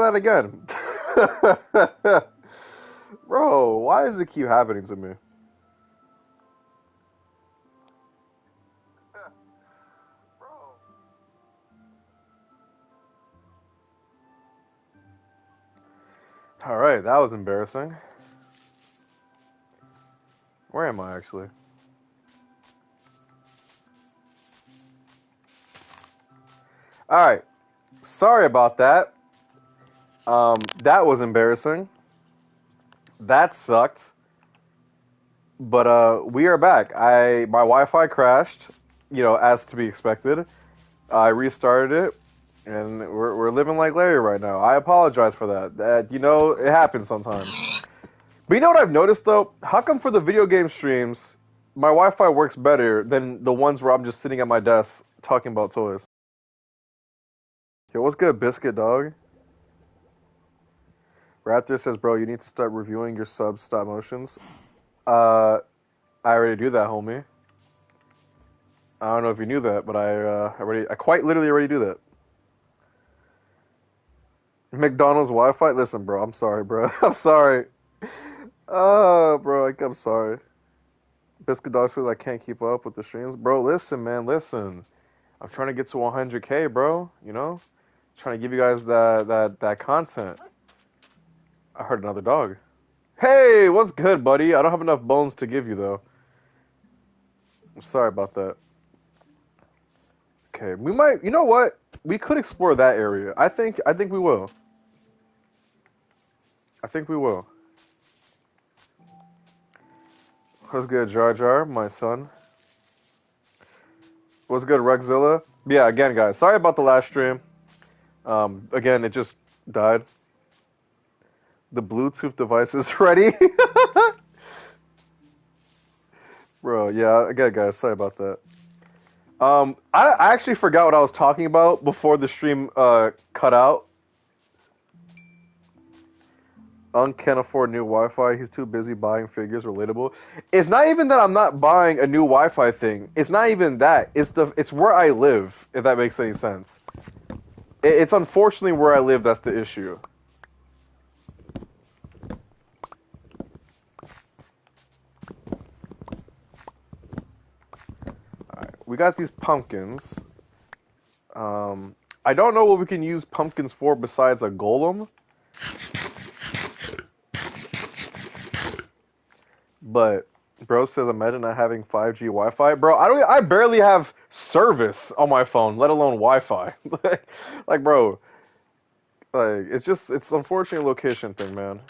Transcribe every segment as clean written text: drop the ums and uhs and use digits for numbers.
that again. Bro, why does it keep happening to me? Alright, that was embarrassing. Where am I actually? Alright, sorry about that. That was embarrassing. That sucked. But we are back. My Wi-Fi crashed, as to be expected. I restarted it, and we're living like Larry right now. I apologize for that. It happens sometimes. But you know what I've noticed though? How come for the video game streams, my Wi-Fi works better than the ones where I'm just sitting at my desk talking about toys? Yo, what's good, Biscuit Dog? Raptor says, bro, you need to start reviewing your subs stop motions. I already do that, homie. I don't know if you knew that, but I quite literally already do that. McDonald's Wi-Fi? Listen, bro, I'm sorry, bro. I'm sorry. Bro, I'm sorry. Biscuit Dog says I can't keep up with the streams. Bro, listen, man, listen. I'm trying to get to 100K, bro, Trying to give you guys that content. I heard another dog. Hey, what's good, buddy? I don't have enough bones to give you, though. I'm sorry about that. Okay, we might, you know what? We could explore that area. I think we will. I think we will. What's good, Jar Jar, my son? What's good, Rexzilla? Yeah, again, guys, sorry about the last stream. Again, it just died. The Bluetooth device is ready. Bro, yeah, again, guys, sorry about that. I actually forgot what I was talking about before the stream cut out. Can't afford new Wi-Fi. He's too busy buying figures. Relatable. It's not even that I'm not buying a new Wi-Fi thing. It's not even that. It's where I live. If that makes any sense. It's unfortunately where I live that's the issue. Alright, we got these pumpkins. I don't know what we can use pumpkins for besides a golem. But bro says, imagine not having 5G Wi-Fi. Bro, I barely have service on my phone, let alone Wi-Fi. Like, bro, like it's unfortunately a location thing, man.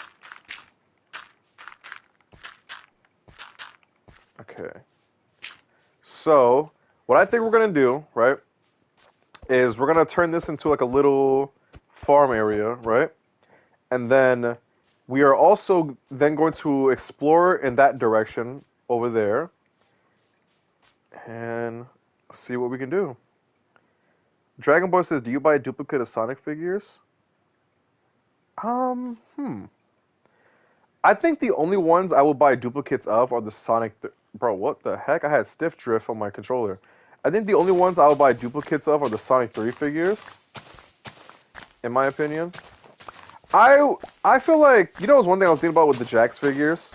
Okay. So, what I think we're gonna do, right, is we're gonna turn this into like a little farm area, right? And then we are also then going to explore in that direction over there and see what we can do. Dragon Boy says, do you buy a duplicate of Sonic figures? I think the only ones I will buy duplicates of are the Sonic... Bro, what the heck? I had stiff drift on my controller. I think the only ones I will buy duplicates of are the Sonic 3 figures. In my opinion. I feel like... You know what's one thing I was thinking about with the Jax figures?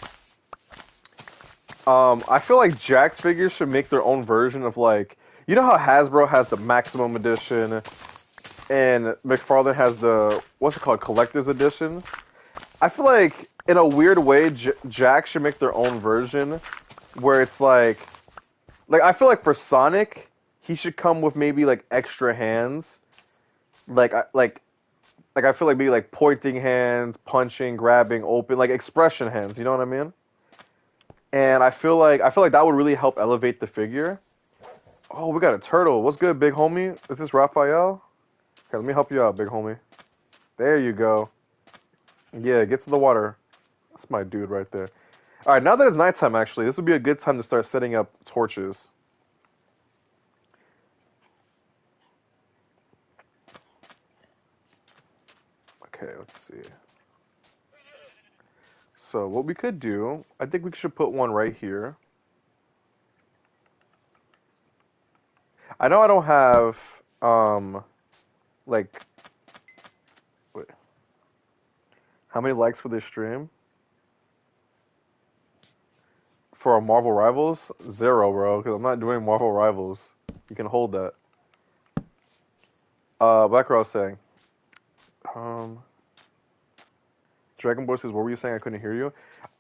I feel like Jax figures should make their own version of like... You know how Hasbro has the Maximum Edition and McFarlane has the... What's it called? Collector's Edition? I feel like, in a weird way, Jax should make their own version where it's like... I feel like for Sonic, he should come with maybe, like, extra hands. I feel like maybe, like, pointing hands, punching, grabbing, open, like, expression hands, you know what I mean? And I feel like that would really help elevate the figure. Oh, we got a turtle. What's good, big homie? Is this Raphael? Okay, let me help you out, big homie. There you go. Yeah, get to the water. That's my dude right there. All right, now that it's nighttime, actually, this would be a good time to start setting up torches. Okay, let's see. So what we could do, I think we should put one right here. I know I don't have, wait. How many likes for this stream? For our Marvel Rivals? 0, bro, because I'm not doing Marvel Rivals. You can hold that. Black Girl saying, um, Dragon Boy says, what were you saying? I couldn't hear you.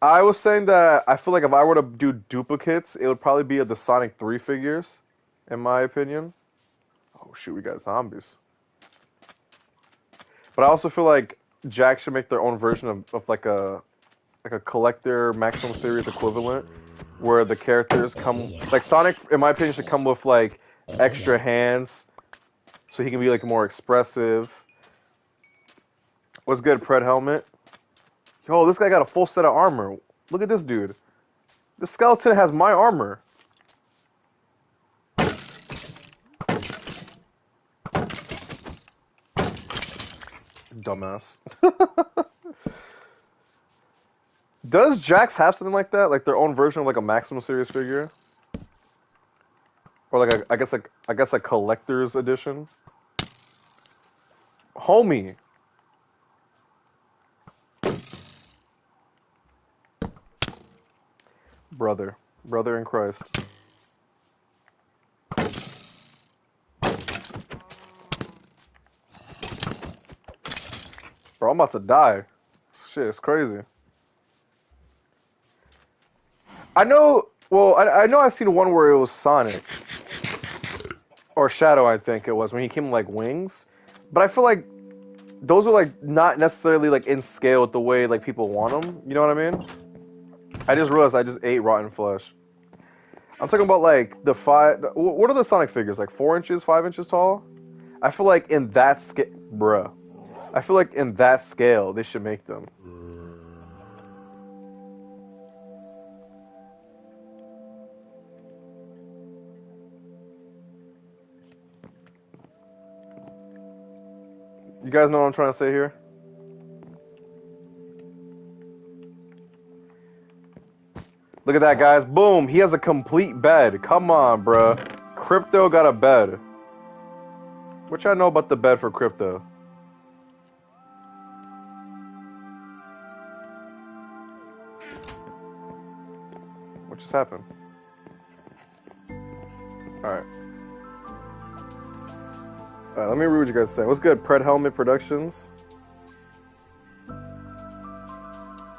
I was saying that I feel like if I were to do duplicates, it would probably be of the Sonic 3 figures, in my opinion. Oh, shoot, we got zombies. But I also feel like Jack should make their own version of like a collector maximum series equivalent where the characters come like Sonic in my opinion should come with like extra hands so he can be like more expressive. What's good, Pred Helmet? Yo, this guy got a full set of armor. Look at this dude. This skeleton has my armor. Dumbass. Does Jax have something like that? Like their own version of like a Maximum Series figure? Or like I guess a collector's edition? Homie. Brother. Brother in Christ. Bro, I'm about to die. Shit, it's crazy. I know, well, I know I've seen one where it was Sonic. Or Shadow, I think it was, when he came in, like, wings. But I feel like those are, like, not necessarily, like, in scale with the way, like, people want them. You know what I mean? I just realized I just ate rotten flesh. I'm talking about, like, the what are the Sonic figures? Like, 4 inches, 5 inches tall? I feel like in that scale, bruh. I feel like in that scale, they should make them. You guys know what I'm trying to say here? Look at that, guys. Boom. He has a complete bed. Come on, bruh. Crypto got a bed. What y'all know about the bed for Crypto? What just happened? Alright. Alright, let me read what you guys say. What's good? Pred Helmet Productions.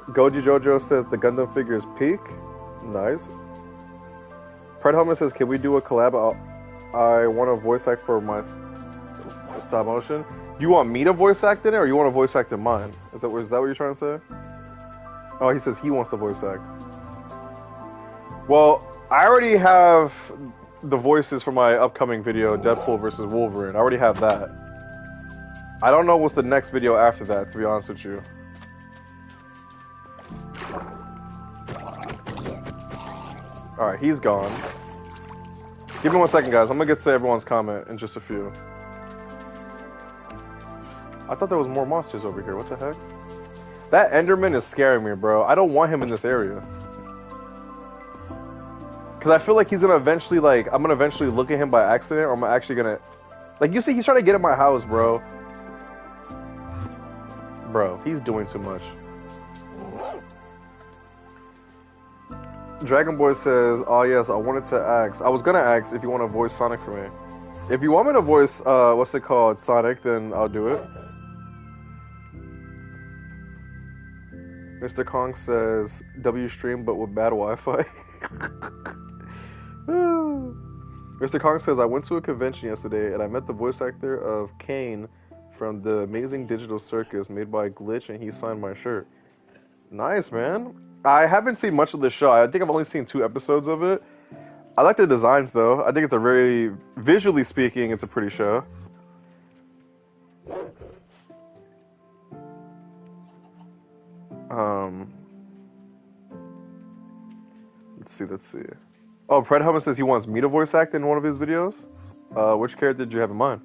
Goji Jojo says the Gundam figure is peak. Nice. Pred Helmet says, can we do a collab? I want to voice act for my stop motion. You want me to voice act in it, or you want to voice act in mine? Is that what you're trying to say? Oh, he says he wants to voice act. Well, I already have the voices for my upcoming video, Deadpool versus Wolverine. I already have that. I don't know what's the next video after that, to be honest with you. Alright, he's gone. Give me 1 second, guys. I'm gonna get to everyone's comment in just a few. I thought there was more monsters over here. What the heck? That Enderman is scaring me, bro. I don't want him in this area. Because I feel like he's gonna eventually, like, I'm gonna eventually look at him by accident, or I'm actually gonna... Like, you see, he's trying to get in my house, bro. Bro, he's doing too much. Dragon Boy says, oh yes, I wanted to ask. I was gonna ask if you want to voice Sonic for me. If you want me to voice, what's it called, Sonic, then I'll do it. Mr. Kong says, W stream but with bad Wi-Fi. Mr. Kong says, I went to a convention yesterday and I met the voice actor of Kane from the Amazing Digital Circus made by Glitch, and he signed my shirt. Nice, man. I haven't seen much of the show. I think I've only seen 2 episodes of it. I like the designs, though. I think it's a very, visually speaking, it's a pretty show. Let's see. Oh, Pred Helmet says he wants me to voice act in one of his videos. Which character did you have in mind?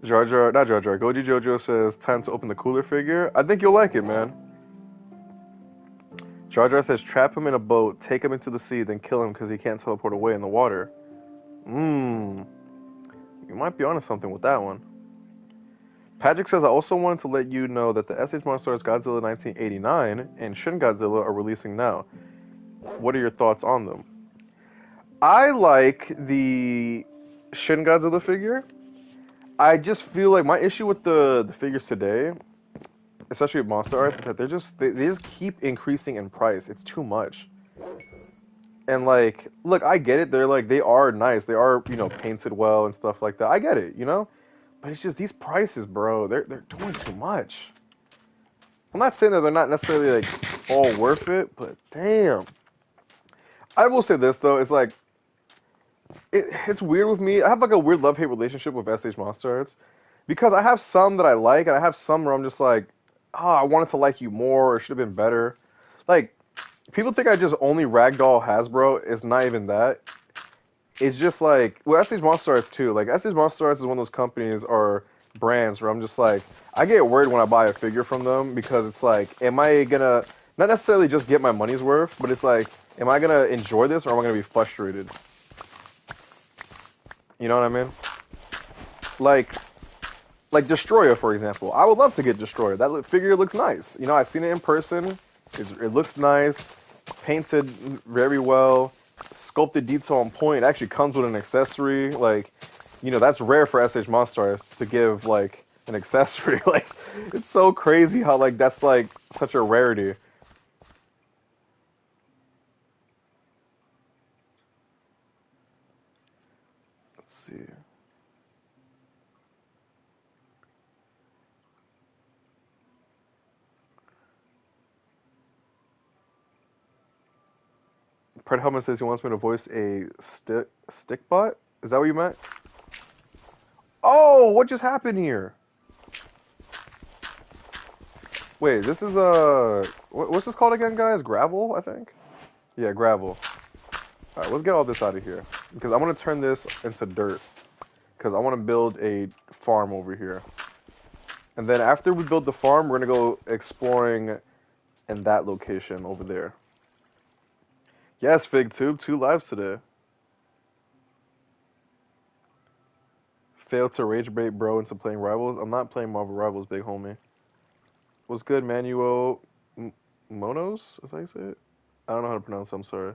Not Jar Jar. Goji Jojo says, time to open the cooler figure. I think you'll like it, man. Jar Jar says, trap him in a boat, take him into the sea, then kill him because he can't teleport away in the water. You might be onto something with that one. Patrick says, I also wanted to let you know that the SH Monstars Godzilla 1989 and Shin Godzilla are releasing now. What are your thoughts on them? I like the Shin Godzilla figure. I just feel like my issue with the figures today, especially with Monster Arts, is that they just keep increasing in price. It's too much. And like, look, I get it. They are nice. They are, painted well and stuff like that. I get it, But it's just these prices, bro. They're doing too much. I'm not saying that they're not necessarily like all worth it, but damn. I will say this though, it's like it's weird with me. I have like a weird love-hate relationship with SH Monster Arts because I have some that I like and I have some where I'm just like, oh, I wanted to like you more or it should have been better. Like people think I just only ragdoll Hasbro. It's not even that. It's just like well, SH Monster Arts too. Like SH Monster Arts is one of those companies or brands where I'm just like I get worried when I buy a figure from them because it's like, am I gonna not necessarily just get my money's worth, but it's like, am I gonna enjoy this or am I gonna be frustrated? You know what I mean? Like like Destroyer, for example. I would love to get Destroyer. Figure looks nice. I've seen it in person. It looks nice, painted very well, sculpted detail on point. It actually comes with an accessory. Like, that's rare for SH Monstars to give like an accessory. Like, it's so crazy how like that's like such a rarity. Let's see. Pred Helmet says he wants me to voice a stick bot. Is that what you meant? Oh, what just happened here? Wait, this is what's this called again, guys? Gravel, I think. Yeah, gravel. All right, let's get all this out of here because I want to turn this into dirt because I want to build a farm over here. And then after we build the farm, we're gonna go exploring in that location over there. Yes, FigTube, 2 lives today. Failed to rage bait bro into playing Rivals. I'm not playing Marvel Rivals, big homie. What's good, Manuel Monos? Is that how you say it? I don't know how to pronounce it, I'm sorry.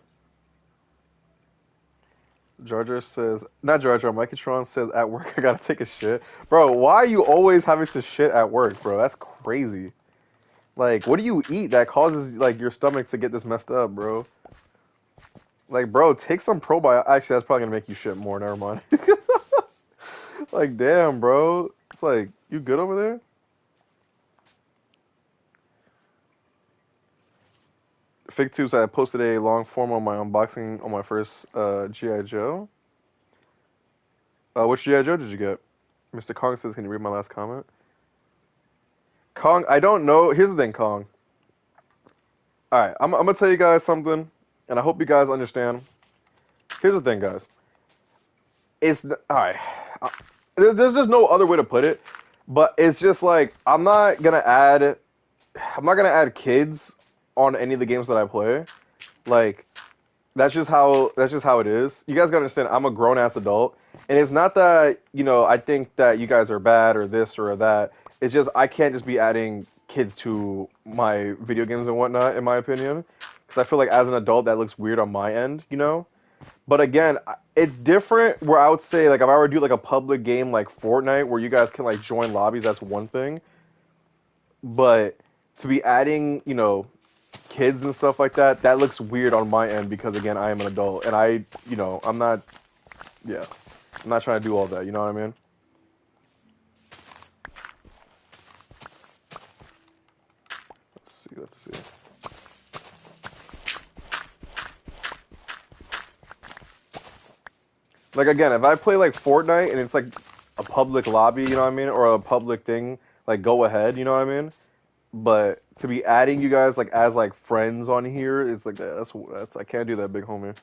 Jar Jar says, not Jar Jar, Mikey Tron says, at work I gotta take a shit. Bro, why are you always having to shit at work, bro? That's crazy. Like, what do you eat that causes, like, your stomach to get this messed up, bro? Like, bro, take some probiotics. Actually, that's probably gonna make you shit more, never mind. Like, damn, bro. It's like, you good over there? FigTubes, I posted a long form on my unboxing on my first G.I. Joe. Which G.I. Joe did you get? Mr. Kong says, can you read my last comment? Kong, I don't know. Here's the thing, Kong. Alright, I'm gonna tell you guys something, and I hope you guys understand. Here's the thing, guys. Alright. There's just no other way to put it, but it's just like, I'm not gonna add kids on any of the games that I play. Like, that's just how it is. You guys gotta understand, I'm a grown ass adult, and it's not that I think that you guys are bad or this or that. It's just I can't just be adding kids to my video games and whatnot, in my opinion, because I feel like as an adult that looks weird on my end. But again, it's different. Where I would say like if I were to do like a public game like Fortnite, where you guys can like join lobbies, that's one thing. But to be adding, kids and stuff like that, that looks weird on my end because again, I am an adult and I'm not, yeah, I'm not trying to do all that. You know what I mean? Let's see. Let's see. Like again, if I play like Fortnite and it's like a public lobby, you know what I mean, or a public thing, like go ahead, you know what I mean. But to be adding you guys like as like friends on here, it's like that's I can't do that, big homie.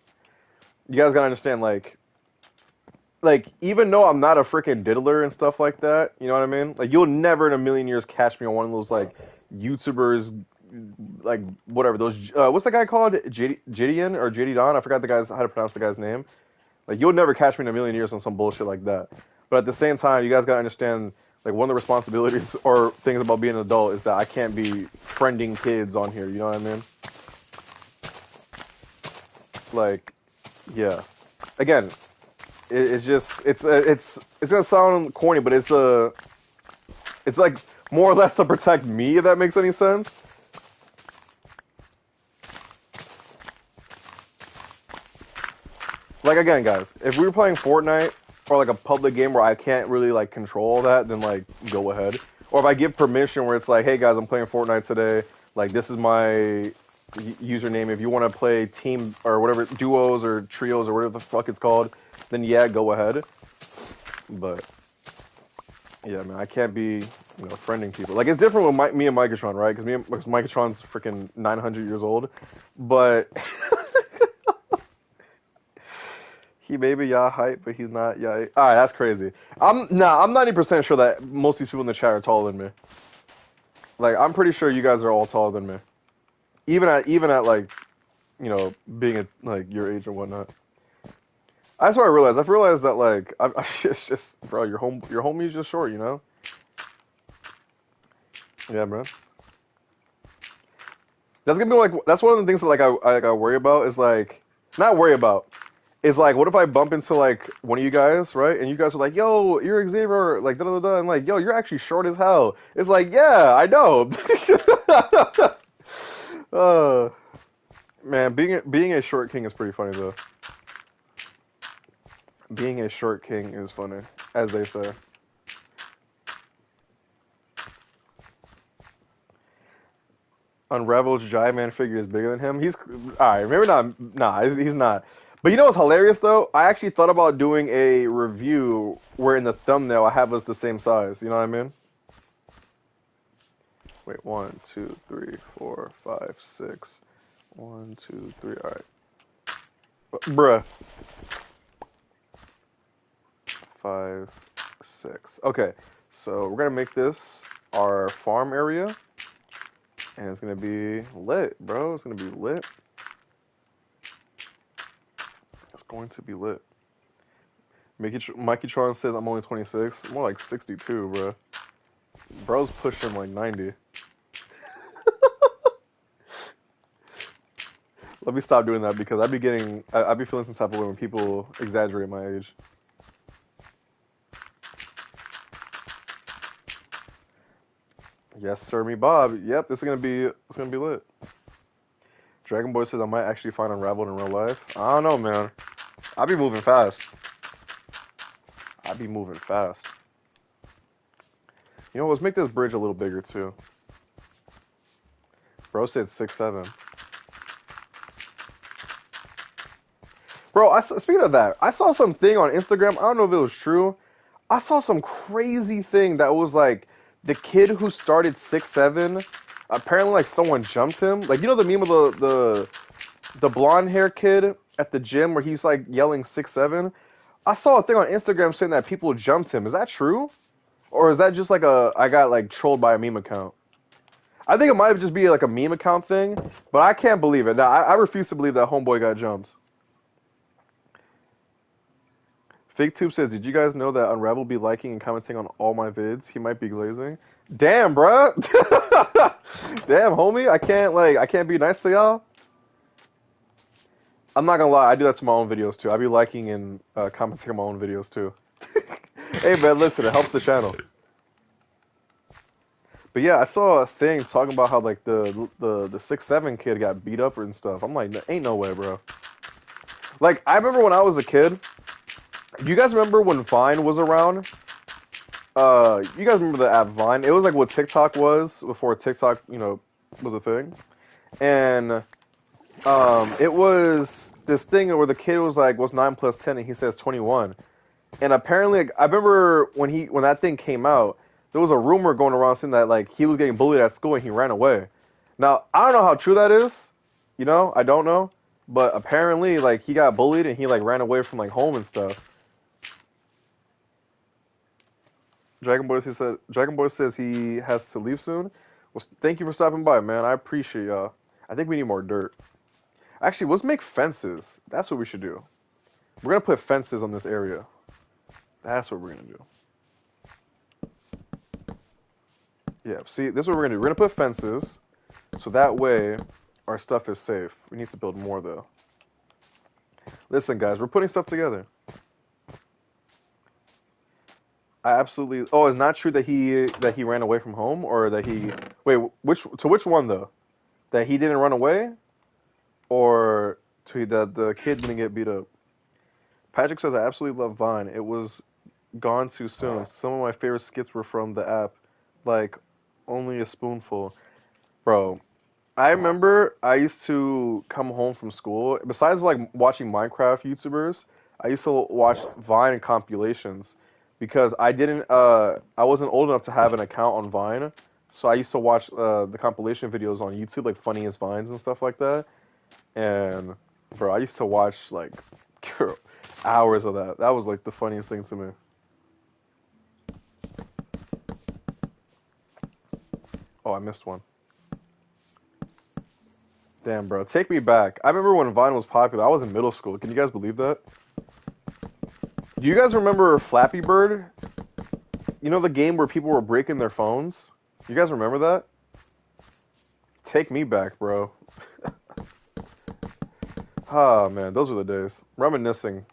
You guys gotta understand, like even though I'm not a freaking diddler and stuff like that, you know what I mean? Like you'll never in a million years catch me on one of those like YouTubers, like whatever those. What's the guy called? Jidion or Jididon? I forgot the guy's how to pronounce the guy's name. Like you'll never catch me in a million years on some bullshit like that. But at the same time, you guys gotta understand Like one of the responsibilities or things about being an adult is that I can't be friending kids on here. You know what I mean? Like, yeah. Again, it's just it's gonna sound corny, but it's like more or less to protect me, if that makes any sense. Like again, guys, if we were playing Fortnite or like a public game where I can't really like control that, then like go ahead. Or if I give permission where it's like, hey guys, I'm playing Fortnite today. Like this is my username. If you want to play team or whatever duos or trios or whatever the fuck it's called, then yeah, go ahead. But yeah, man, I can't be friending people. Like it's different with me and Mikey Tron, right? Because Mikey Tron's freaking 900 years old, but. He may be y'all height, but he's not y'all. All right, that's crazy. I'm 90% sure that most of these people in the chat are taller than me. Like I'm pretty sure you guys are all taller than me. Even at like, being at like your age or whatnot. That's what I realized. I've realized that like it's just bro, your homie's just short, you know. Yeah, man. That's gonna be like that's one of the things that like I worry about is like not worry about. Is like, what if I bump into like one of you guys, right? And you guys are like, "Yo, you're Xavier," like da da da, and like, "Yo, you're actually short as hell." It's like, yeah, I know. Man, being a short king is pretty funny though. Being a short king is funny, as they say. Unravel's giant man figure is bigger than him. He's all right. Maybe not. Nah, he's not. But you know what's hilarious though? I actually thought about doing a review where in the thumbnail I have us the same size. You know what I mean? Wait, 1, 2, 3, 4, 5, 6. 1, 2, 3. All right, bruh. 5, 6. Okay, so we're gonna make this our farm area, and it's gonna be lit, bro. It's gonna be lit. Going to be lit. Mikey Tron says I'm only 26. More like 62, bro. Bro's pushing like 90. Let me stop doing that because I'd be feeling some type of way when people exaggerate my age. Yes, sir, me Bob. Yep, it's gonna be lit. Dragon Boy says I might actually find Unraveled in real life. I don't know, man. I be moving fast. You know, let's make this bridge a little bigger too. Bro said 6'7". Bro, speaking of that, I saw something on Instagram. I don't know if it was true. I saw some crazy thing that was like the kid who started 6'7". Apparently, like someone jumped him. Like you know the meme of the blonde haired kid at the gym where he's like yelling 6'7". I saw a thing on Instagram saying that people jumped him. Is that true? Or is that just like I got like trolled by a meme account? I think it might just be like a meme account thing, but I can't believe it. Now, I refuse to believe that homeboy got jumped. FakeTube says, did you guys know that Unravel be liking and commenting on all my vids? He might be glazing. Damn, bruh. Damn, homie. I can't be nice to y'all. I'm not gonna lie, I do that to my own videos too. I be liking and commenting on my own videos too. Hey man, listen, it helps the channel. But yeah, I saw a thing talking about how like the 6'7" kid got beat up and stuff. I'm like, ain't no way, bro. Like I remember when I was a kid. Do you guys remember when Vine was around? You guys remember the app Vine? It was like what TikTok was before TikTok, was a thing. And it was this thing where the kid was like, what's 9 plus 10? And he says 21. And apparently, like, I remember when that thing came out, there was a rumor going around saying that like he was getting bullied at school and he ran away. Now, I don't know how true that is. I don't know. But apparently, like, he got bullied and he like ran away from like home and stuff. Dragon Boy says he has to leave soon. Well, thank you for stopping by, man. I appreciate y'all. I think we need more dirt. Actually, let's make fences. That's what we should do. We're going to put fences on this area. That's what we're going to do. Yeah, see, this is what we're gonna do. We're gonna put fences, so that way our stuff is safe. We need to build more though. Listen, guys, we're putting stuff together. I absolutely. Oh, it's not true that he ran away from home, or that he. Wait, which one though? That he didn't run away, or that the kid didn't get beat up? Patrick says I absolutely love Vine. It was gone too soon. Some of my favorite skits were from the app, like only a spoonful. Bro, I remember I used to come home from school. Besides like watching Minecraft YouTubers, I used to watch Vine compilations because I wasn't old enough to have an account on Vine, so I used to watch the compilation videos on YouTube, like funniest vines and stuff like that. And bro, I used to watch like hours of that. That was like the funniest thing to me. Oh, I missed one. Damn, bro. Take me back. I remember when Vine was popular. I was in middle school. Can you guys believe that? Do you guys remember Flappy Bird? You know the game where people were breaking their phones? You guys remember that? Take me back, bro. Ah, man. Those were the days. Reminiscing.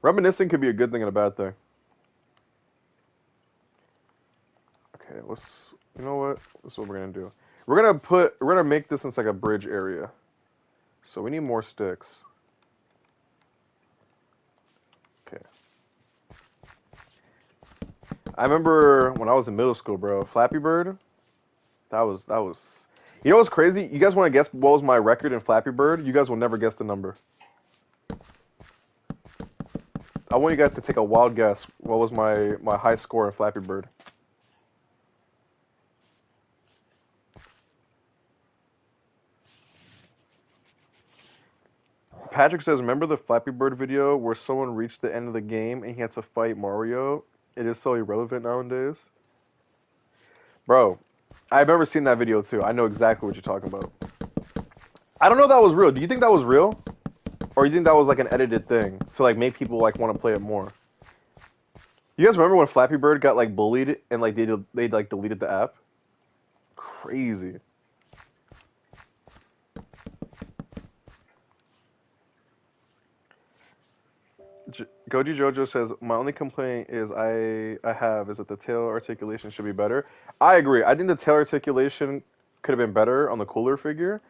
Reminiscing could be a good thing and a bad thing. Okay, you know what? This is what we're gonna do. We're gonna make this into like a bridge area. So we need more sticks. Okay. I remember when I was in middle school, bro. Flappy Bird. That was. You know what's crazy? You guys want to guess what was my record in Flappy Bird? You guys will never guess the number. I want you guys to take a wild guess. What was my high score in Flappy Bird? Patrick says, remember the Flappy Bird video where someone reached the end of the game and he had to fight Mario? It is so irrelevant nowadays. Bro, I remember seeing that video too. I know exactly what you're talking about. I don't know if that was real. Do you think that was real? Or you think that was like an edited thing to like make people like want to play it more? You guys remember when Flappy Bird got like bullied and like they like deleted the app? Crazy. Goji Jojo says, my only complaint is I have is that the tail articulation should be better. I agree. I think the tail articulation could have been better on the cooler figure,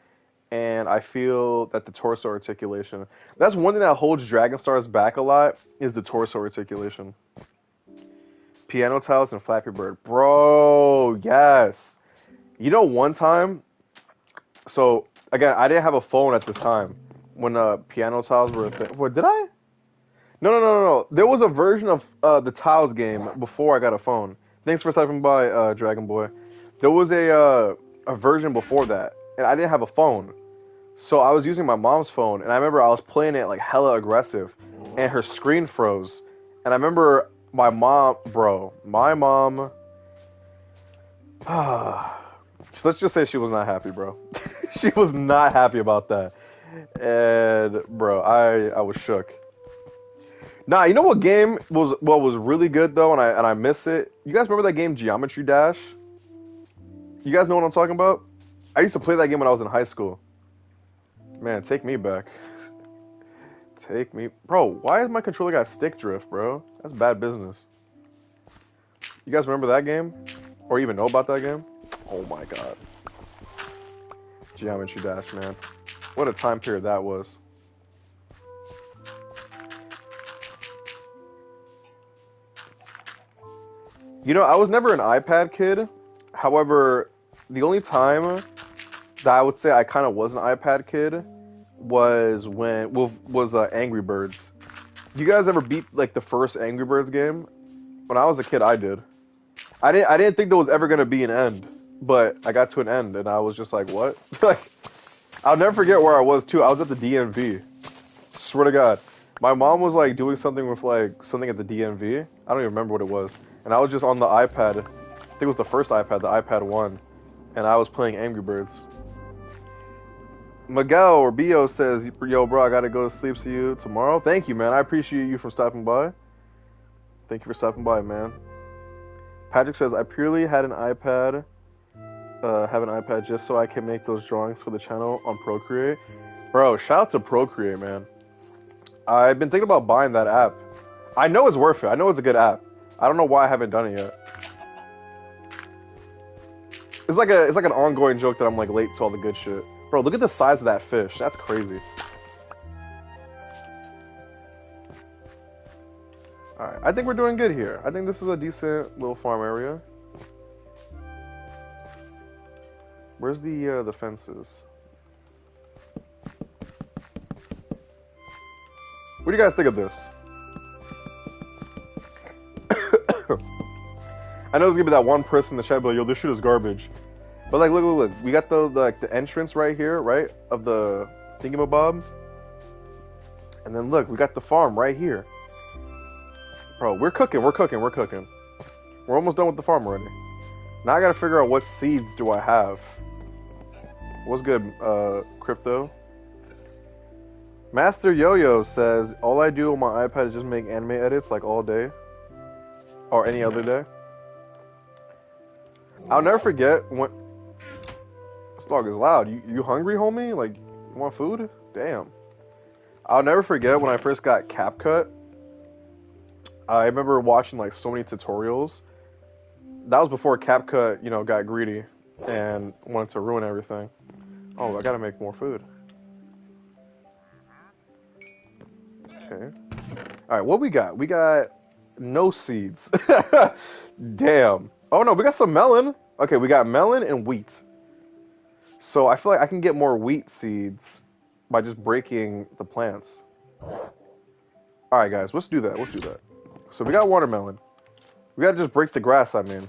and I feel that the torso articulation. That's one thing that holds Dragon Stars back a lot is the torso articulation. Piano Tiles and Flappy Bird. Bro, yes. You know one time, so again, I didn't have a phone at this time when Piano Tiles were a thing. What, did I? No. There was a version of the Tiles game before I got a phone. Thanks for stopping by, Dragon Boy. There was a version before that, and I didn't have a phone. So I was using my mom's phone, and I remember I was playing it like hella aggressive, and her screen froze. And I remember my mom, let's just say she was not happy, bro. She was not happy about that. And, bro, I was shook. Nah, you know what game was really good though, and I miss it. You guys remember that game Geometry Dash? You guys know what I'm talking about? I used to play that game when I was in high school. Man, take me back. Take me, bro. Why has my controller got stick drift, bro? That's bad business. You guys remember that game, or even know about that game? Oh my god. Geometry Dash, man. What a time period that was. You know, I was never an iPad kid. However, the only time that I would say I kind of was an iPad kid was Angry Birds. You guys ever beat like the first Angry Birds game? When I was a kid, I did. I didn't think there was ever gonna be an end, but I got to an end and I was just like, what? Like, I'll never forget where I was too. I was at the DMV. Swear to God, my mom was like doing something with like something at the DMV. I don't even remember what it was. And I was just on the iPad. I think it was the first iPad, the iPad 1. And I was playing Angry Birds. Miguel or Bio says, yo, bro, I gotta go to sleep. See you tomorrow. Thank you, man. I appreciate you for stopping by. Thank you for stopping by, man. Patrick says, I purely had an iPad have an iPad just so I can make those drawings for the channel on Procreate. Bro, shout out to Procreate, man. I've been thinking about buying that app. I know it's worth it. I know it's a good app. I don't know why I haven't done it yet. It's like an ongoing joke that I'm like late to all the good shit. Bro, look at the size of that fish. That's crazy. Alright, I think we're doing good here. I think this is a decent little farm area. Where's the fences? What do you guys think of this? I know there's gonna be that one person in the chat, but like, yo, this shit is garbage. But like, look. We got the entrance right here, right, of the thingamabob. And then look, we got the farm right here. Bro, we're cooking. We're almost done with the farm already. Now I gotta figure out what seeds do I have. What's good, Crypto? Master Yo-Yo says, all I do on my iPad is just make anime edits like all day. Or any other day. I'll never forget when... This dog is loud. You hungry, homie? Like, you want food? Damn. I'll never forget when I first got CapCut. I remember watching like so many tutorials. That was before CapCut, you know, got greedy and wanted to ruin everything. Oh, I gotta make more food. Okay. Alright, what we got? We got no seeds. Damn. Oh no, we got some melon. Okay, we got melon and wheat. So I feel like I can get more wheat seeds by just breaking the plants. Alright guys, let's do that. So we got watermelon. We gotta just break the grass, I mean.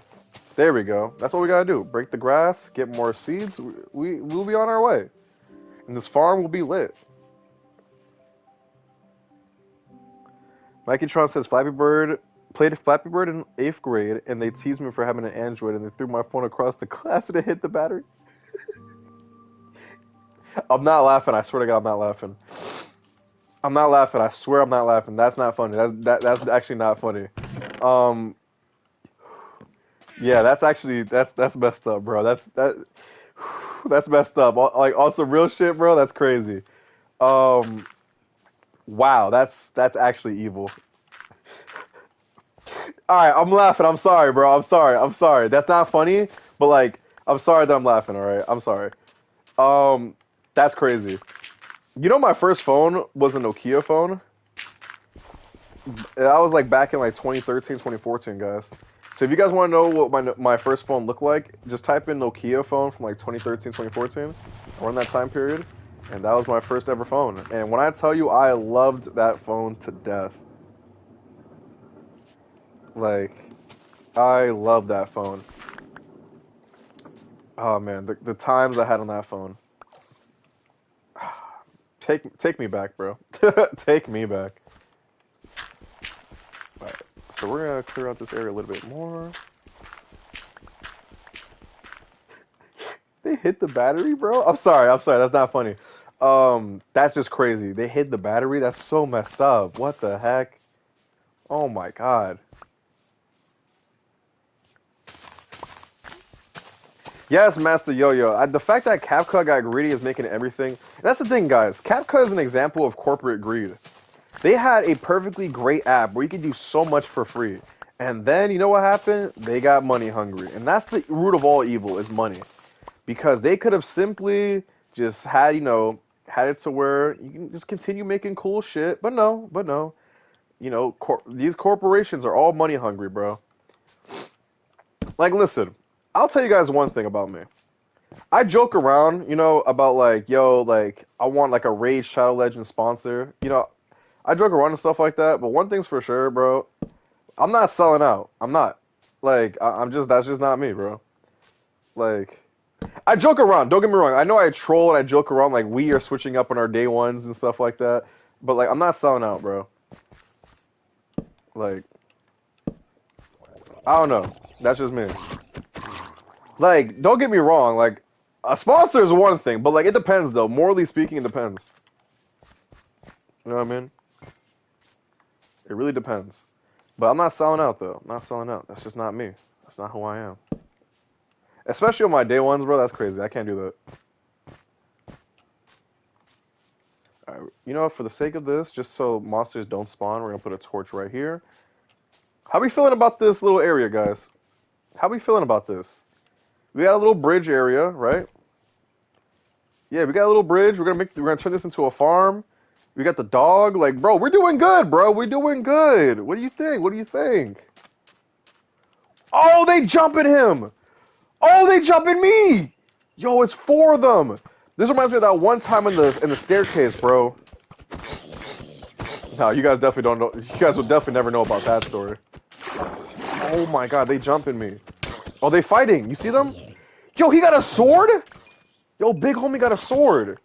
There we go. That's what we gotta do. Break the grass, get more seeds. We'll be on our way. And this farm will be lit. Mikey Tron says Flappy Bird played Flappy Bird in 8th grade and they teased me for having an Android and they threw my phone across the class and it hit the battery. I'm not laughing. I swear to God, I'm not laughing. I'm not laughing. I swear I'm not laughing. That's not funny. That's actually not funny. Yeah, that's messed up, bro. That's messed up. Like, also real shit, bro. That's crazy. Wow, that's actually evil. All right, I'm laughing. I'm sorry, bro. I'm sorry. That's not funny, but like, I'm sorry that I'm laughing. All right, I'm sorry. That's crazy. You know, my first phone was a Nokia phone. I was like back in like 2013, 2014, guys. So if you guys want to know what my first phone looked like, just type in Nokia phone from like 2013, 2014, around that time period. And that was my first ever phone. And when I tell you I loved that phone to death. Like, I love that phone. Oh man, the times I had on that phone. Take me back, bro. Take me back. Alright, so we're gonna clear out this area a little bit more. They hit the battery, bro? I'm sorry, that's not funny. That's just crazy. They hit the battery? That's so messed up. What the heck? Oh my god. Yes, Master Yo-Yo. The fact that CapCut got greedy is making everything... That's the thing, guys. CapCut is an example of corporate greed. They had a perfectly great app where you could do so much for free. And then, you know what happened? They got money hungry. And that's the root of all evil, is money. Because they could have simply just had, you know, had it to where you can just continue making cool shit. But no. You know, these corporations are all money hungry, bro. Like, listen... I'll tell you guys one thing about me. I joke around, you know, about like, yo, like, I want like a Raid Shadow Legends sponsor. You know, I joke around and stuff like that, but one thing's for sure, bro. I'm not selling out. I'm not. Like, that's just not me, bro. Like, I joke around, don't get me wrong. I know I troll and I joke around, like, we are switching up on our day ones and stuff like that. But, like, I'm not selling out, bro. Like, I don't know. That's just me. Like, don't get me wrong, like, a sponsor is one thing, but, like, it depends, though. Morally speaking, it depends. You know what I mean? It really depends. But I'm not selling out, though. I'm not selling out. That's just not me. That's not who I am. Especially on my day ones, bro. That's crazy. I can't do that. All right, you know what? For the sake of this, just so monsters don't spawn, we're gonna put a torch right here. How we feeling about this little area, guys? How we feeling about this? We got a little bridge area, right? Yeah, we got a little bridge. We're gonna turn this into a farm. We got the dog. Like, bro, we're doing good, bro. We're doing good. What do you think? What do you think? Oh, they jumping him. Oh, they jumping me. Yo, it's 4 of them. This reminds me of that one time in the staircase, bro. No, you guys definitely don't know. You guys will definitely never know about that story. Oh my god, they jumping me. Oh, they fighting. You see them? Yo, he got a sword? Yo, big homie got a sword.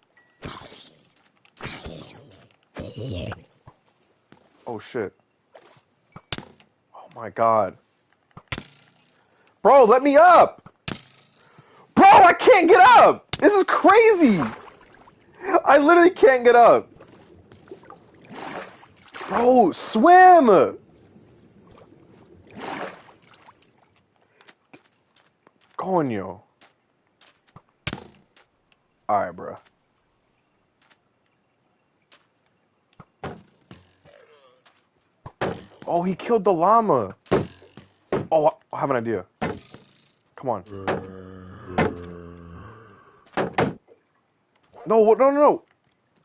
Oh shit. Oh my god. Bro, let me up. Bro, I can't get up. This is crazy. I literally can't get up. Bro, swim. Coño. Alright, bro. Oh, he killed the llama. Oh, I have an idea. Come on. No.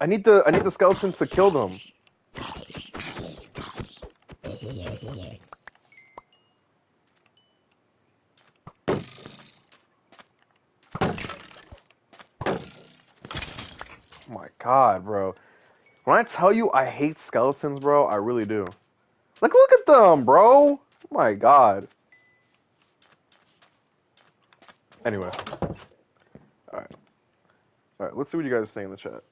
I need the skeleton to kill them. Oh my god, bro. When I tell you I hate skeletons, bro, I really do. Like, look at them, bro. Oh my god. Anyway. Alright. Alright, let's see what you guys are saying in the chat.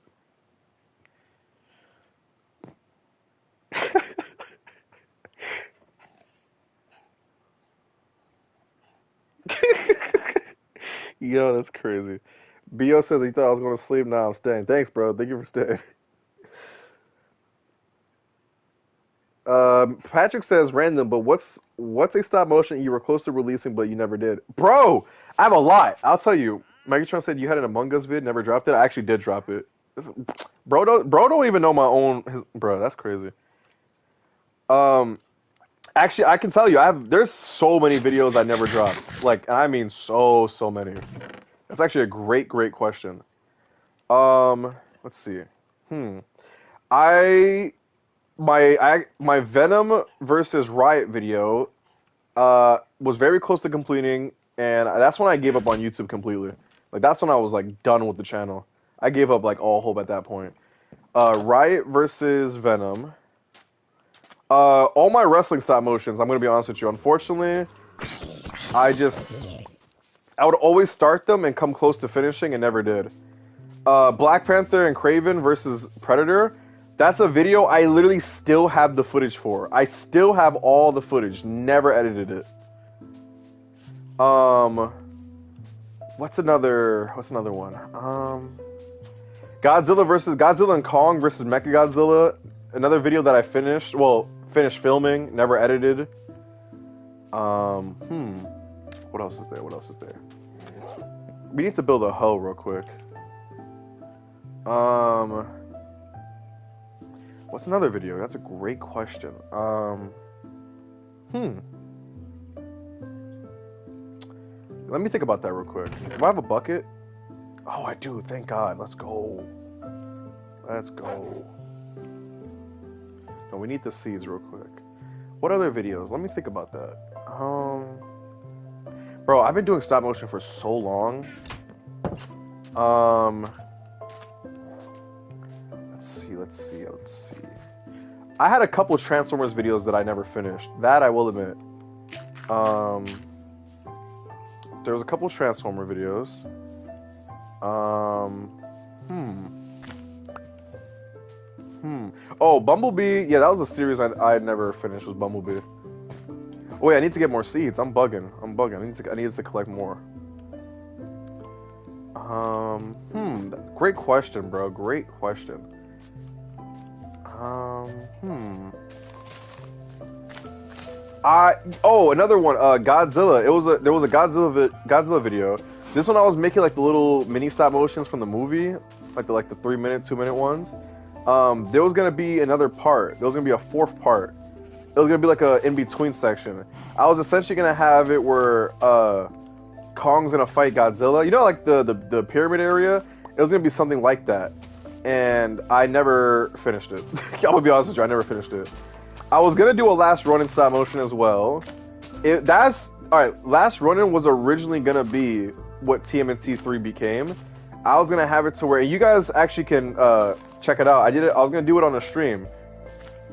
Yo, that's crazy. B.O. says he thought I was going to sleep. Now I'm staying. Thanks, bro. Thank you for staying. Patrick says random, but what's a stop motion you were close to releasing but you never did? Bro, I have a lot. I'll tell you. Mikey Tron said you had an Among Us vid, never dropped it. I actually did drop it. Bro don't even know my own. Bro, that's crazy. Actually, I can tell you, there's so many videos I never dropped. Like, I mean, so many. That's actually a great question. Let's see. My Venom versus Riot video was very close to completing, and that's when I gave up on YouTube completely. Like, that's when I was like done with the channel. I gave up like all hope at that point. Riot versus Venom. All my wrestling stop motions, I'm gonna be honest with you. Unfortunately, I would always start them and come close to finishing and never did. Black Panther and Kraven versus Predator. That's a video I literally still have the footage for. I still have all the footage. Never edited it. What's another one? Godzilla and Kong versus Mechagodzilla. Another video that I finished. Well, finished filming, never edited. What else is there? We need to build a hoe real quick. What's another video? That's a great question. Let me think about that real quick. Do I have a bucket? Oh, I do. Thank God. Let's go. No, we need the seeds real quick. What other videos? Let me think about that. Bro, I've been doing stop motion for so long. Let's see. I had a couple Transformers videos that I never finished. That I will admit. There was a couple Transformer videos. Oh, Bumblebee. Yeah, that was a series I never finished. Was Bumblebee. Oh wait, I need to get more seeds. I'm bugging. I need to collect more. Great question, bro. Great question. Another one. Godzilla. There was a Godzilla video. This one I was making like the little mini stop motions from the movie, like the 3 minute, 2 minute ones. There was gonna be another part. There was gonna be a fourth part. It was gonna be like a in between section. I was essentially gonna have it where Kong's gonna fight Godzilla. You know, like the pyramid area. It was gonna be something like that, and I never finished it. I'm gonna be honest with you, I never finished it. I was gonna do a Last Ronin stop motion as well. Last Ronin was originally gonna be what TMNT 3 became. I was gonna have it to where you guys actually can check it out. I was gonna do it on a stream.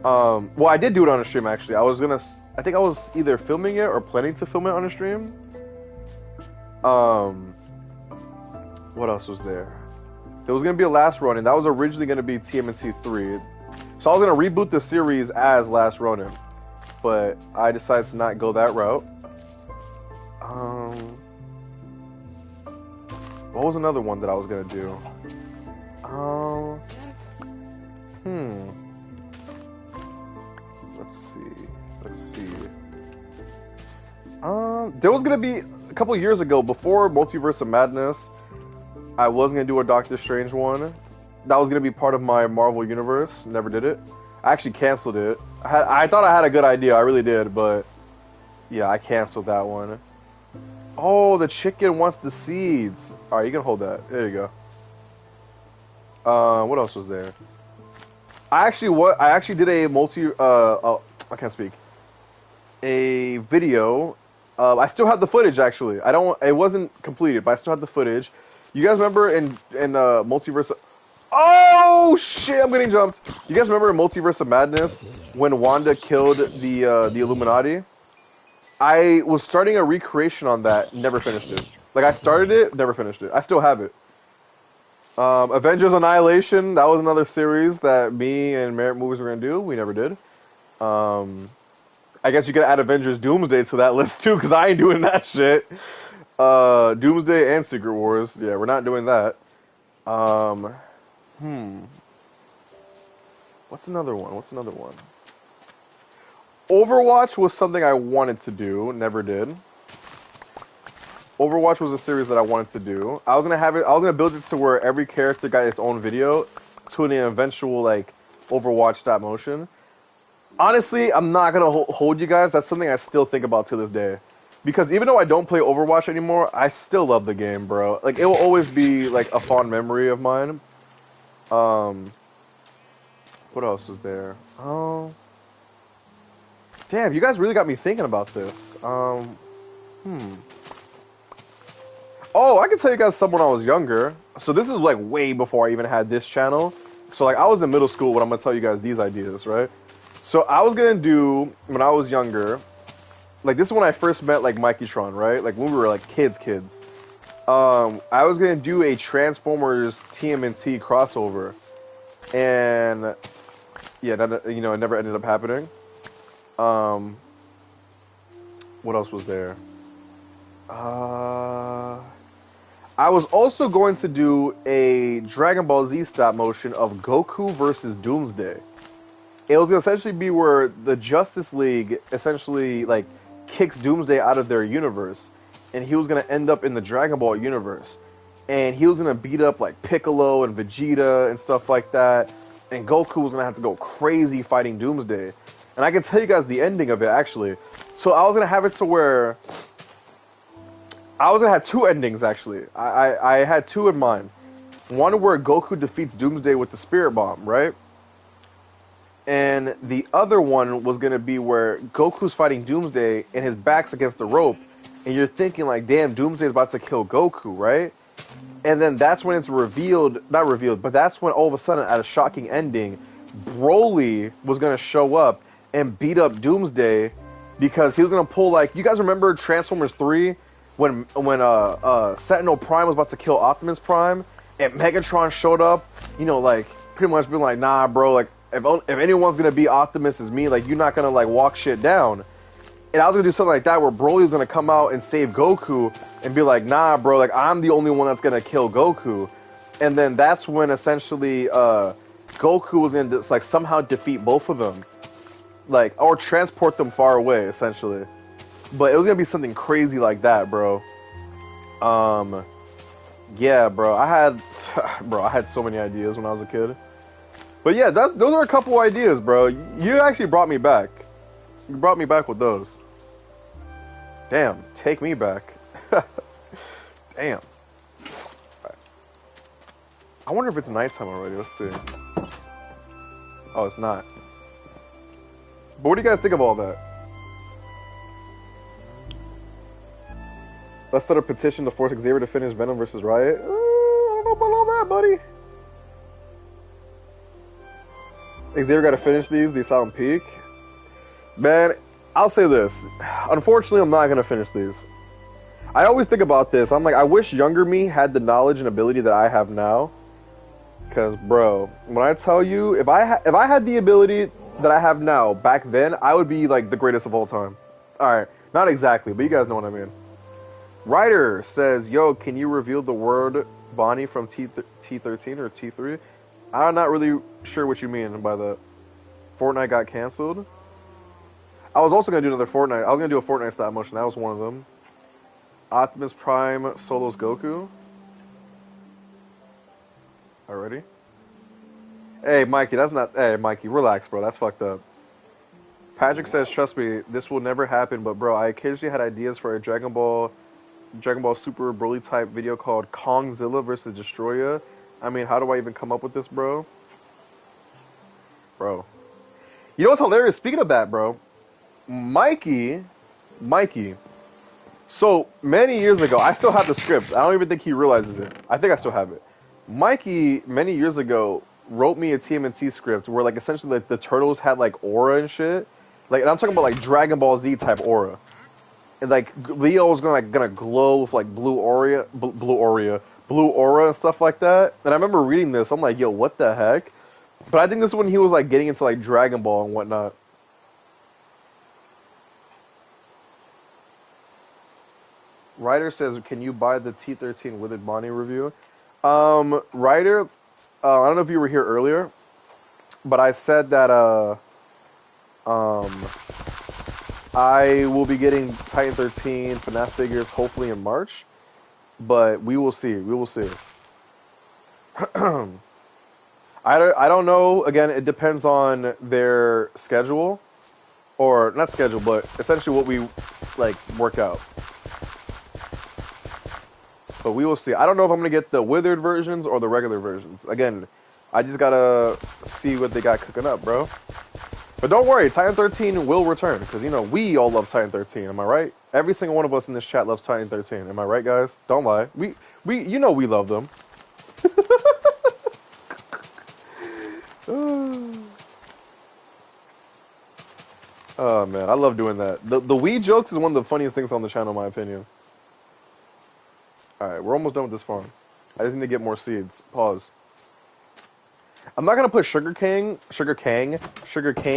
Well, I did do it on a stream actually. I think I was either filming it or planning to film it on a stream. What else was there? There was gonna be a Last Ronin. That was originally gonna be TMNT 3. So I was gonna reboot the series as Last Ronin, but I decided to not go that route. What was another one that I was gonna do? Let's see. There was gonna be a couple years ago, before Multiverse of Madness, I was gonna do a Doctor Strange one. That was gonna be part of my Marvel universe. Never did it. I actually canceled it. I thought I had a good idea. I really did, but yeah, I canceled that one. Oh, the chicken wants the seeds. All right, you can hold that. There you go. What else was there? I actually did a I can't speak. A video. I still have the footage actually. It wasn't completed, but I still have the footage. You guys remember in Multiverse? Oh shit! I'm getting jumped. You guys remember in Multiverse of Madness when Wanda killed the Illuminati? I was starting a recreation on that. Never finished it. Like I started it, never finished it. I still have it. Avengers Annihilation. That was another series that me and Merit Movies were gonna do. We never did. I guess you could add Avengers Doomsday to that list too, because I ain't doing that shit. Doomsday and Secret Wars. Yeah, we're not doing that. What's another one? Overwatch was something I wanted to do, never did. Overwatch was a series that I wanted to do. I was gonna build it to where every character got its own video to an eventual like Overwatch stop motion. Honestly, I'm not gonna hold you guys. That's something I still think about to this day. Because even though I don't play Overwatch anymore, I still love the game, bro. Like, it will always be, like, a fond memory of mine. What else is there? Oh. Damn, you guys really got me thinking about this. Oh, I can tell you guys some when I was younger. So this is, like, way before I even had this channel. So, like, I was in middle school when I'm gonna tell you guys these ideas, right? So I was gonna do, when I was younger... Like, this is when I first met, like, Mikey Tron, right? Like, when we were, like, kids. I was going to do a Transformers TMNT crossover. And, yeah, that, you know, it never ended up happening. What else was there? I was also going to do a Dragon Ball Z stop motion of Goku versus Doomsday. It was going to essentially be where the Justice League essentially, like, kicks Doomsday out of their universe, and he was going to end up in the Dragon Ball universe, and he was going to beat up like Piccolo and Vegeta and stuff like that, and Goku was going to have to go crazy fighting Doomsday. And I can tell you guys the ending of it actually. So I was going to have it to where I was going to have two endings actually. I had two in mind. One where Goku defeats Doomsday with the Spirit Bomb, right? And the other one was going to be where Goku's fighting Doomsday and his back's against the rope. And you're thinking like, damn, Doomsday's about to kill Goku, right? And then that's when it's not revealed, but that's when all of a sudden, at a shocking ending, Broly was going to show up and beat up Doomsday because he was going to pull like, you guys remember Transformers 3 when Sentinel Prime was about to kill Optimus Prime and Megatron showed up, you know, like pretty much being like, nah, bro, like, if anyone's gonna be Optimus, it's me. Like, you're not gonna like walk shit down. And I was gonna do something like that where Broly was gonna come out and save Goku and be like, nah, bro, like I'm the only one that's gonna kill Goku. And then that's when essentially Goku was gonna like somehow defeat both of them. like, or transport them far away, essentially. But it was gonna be something crazy like that, bro. Yeah, bro. Bro, I had so many ideas when I was a kid. But yeah, those are a couple ideas, bro. You actually brought me back. You brought me back with those. Damn, take me back. Damn. Right. I wonder if it's nighttime already. Let's see. Oh, it's not. But what do you guys think of all that? Let's start a petition to force Xavier to finish Venom versus Riot. I don't know about all that, buddy. Xavier got to finish these Asylum Peak. Man, I'll say this. Unfortunately, I'm not going to finish these. I always think about this. I'm like, I wish younger me had the knowledge and ability that I have now. Because, bro, when I tell you, if I had the ability that I have now back then, I would be, like, the greatest of all time. All right. Not exactly, but you guys know what I mean. Ryder says, yo, can you reveal the word Bonnie from T13 or T3? I'm not really sure what you mean by that. Fortnite got canceled. I was also going to do another Fortnite. I was going to do a Fortnite stop motion. That was one of them. Optimus Prime solos Goku. Already? Hey, Mikey, that's not... Hey, Mikey, relax, bro. That's fucked up. Patrick says, trust me, this will never happen, but bro, I occasionally had ideas for a Dragon Ball Super Broly type video called Kongzilla versus Destroya. I mean, how do I even come up with this, bro? Bro. You know what's hilarious? Speaking of that, bro, Mikey, so many years ago, I still have the script. I don't even think he realizes it. I think I still have it. Mikey, many years ago, wrote me a TMNT script where, like, essentially, like, the turtles had, like, aura and shit. Like, and I'm talking about, like, Dragon Ball Z type aura. And, like, Leo was gonna glow with, like, blue aura and stuff like that. And I remember reading this. I'm like, yo, what the heck? But I think this is when he was, like, getting into, like, Dragon Ball and whatnot. Ryder says, can you buy the T13 Withered Bonnie review? Ryder, I don't know if you were here earlier, but I said that, I will be getting Titan 13 FNAF figures hopefully in March, but we will see. We will see. I don't know. Again, it depends on their schedule, or not schedule, but essentially what we like work out. But we will see. I don't know if I'm gonna get the withered versions or the regular versions. Again, I just gotta see what they got cooking up, bro. But don't worry, Titan 13 will return, because, you know, we all love Titan 13, am I right? Every single one of us in this chat loves Titan 13, am I right, guys? Don't lie. You know we love them. Oh, man, I love doing that. The Wii jokes is one of the funniest things on the channel, in my opinion. Alright, we're almost done with this farm. I just need to get more seeds. Pause. I'm not gonna put sugarcane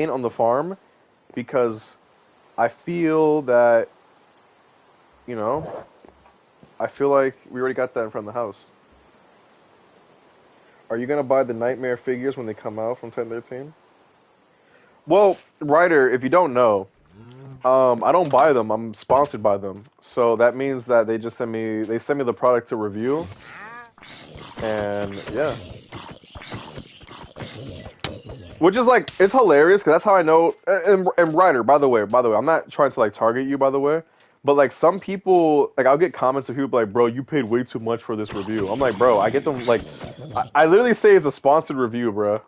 on the farm because I feel that, you know, I feel like we already got that in front of the house. Are you gonna buy the Nightmare figures when they come out from 1013? Well, Ryder, if you don't know, I don't buy them. I'm sponsored by them, so that means that they just send me the product to review, and yeah. Which is, like, it's hilarious, because that's how I know, and Ryder, by the way, I'm not trying to, like, target you, by the way, but, like, some people, like, I'll get comments of people like, bro, you paid way too much for this review. I'm like, bro, I get them, like, I literally say it's a sponsored review, bro.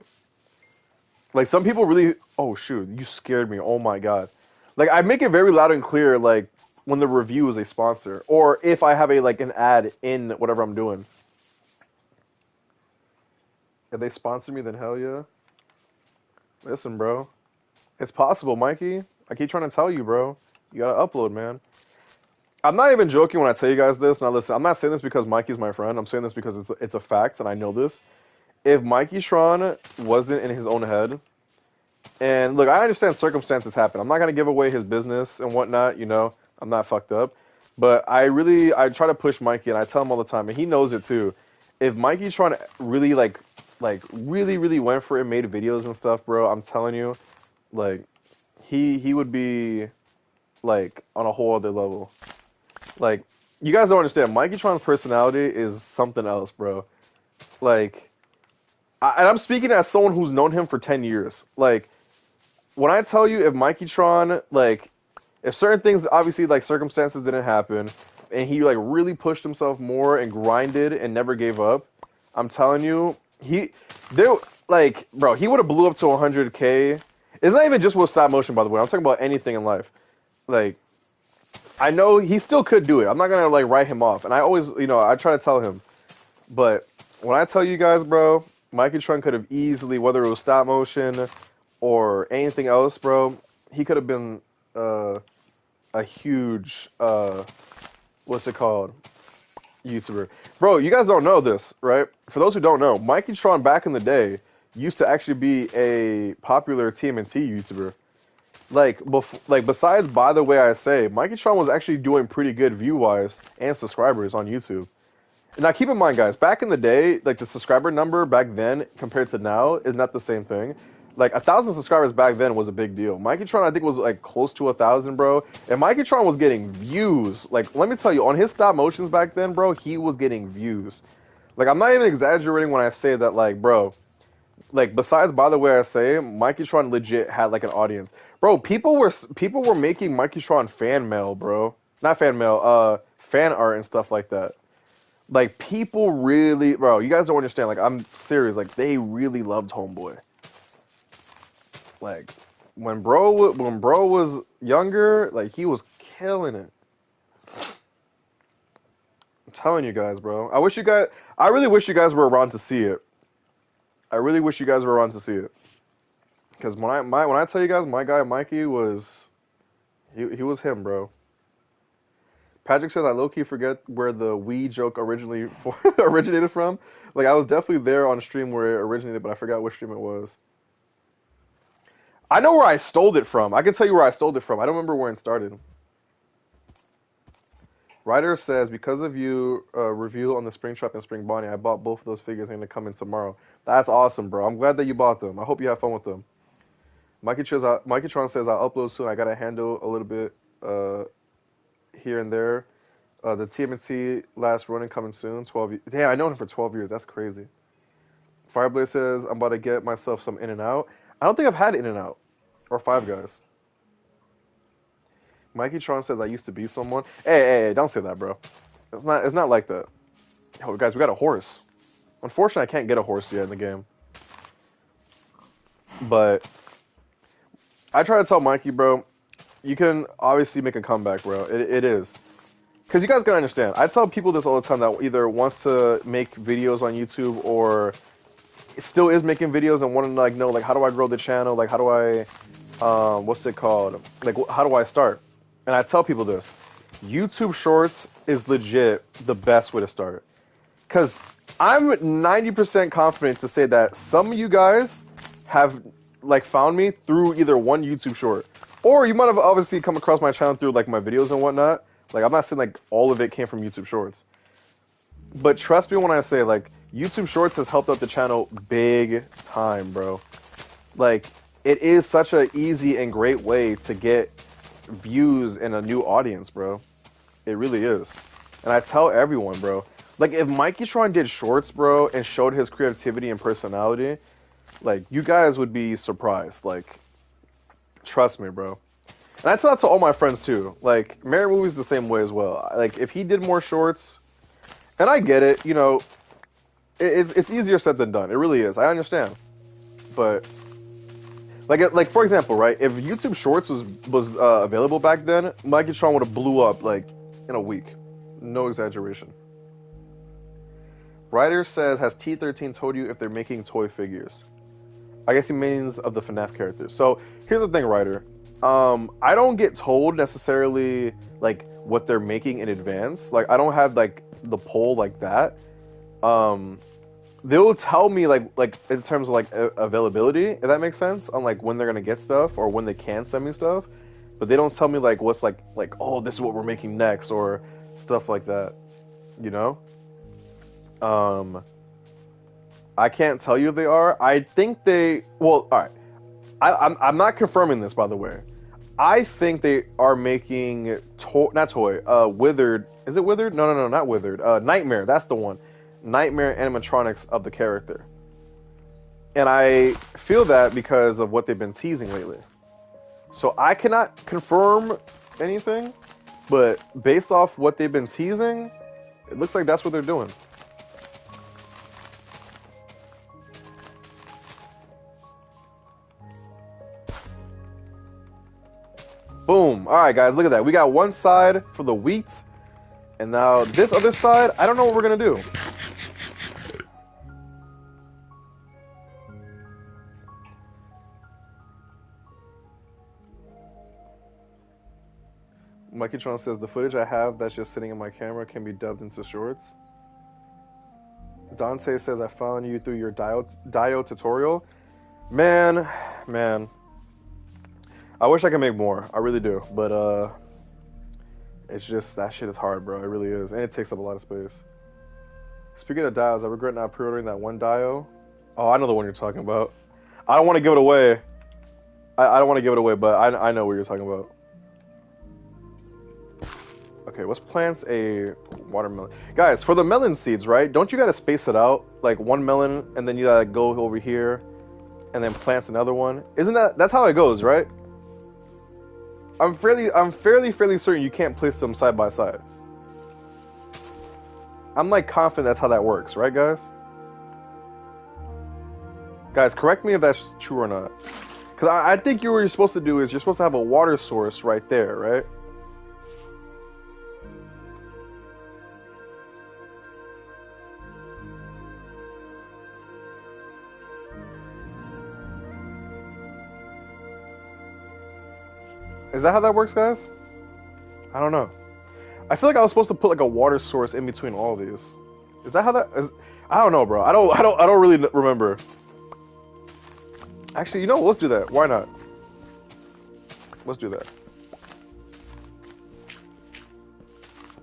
Like, some people really, oh, shoot, you scared me, oh my god. Like, I make it very loud and clear, like, when the review is a sponsor, or if I have an ad in whatever I'm doing. If they sponsor me, then hell yeah. Listen, bro. It's possible, Mikey. I keep trying to tell you, bro. You gotta upload, man. I'm not even joking when I tell you guys this. Now, listen, I'm not saying this because Mikey's my friend. I'm saying this because it's a fact, and I know this. If Mikey Tron wasn't in his own head, and look, I understand circumstances happen. I'm not gonna give away his business and whatnot, you know. I'm not fucked up. But I try to push Mikey, and I tell him all the time, and he knows it too. If Mikey Tron really, really went for it, made videos and stuff, bro, I'm telling you, like, he would be like on a whole other level. Like, you guys don't understand. Mikey Tron's personality is something else, bro. Like, and I'm speaking as someone who's known him for 10 years. Like, when I tell you, if Mikey Tron, like, if certain things, obviously, like, circumstances didn't happen, and he, like, really pushed himself more and grinded and never gave up, I'm telling you, there, like, bro, he would have blew up to 100K. It's not even just with stop motion, by the way. I'm talking about anything in life. Like, I know he still could do it. I'm not gonna like write him off. And I always, I try to tell him. But when I tell you guys, bro, Mikey Tron could have easily, whether it was stop motion or anything else, bro, he could have been a huge what's it called? YouTuber. Bro, you guys don't know this, right? For those who don't know, Mikey Tron back in the day used to actually be a popular TMNT YouTuber. Like besides By the Way I Say, Mikey Tron was actually doing pretty good view-wise and subscribers on YouTube. Now keep in mind, guys, back in the day, like the subscriber number back then compared to now is not the same thing. Like 1,000 subscribers back then was a big deal. Mikey Tron, I think, was like close to 1,000, bro. And Mikey Tron was getting views. Like, let me tell you, on his stop motions back then, bro, he was getting views. Like, I'm not even exaggerating when I say that, like, bro, like besides By the Way I Say, Mikey Tron legit had like an audience. Bro, people were making Mikey Tron fan mail, bro. Not fan mail, fan art and stuff like that. Like people really, bro, you guys don't understand. Like I'm serious. Like they really loved Homeboy. Like when bro was younger, like he was killing it. I'm telling you guys, bro. I really wish you guys were around to see it. I really wish you guys were around to see it. Because when I tell you guys, my guy Mikey was, he was him, bro. Patrick says I low-key forget where the Wii joke originated from. Like I was definitely there on stream where it originated, but I forgot which stream it was. I know where I stole it from. I can tell you where I stole it from. I don't remember where it started. Ryder says, because of you review on the Springtrap and Spring Bonnie, I bought both of those figures. I'm going to come in tomorrow. That's awesome, bro. I'm glad that you bought them. I hope you have fun with them. Mikey Tron says, I'll upload soon. I got to handle a little bit here and there. The TMNT last running coming soon. 12. Damn, I known him for 12 years. That's crazy. Fireblaze says, I'm about to get myself some In-N-Out. I don't think I've had In-N-Out or Five Guys. Mikey Tron says I used to be someone. Hey, don't say that, bro. It's not like that. Yo, guys, we got a horse. Unfortunately, I can't get a horse yet in the game. But I try to tell Mikey, bro, you can obviously make a comeback, bro. It is. Because you guys gotta understand. I tell people this all the time that either wants to make videos on YouTube or still is making videos and want to like know like how do I grow the channel? Like how do I what's it called? Like how do I start? And I tell people this. YouTube Shorts is legit the best way to start. Because I'm 90% confident to say that some of you guys have like found me through either one YouTube Short. Or you might have obviously come across my channel through like my videos and whatnot. Like I'm not saying like all of it came from YouTube Shorts. But trust me when I say like YouTube Shorts has helped out the channel big time, bro. Like it is such an easy and great way to get views and a new audience, bro. It really is. And I tell everyone, bro. Like if Mikey Tron did shorts, bro, and showed his creativity and personality, like you guys would be surprised. Like trust me, bro. And I tell that to all my friends too. Like Mary Movie's the same way as well. Like if he did more shorts, and I get it, it's easier said than done. It really is. I understand. But like for example, right? If YouTube Shorts was available back then, Mikey Tron would have blew up like in a week. No exaggeration. Ryder says, has T13 told you if they're making toy figures? I guess he means of the FNAF characters. So here's the thing, Ryder. I don't get told necessarily like what they're making in advance. Like I don't have like the poll like that. They'll tell me like in terms of like availability, if that makes sense, on like when they're gonna get stuff or when they can send me stuff, but they don't tell me like what's like oh this is what we're making next or stuff like that, I can't tell you if they are. I think they. Well, all right. I'm not confirming this, by the way, I think they are making not toy. Withered. Is it Withered? No, no, no, not Withered. Nightmare. That's the one. Nightmare animatronics of the character. And I feel that because of what they've been teasing lately. So I cannot confirm anything, but based off what they've been teasing, it looks like that's what they're doing. Boom. All right, guys, look at that. We got one side for the wheat, and now this other side, I don't know what we're going to do. Mikey Tron says, the footage I have that's just sitting in my camera can be dubbed into shorts. Dante says, I found you through your Dio tutorial. Man. I wish I could make more. I really do. But, it's just, that shit is hard, bro. It really is. And it takes up a lot of space. Speaking of dios, I regret not pre-ordering that one dio. Oh, I know the one you're talking about. I don't want to give it away. I don't want to give it away, but I know what you're talking about. Okay, let's plant a watermelon. Guys, for the melon seeds, right? Don't you gotta space it out? Like one melon, and then you gotta go over here, and then plant another one. Isn't that's how it goes, right? I'm fairly certain you can't place them side by side. I'm like confident that's how that works, right, guys? Guys, correct me if that's true or not. Because I think what you're supposed to do is you're supposed to have a water source right there, right? Is that how that works, guys? I don't know. I feel like I was supposed to put like a water source in between all of these. Is that how that is? I don't know, bro. I don't really remember. Actually, you know, let's do that. Why not? Let's do that.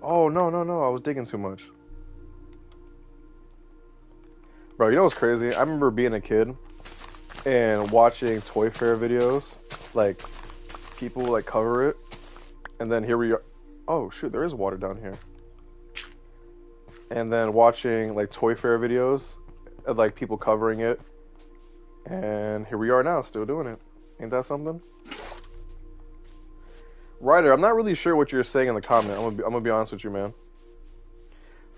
Oh, no. I was digging too much. Bro, you know what's crazy? I remember being a kid and watching Toy Fair videos, like people like cover it, and then here we are. Oh shoot, there is water down here. And then watching like Toy Fair videos of like people covering it, and here we are now, still doing it. Ain't that something? Ryder, I'm not really sure what you're saying in the comment. I'm gonna be honest with you, man.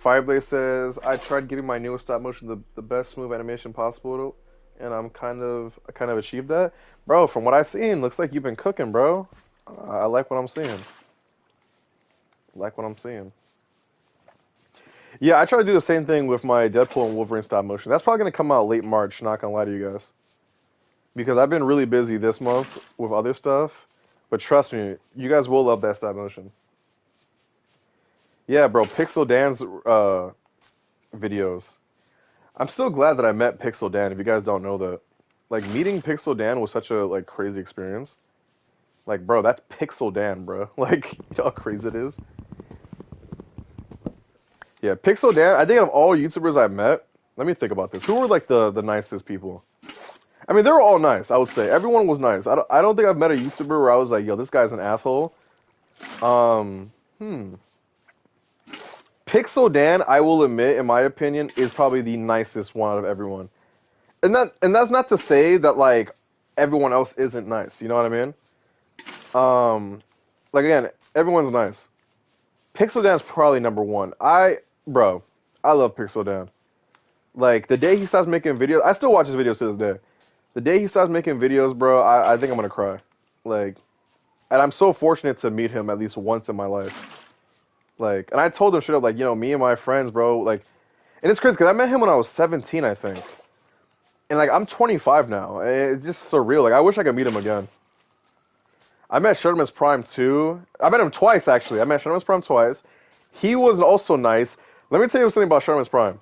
Fireblaze says, I tried giving my newest stop motion the best smooth animation possible, and I kind of achieved that. Bro, from what I've seen, looks like you've been cooking, bro. I like what I'm seeing. Yeah, I try to do the same thing with my Deadpool and Wolverine stop motion. That's probably going to come out late March, not going to lie to you guys. Because I've been really busy this month with other stuff. But trust me, you guys will love that stop motion. Yeah, bro, Pixel Dan's videos. I'm still glad that I met Pixel Dan, if you guys don't know that. Like, meeting Pixel Dan was such a, like, crazy experience. Like, bro, that's Pixel Dan, bro. Like, you know how crazy it is? Yeah, Pixel Dan, I think of all YouTubers I've met, let me think about this. Who were, like, the nicest people? I mean, they were all nice, I would say. Everyone was nice. I don't think I've met a YouTuber where I was like, yo, this guy's an asshole. Pixel Dan, I will admit, in my opinion, is probably the nicest one out of everyone. And that's not to say that, like, everyone else isn't nice. You know what I mean? Like, again, everyone's nice. Pixel Dan's probably number one. Bro, I love Pixel Dan. Like, the day he stops making videos, I still watch his videos to this day. The day he stops making videos, bro, I think I'm gonna cry. Like, and I'm so fortunate to meet him at least once in my life. Like, and I told him straight up, like, you know, me and my friends, bro, like, and it's crazy because I met him when I was 17, I think. And, like, I'm 25 now. It's just surreal. Like, I wish I could meet him again. I met Sherman's Prime, too. I met him twice, actually. I met Sherman's Prime twice. He was also nice. Let me tell you something about Sherman's Prime.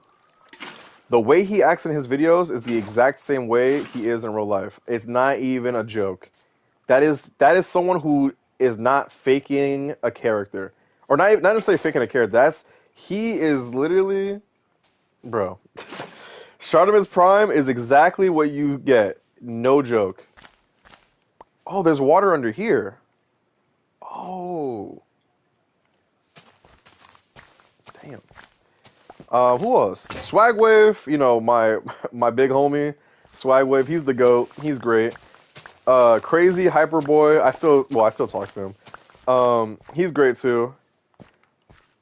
The way he acts in his videos is the exact same way he is in real life. It's not even a joke. That is someone who is not faking a character. Or not necessarily faking a character. He is literally, bro. Shartimus Prime is exactly what you get. No joke. Oh, there's water under here. Oh, damn. Who else? Swagwave, you know, my big homie, Swagwave, he's the GOAT. He's great. Crazy Hyperboy, I still talk to him. He's great too.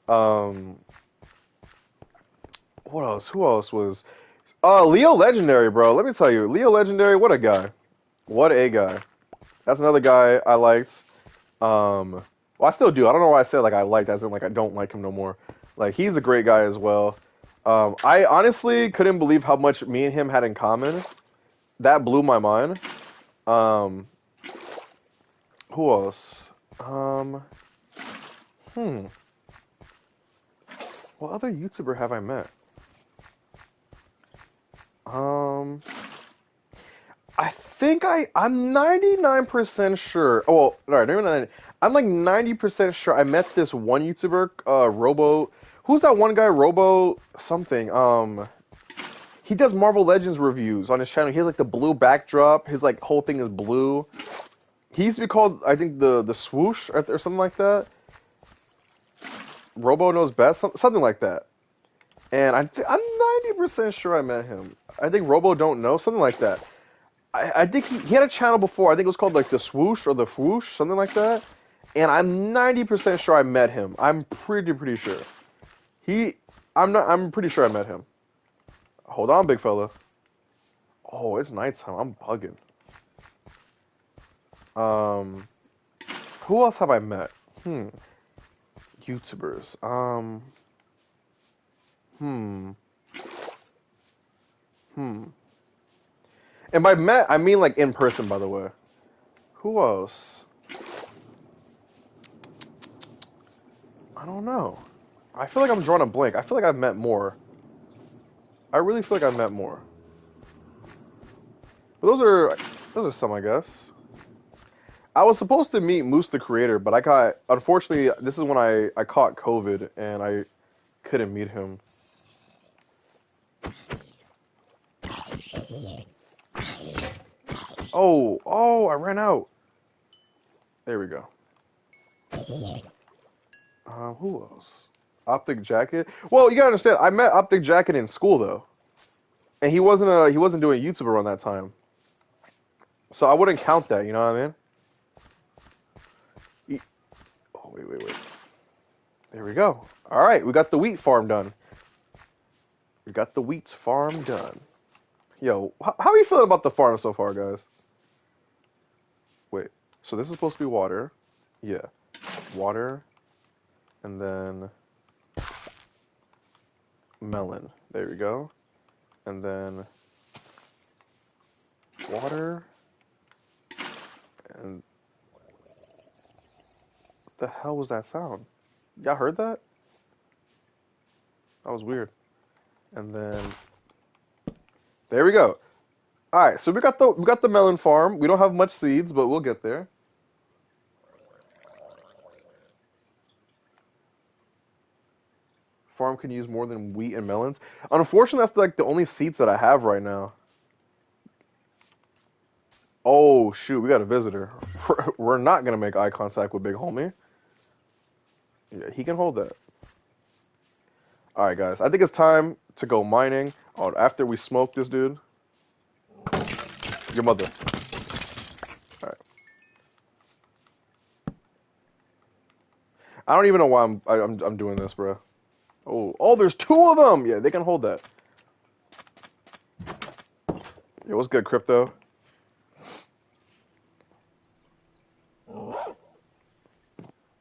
Um, what else? Who else was? Leo Legendary, bro. Let me tell you, Leo Legendary, what a guy. What a guy. That's another guy I liked. Well, I still do. I don't know why I said like I liked, as in like I don't like him no more. Like he's a great guy as well. I honestly couldn't believe how much me and him had in common. That blew my mind. Um, who else? Um, hmm. What other YouTuber have I met? Um, I think I'm 99% sure. Oh, well, all right, maybe not. I'm like 90% sure I met this one YouTuber, Robo. Who's that one guy, Robo something? He does Marvel Legends reviews on his channel. He has like the blue backdrop. His like whole thing is blue. He used to be called, I think, the Swoosh or something like that. Robo knows best, something like that. And I'm 90% sure I met him. I think Robo don't know, something like that. I think he had a channel before. I think it was called like the Swoosh or the Fwoosh, something like that. And I'm 90% sure I met him. I'm pretty sure. I'm pretty sure I met him. Hold on, big fella. Oh, it's nighttime. I'm bugging. Who else have I met? YouTubers. Hmm. Hmm. And by met, I mean like in person, by the way. Who else? I don't know. I feel like I'm drawing a blank. I feel like I've met more. I really feel like I've met more. But those are some, I guess. I was supposed to meet Moose the Creator, but unfortunately, this is when I caught COVID and I couldn't meet him. Oh, I ran out. There we go. Who else? Optic Jacket. Well, you gotta understand, I met Optic Jacket in school though, and he wasn't doing YouTube around that time, so I wouldn't count that. You know what I mean? Oh wait. There we go. All right, we got the wheat farm done. We got the wheat farm done. Yo, how are you feeling about the farm so far, guys? Wait, so this is supposed to be water. Yeah, water, and then melon. There we go. And then water. And what the hell was that sound? Y'all heard that? That was weird. And then there we go. All right, so we got the melon farm. We don't have much seeds, but we'll get there. Farm can use more than wheat and melons. Unfortunately, that's like the only seeds that I have right now. Oh shoot, we got a visitor. We're not gonna make eye contact with big homie. Yeah, he can hold that. All right, guys. I think it's time to go mining. Oh, after we smoke this dude. Your mother. All right. I don't even know why I'm doing this, bro. Oh, there's two of them. Yeah, they can hold that. Yo, what's good, crypto?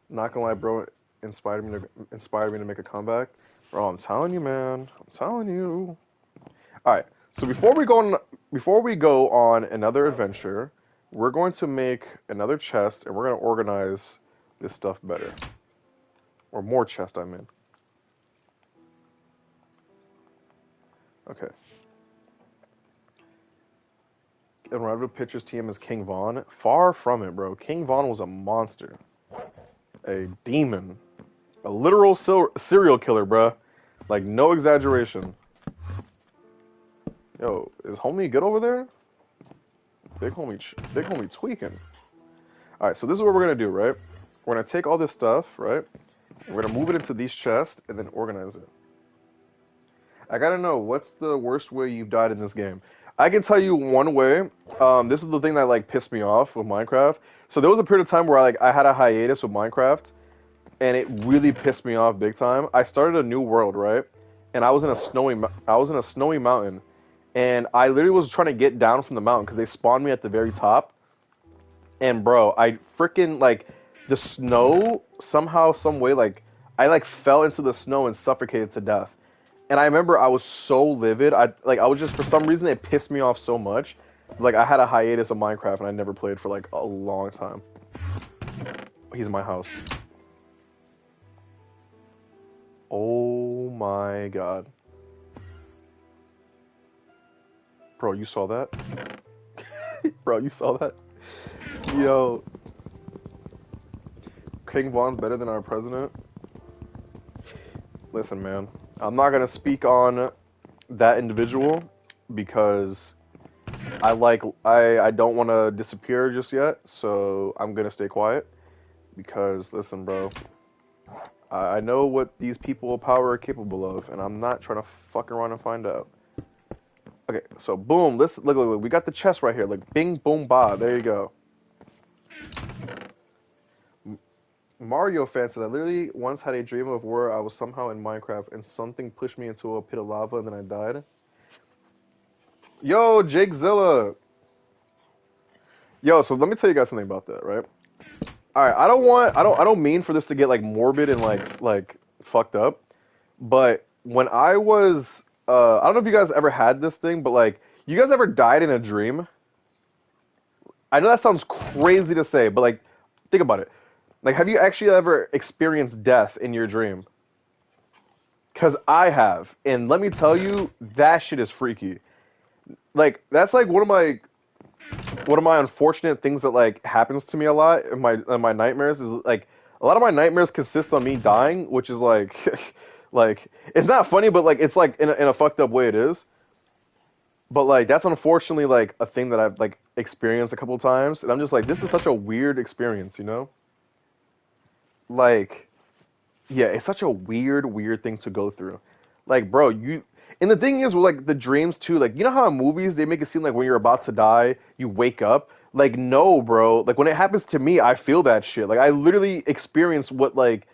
Not gonna lie, bro. Inspired me to make a comeback. Bro, I'm telling you, man. I'm telling you. All right. So before we go on another adventure, we're going to make another chest and we're going to organize this stuff better. Or more chest, I mean. Okay. And Ronaldo pictures TM as King Von. Far from it, bro. King Von was a monster. A demon. A literal serial killer, bro. Like, no exaggeration. Yo, is homie good over there? Big homie tweaking. All right, so this is what we're gonna do, right? We're gonna take all this stuff, right? We're gonna move it into these chests and then organize it. I gotta know what's the worst way you've died in this game. I can tell you one way. This is the thing that like pissed me off with Minecraft. So there was a period of time where I had a hiatus with Minecraft, and it really pissed me off big time. I started a new world, right? And I was in a snowy mountain, and I literally was trying to get down from the mountain because they spawned me at the very top. And bro, I freaking like the snow somehow, some way, like I like fell into the snow and suffocated to death. And I remember I was so livid. I was just for some reason it pissed me off so much. Like I had a hiatus of Minecraft and I never played for like a long time. He's in my house. Oh my god. Bro, you saw that? Bro, you saw that? Yo. King Von's better than our president? Listen, man. I'm not gonna speak on that individual because I don't want to disappear just yet, so I'm gonna stay quiet. Because listen, bro, I know what these people with power are capable of, and I'm not trying to fuck around and find out. Okay, so boom, look, we got the chest right here, like bing, boom, ba, there you go. Mario fan says, I literally once had a dream of where I was somehow in Minecraft and something pushed me into a pit of lava and then I died. Yo, Jake Zilla. Yo, so let me tell you guys something about that, right? All right, I don't mean for this to get like morbid and like fucked up, but when I was I don't know if you guys ever had this thing, but like you guys ever died in a dream? I know that sounds crazy to say, but like think about it. Like, have you actually ever experienced death in your dream? Because I have. And let me tell you, that shit is freaky. Like, that's like one of my unfortunate things that like happens to me a lot in my nightmares is like a lot of my nightmares consist on me dying, which is like like it's not funny, but like it's like in a fucked up way it is. But like that's unfortunately like a thing that I've like experienced a couple of times, and I'm just like, this is such a weird experience, you know? Like, yeah, it's such a weird thing to go through. Like, bro, and the thing is with like the dreams too, like you know how in movies they make it seem like when you're about to die, you wake up? Like, no, bro. Like when it happens to me, I feel that shit. Like I literally experience what like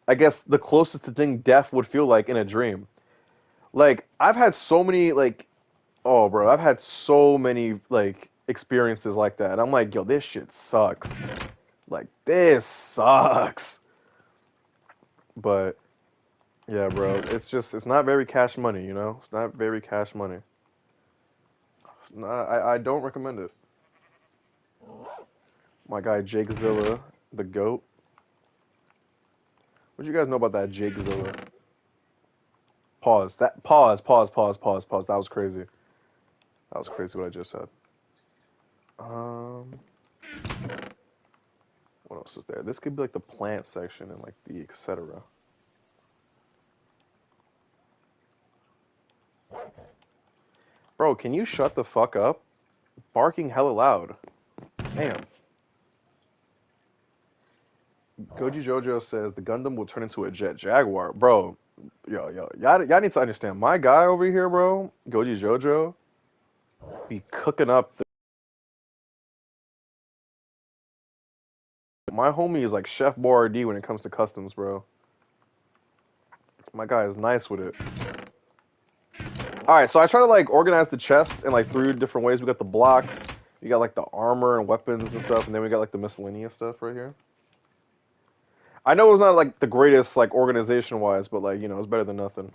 I guess the closest to thing death would feel like in a dream. Like I've had so many like oh bro, I've had so many like experiences like that. I'm like, yo, this shit sucks. Like this sucks. But yeah, bro, it's not very cash money, you know? It's not very cash money. It's not, I don't recommend it. My guy Jake Zilla, the GOAT. What do you guys know about that Jake Zilla? Pause. Pause. That was crazy. That was crazy what I just said. Um, what else is there? This could be like the plant section and like the etc. Bro, can you shut the fuck up? Barking hella loud. Damn. Goji Jojo says the Gundam will turn into a jet Jaguar. Bro, y'all need to understand. My guy over here, bro, Goji Jojo, be cooking up. My homie is like Chef Boyardee when it comes to customs, bro. My guy is nice with it. Alright, so I try to like organize the chests in like three different ways. We got the blocks, you got like the armor and weapons and stuff, and then we got like the miscellaneous stuff right here. I know it's not like the greatest like organization wise, but like, you know, it's better than nothing.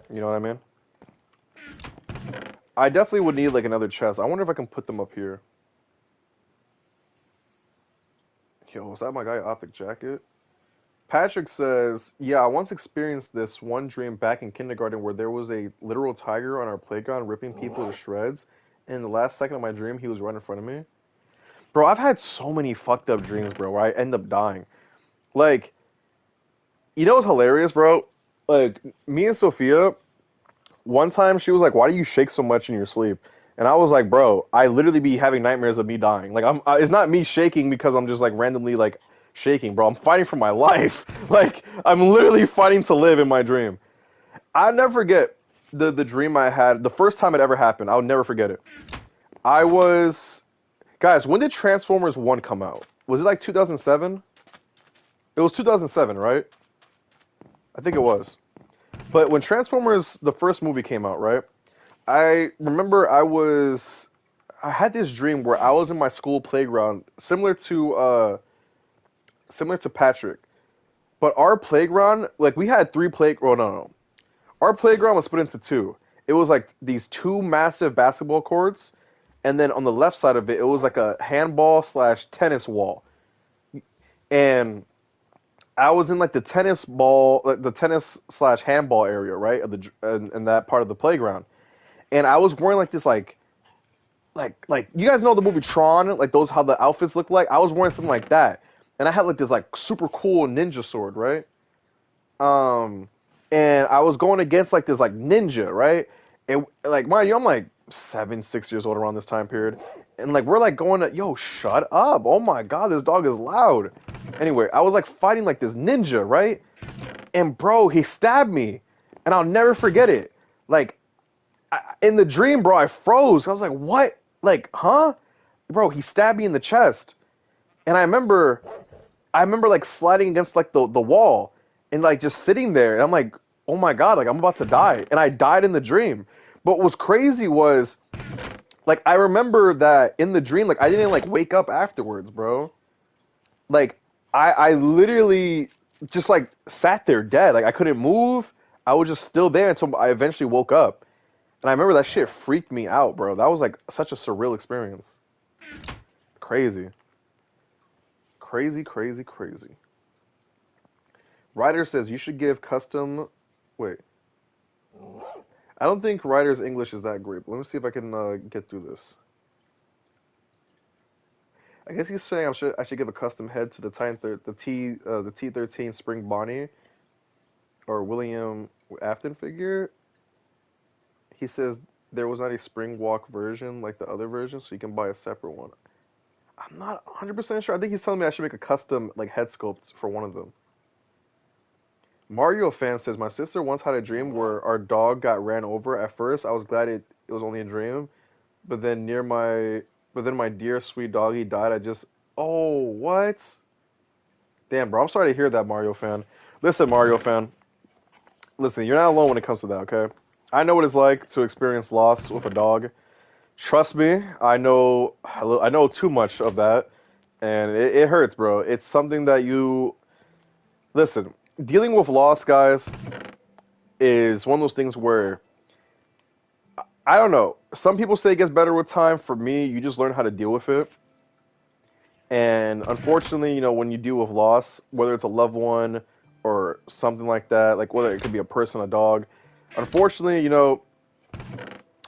You know what I mean? I definitely would need like another chest. I wonder if I can put them up here. Yo, was that my guy Optic Jacket? Patrick says, yeah, I once experienced this one dream back in kindergarten where there was a literal tiger on our playground ripping people to shreds, and in the last second of my dream, he was right in front of me. Bro, I've had so many fucked up dreams, bro, where I end up dying. Like, you know what's hilarious, bro? Like, me and Sophia, one time she was like, why do you shake so much in your sleep? And I was like, bro, I literally be having nightmares of me dying. Like it's not me shaking because I'm just like randomly like shaking, bro. I'm fighting for my life. Like I'm literally fighting to live in my dream. I'll never forget the dream I had. The first time it ever happened, I'll never forget it. I was guys. When did Transformers One come out? Was it like 2007? It was 2007, right? I think it was. But when Transformers the first movie came out, right? I remember I had this dream where I was in my school playground, similar to Patrick. But our playground, like we had three play. Oh no. Our playground was split into two. It was like these two massive basketball courts, and then on the left side of it, it was like a handball slash tennis wall. And I was in like the tennis ball, like the tennis slash handball area, right, of in that part of the playground. And I was wearing like this like you guys know the movie Tron, like those how the outfits look like. I was wearing something like that, and I had like this like super cool ninja sword, right? Um, and I was going against like this like ninja, right? And like mind you, I'm like 6 years old around this time period, and like we're like going to yo, shut up! Oh my god, this dog is loud. Anyway, I was like fighting like this ninja, right? And bro, he stabbed me, and I'll never forget it. Like in the dream, bro, I froze. I was like, what? Like, huh? Bro, he stabbed me in the chest. And I remember like sliding against like the wall and like just sitting there. And I'm like, oh my God, like I'm about to die. And I died in the dream. But what was crazy was like I remember that in the dream, like I didn't like wake up afterwards, bro. Like I literally just like sat there dead. Like I couldn't move. I was just still there until I eventually woke up. And I remember that shit freaked me out, bro. That was like such a surreal experience. Crazy. Crazy, crazy, crazy. Ryder says you should give custom. Wait. I don't think Ryder's English is that great, but let me see if I can get through this. I guess he's saying I should give a custom head to the the T13 Spring Bonnie or William Afton figure. He says there was not a Spring Walk version like the other version, so you can buy a separate one. I'm not 100% sure. I think he's telling me I should make a custom like head sculpt for one of them. Mario fan says my sister once had a dream where our dog got ran over. At first, I was glad it was only a dream, but then my dear sweet doggy died. I just oh what? Damn, bro. I'm sorry to hear that, Mario fan. Listen, Mario fan. Listen, you're not alone when it comes to that. Okay, I know what it's like to experience loss with a dog. Trust me, I know too much of that, and it hurts, bro. It's something that you listen. Dealing with loss, guys, is one of those things where I don't know. Some people say it gets better with time. For me, you just learn how to deal with it. And unfortunately, when you deal with loss, whether it's a loved one or something like that, like whether it could be a person, a dog, unfortunately, it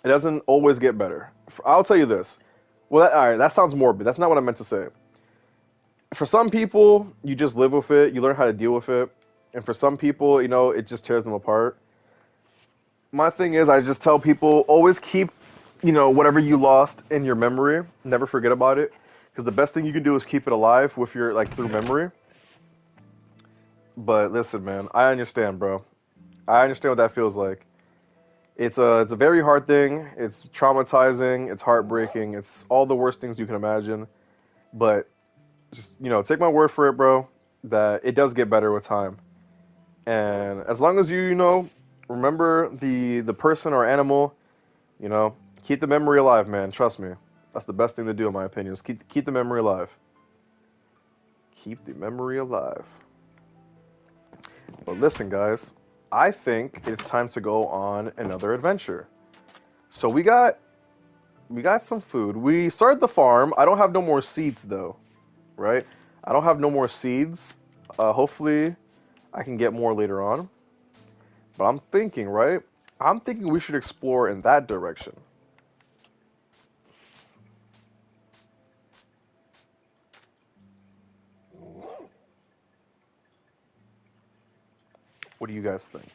doesn't always get better. I'll tell you this. Well, all right, that sounds morbid. That's not what I meant to say. For some people, you just live with it. You learn how to deal with it. And for some people, it just tears them apart. My thing is, I just tell people always keep, whatever you lost in your memory. Never forget about it. Because the best thing you can do is keep it alive with your, like, through memory. But listen, man, I understand, bro. I understand what that feels like. It's a very hard thing. It's traumatizing. It's heartbreaking. It's all the worst things you can imagine. But just, take my word for it, bro, that it does get better with time. And as long as you remember the person or animal, keep the memory alive, man. Trust me. That's the best thing to do, in my opinion. Is keep the memory alive. Keep the memory alive. But listen, guys, I think it's time to go on another adventure. So we got some food. We started the farm. I don't have no more seeds though, right? I don't have no more seeds. Hopefully, I can get more later on. But I'm thinking, right? I'm thinking we should explore in that direction. What do you guys think?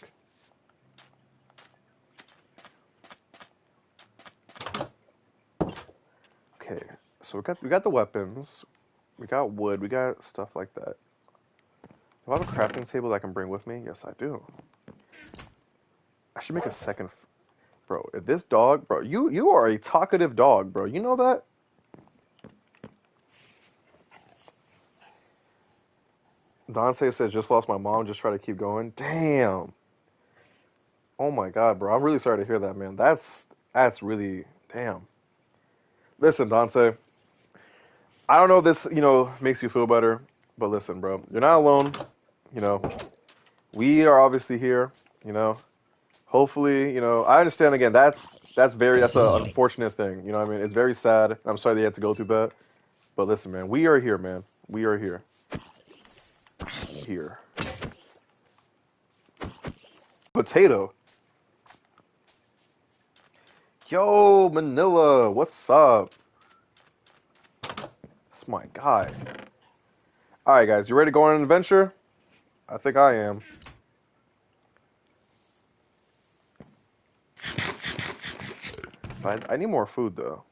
Okay, so we got the weapons, we got wood, we got stuff like that. Do I have a crafting table that I can bring with me? Yes, I do. I should make a second, bro. If this dog, bro, you are a talkative dog, bro. You know that? Dante says just lost my mom. Just try to keep going. Damn. Oh my God, bro. I'm really sorry to hear that, man. That's really damn. Listen, Dante. I don't know if this, makes you feel better, but listen, bro. You're not alone. You know, we are obviously here. You know, hopefully, I understand. Again, that's an unfortunate thing. You know what I mean? It's very sad. I'm sorry they had to go through that. But listen, man, we are here, man. We are here. Here. Potato. Yo, Manila, what's up? That's my guy. All right, guys, you ready to go on an adventure? I think I am. I need more food, though.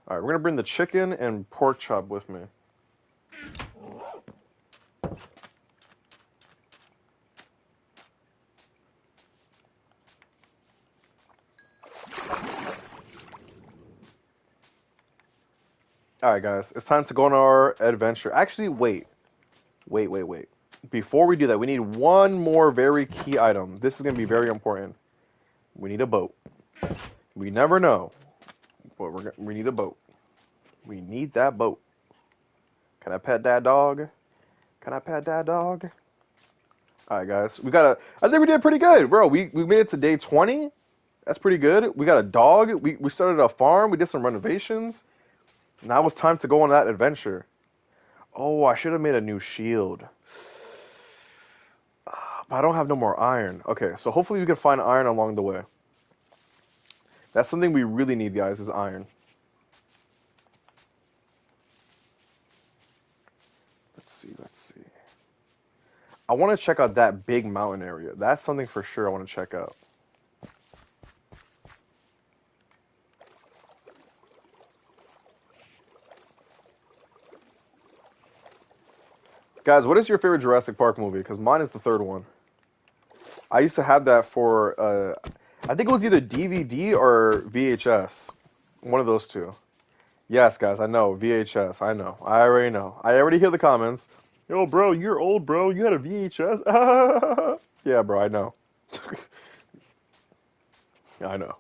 All right, we're gonna bring the chicken and pork chop with me. All right, guys, it's time to go on our adventure. Actually, wait. Before we do that, we need one more very key item. This is gonna be very important. We need a boat. We never know, but we need a boat. We need that boat. Can I pet that dog? Can I pet that dog? All right, guys, I think we did pretty good, bro. We made it to day 20. That's pretty good. We got a dog. We started a farm. We did some renovations. Now it's time to go on that adventure. Oh, I should have made a new shield. But I don't have no more iron. Okay, so hopefully we can find iron along the way. That's something we really need, guys, is iron. Let's see. I want to check out that big mountain area. That's something for sure I want to check out. Guys, what is your favorite Jurassic Park movie? Because mine is the third one. I used to have that for, I think it was either DVD or VHS. One of those two. Yes, guys, I know. VHS. I know. I already know. I already hear the comments. Yo, bro, you're old, bro. You had a VHS? Yeah, bro, I know. Yeah, I know.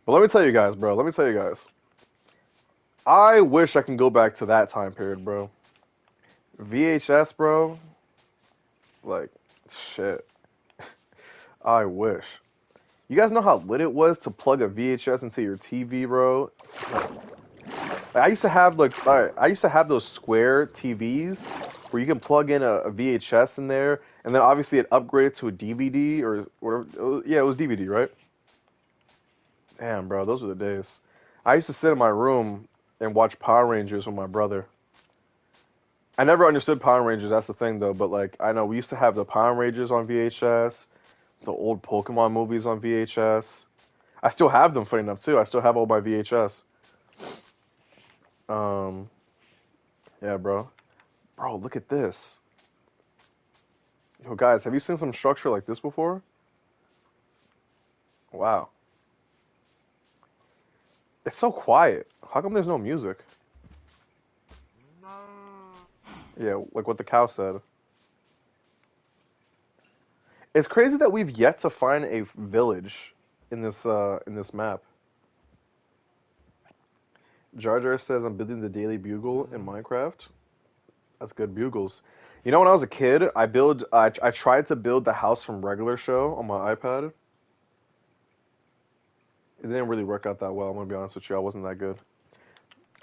But let me tell you guys, bro. Let me tell you guys. I wish I can go back to that time period, bro. VHS, bro. Like, shit. I wish. You guys know how lit it was to plug a VHS into your TV, bro? Like, I used to have those square TVs where you can plug in a VHS in there, and then obviously it upgraded to a DVD or whatever. Yeah, it was DVD, right? Damn, bro, those were the days. I used to sit in my room and watch Power Rangers with my brother. I never understood Power Rangers, that's the thing, though, but, like, I know we used to have the Power Rangers on VHS, the old Pokemon movies on VHS. I still have them, funny enough, too. I still have all my VHS. Yeah, bro. Bro, look at this. Yo, guys, have you seen some structure like this before? Wow. It's so quiet. How come there's no music? Yeah, like what the cow said. It's crazy that we've yet to find a village in this map. Jar Jar says I'm building the Daily Bugle in Minecraft. That's good bugles. You know, when I was a kid, I tried to build the house from Regular Show on my iPad. It didn't really work out that well, I'm gonna be honest with you. I wasn't that good.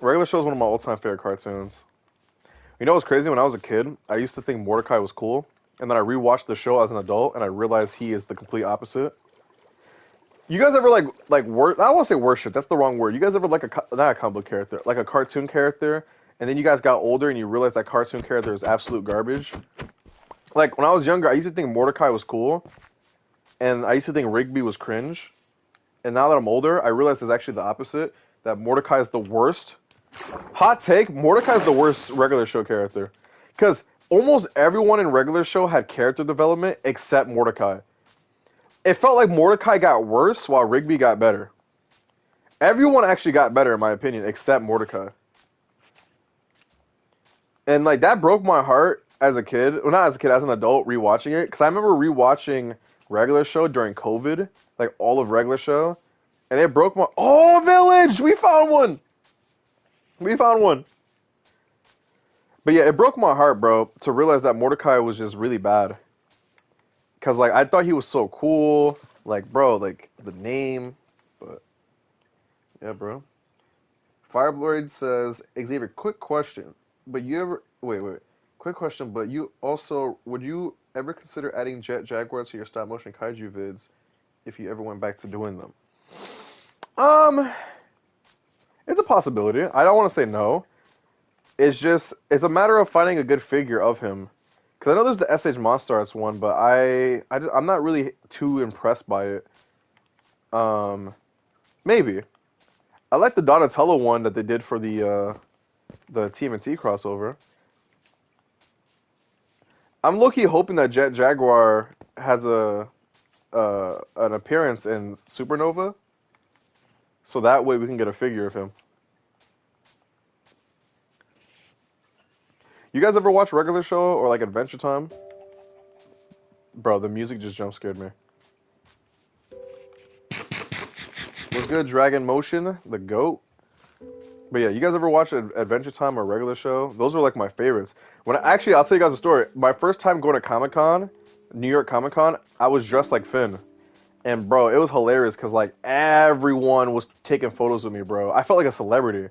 Regular Show is one of my all-time favorite cartoons. You know what's crazy? When I was a kid, I used to think Mordecai was cool, and then I rewatched the show as an adult, and I realized he is the complete opposite. You guys ever like I don't want to say worship. That's the wrong word. You guys ever like not a comic book character, like a cartoon character, and then you guys got older and you realized that cartoon character is absolute garbage? Like when I was younger, I used to think Mordecai was cool, and I used to think Rigby was cringe. And now that I'm older, I realize it's actually the opposite. That Mordecai is the worst. Hot take: Mordecai is the worst regular show character, because almost everyone in regular show had character development except Mordecai. It felt like Mordecai got worse while Rigby got better. Everyone actually got better, in my opinion, except Mordecai. And like that broke my heart as a kid. Well, not as a kid, as an adult, rewatching it. Because I remember rewatching regular show during COVID, like all of regular show, and it broke my. Oh, Village! We found one. We found one. But yeah, it broke my heart, bro, to realize that Mordecai was just really bad. Cause like I thought he was so cool, like bro, like the name, but yeah, bro. Firebloid says, Xavier, quick question, but you ever wait, quick question, but you also would you ever consider adding Jet Jaguar to your stop motion kaiju vids if you ever went back to doing them? It's a possibility. I don't want to say no. It's a matter of finding a good figure of him. Because I know there's the SH Monstarts one, but I'm not really too impressed by it. Maybe. I like the Donatello one that they did for the TMNT crossover. I'm low-key hoping that Jet Jaguar has an appearance in Supernova, so that way we can get a figure of him. You guys ever watch regular show or like Adventure Time? Bro, the music just jump scared me. What's good, Dragon Motion, the GOAT? But yeah, you guys ever watch Adventure Time or regular show? Those are like my favorites. I'll tell you guys a story. My first time going to Comic-Con, New York Comic-Con, I was dressed like Finn. And bro, it was hilarious because like everyone was taking photos with me, bro. I felt like a celebrity.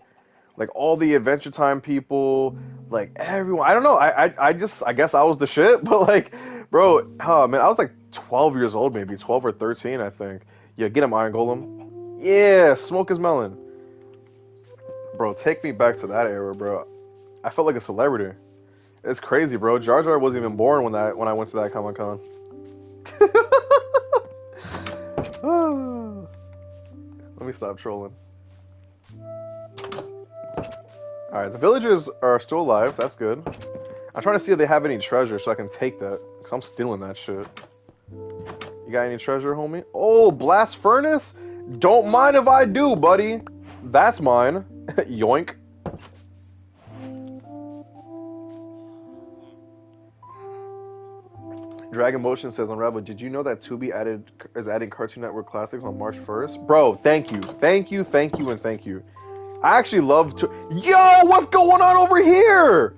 Like all the Adventure Time people, like everyone. I don't know. I guess I was the shit. But like, bro, oh man, I was like 12 years old, maybe 12 or 13, I think. Yeah, get him, Iron Golem. Yeah, smoke his melon. Bro, take me back to that era, bro. I felt like a celebrity. It's crazy, bro. Jar Jar wasn't even born when I went to that Comic-Con. Let me stop trolling. Alright, the villagers are still alive. That's good. I'm trying to see if they have any treasure so I can take that. Because I'm stealing that shit. You got any treasure, homie? Oh, Blast Furnace? Don't mind if I do, buddy. That's mine. Yoink. Dragon Motion says on Rebel, did you know that Tubi is adding Cartoon Network Classics on March 1st? Bro, thank you. Thank you, thank you, and thank you. I actually love to. Yo, what's going on over here?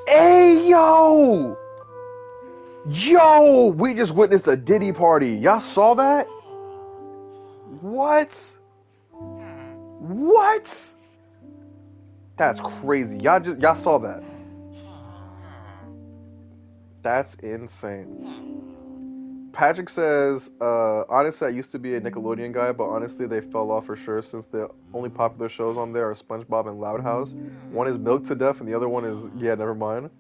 Hey, yo! Yo, we just witnessed a Diddy party. Y'all saw that? What? What? That's crazy. Y'all saw that. That's insane. Patrick says, honestly, I used to be a Nickelodeon guy, but honestly, they fell off for sure since the only popular shows on there are SpongeBob and Loud House. One is Milk to Death, and the other one is, yeah, never mind.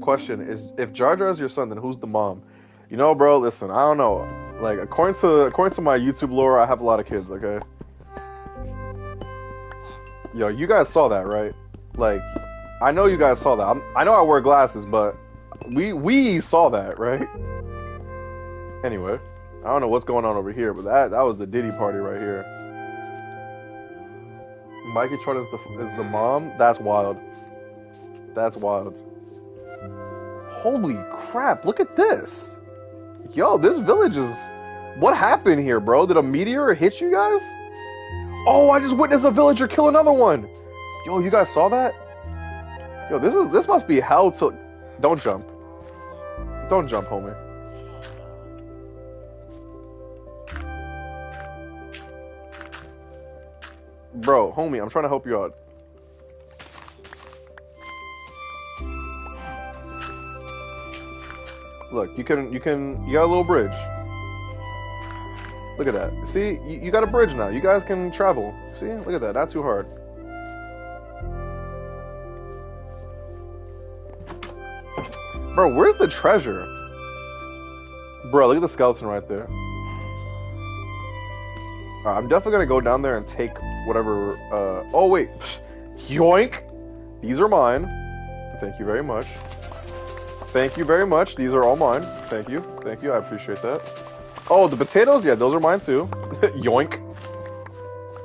Question is, if Jar Jar is your son, then who's the mom? You know, bro, listen, I don't know. Like, according to my YouTube lore, I have a lot of kids, okay? Yo, you guys saw that, right? Like, I know you guys saw that. I know I wear glasses, but we saw that, right? Anyway, I don't know what's going on over here, but that was the Diddy party right here. Mikey Tron is the mom? That's wild. That's wild. Holy crap, look at this. Yo, this village is... What happened here, bro? Did a meteor hit you guys? Oh, I just witnessed a villager kill another one. Yo, you guys saw that? Yo, this must be hell to... Don't jump. Don't jump, homie. Bro, homie, I'm trying to help you out. Look, you got a little bridge. Look at that. See, you got a bridge now. You guys can travel. See, look at that. Not too hard. Bro, where's the treasure? Bro, look at the skeleton right there. I'm definitely gonna go down there and take whatever. Oh wait, yoink! These are mine. Thank you very much. Thank you very much. These are all mine. Thank you. Thank you. I appreciate that. Oh, the potatoes? Yeah, those are mine too. Yoink.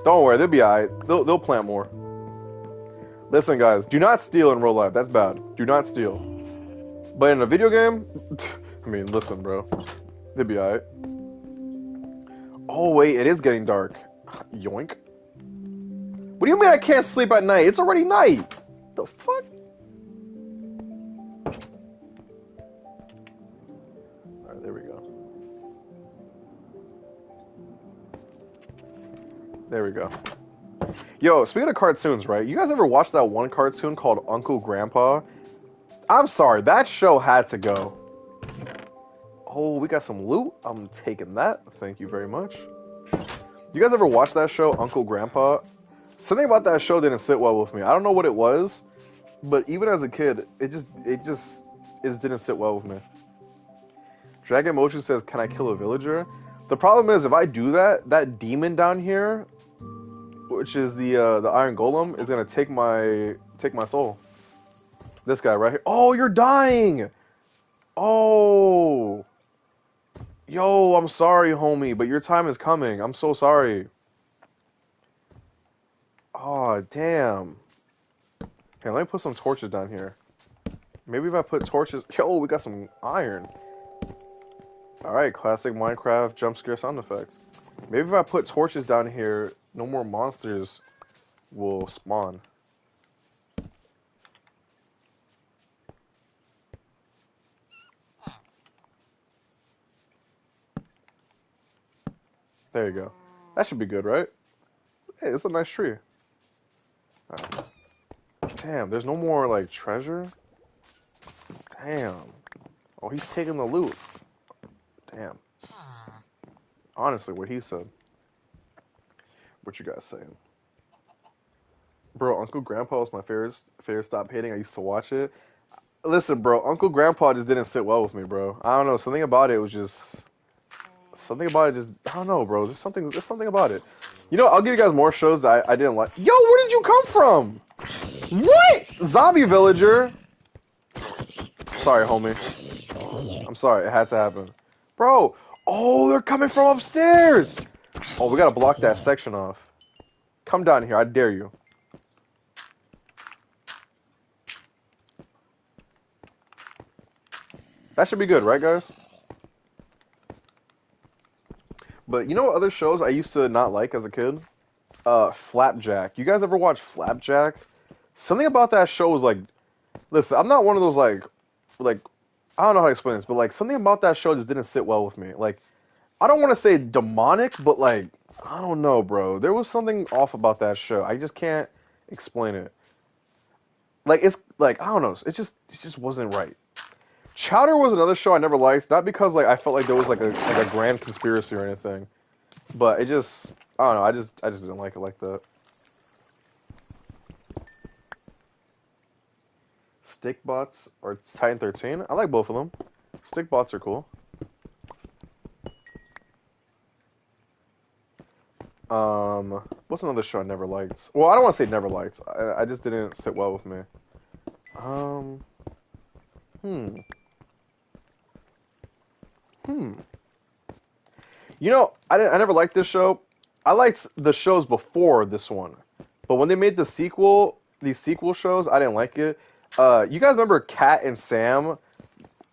Don't worry, they'll be alright. They'll plant more. Listen, guys, do not steal in real life. That's bad. Do not steal. But in a video game, I mean, listen, bro. They'll be alright. Oh, wait, it is getting dark. Yoink. What do you mean I can't sleep at night? It's already night. The fuck? Alright, there we go. There we go. Yo, speaking of cartoons, right? You guys ever watch that one cartoon called Uncle Grandpa? I'm sorry, that show had to go. Oh, we got some loot. I'm taking that. Thank you very much. You guys ever watch that show, Uncle Grandpa? Something about that show didn't sit well with me. I don't know what it was, but even as a kid, it just didn't sit well with me. Dragon Motion says, "Can I kill a villager?" The problem is, if I do that, that demon down here, which is the Iron Golem, is gonna take my soul. This guy right here. Oh, you're dying! Oh! Yo, I'm sorry, homie, but your time is coming. I'm so sorry. Oh, damn. Okay, let me put some torches down here. Maybe if I put torches... Yo, we got some iron. Alright, classic Minecraft jump scare sound effects. Maybe if I put torches down here, no more monsters will spawn. There you go. That should be good, right? Hey, it's a nice tree. Right. Damn, there's no more, like, treasure? Damn. Oh, he's taking the loot. Damn. Honestly, what he said. What you guys saying? Bro, Uncle Grandpa was my favorite stop hating. I used to watch it. Listen, bro, Uncle Grandpa just didn't sit well with me, bro. I don't know. Something about it was just... Something about it just... I don't know, bro. There's something about it. You know, I'll give you guys more shows that I didn't like. Yo, where did you come from? What? Zombie villager? Sorry, homie. I'm sorry. It had to happen. Bro. Oh, they're coming from upstairs. Oh, we gotta block that section off. Come down here. I dare you. That should be good, right, guys? But you know what other shows I used to not like as a kid? Flapjack. You guys ever watch Flapjack? Something about that show was like... Listen, I'm not one of those, like... I don't know how to explain this, but, like, something about that show just didn't sit well with me. Like, I don't want to say demonic, but, like, I don't know, bro. There was something off about that show. I just can't explain it. Like, it's, like, I don't know. It just wasn't right. Chowder was another show I never liked. Not because, like, I felt like there was, like a grand conspiracy or anything. But it just... I don't know. I just didn't like it like that. Stickbots or Titan 13? I like both of them. Stickbots are cool. What's another show I never liked? Well, I don't want to say never liked. I just didn't sit well with me. You know, I never liked this show. I liked the shows before this one, but when they made these sequel shows, I didn't like it. You guys remember Kat and Sam?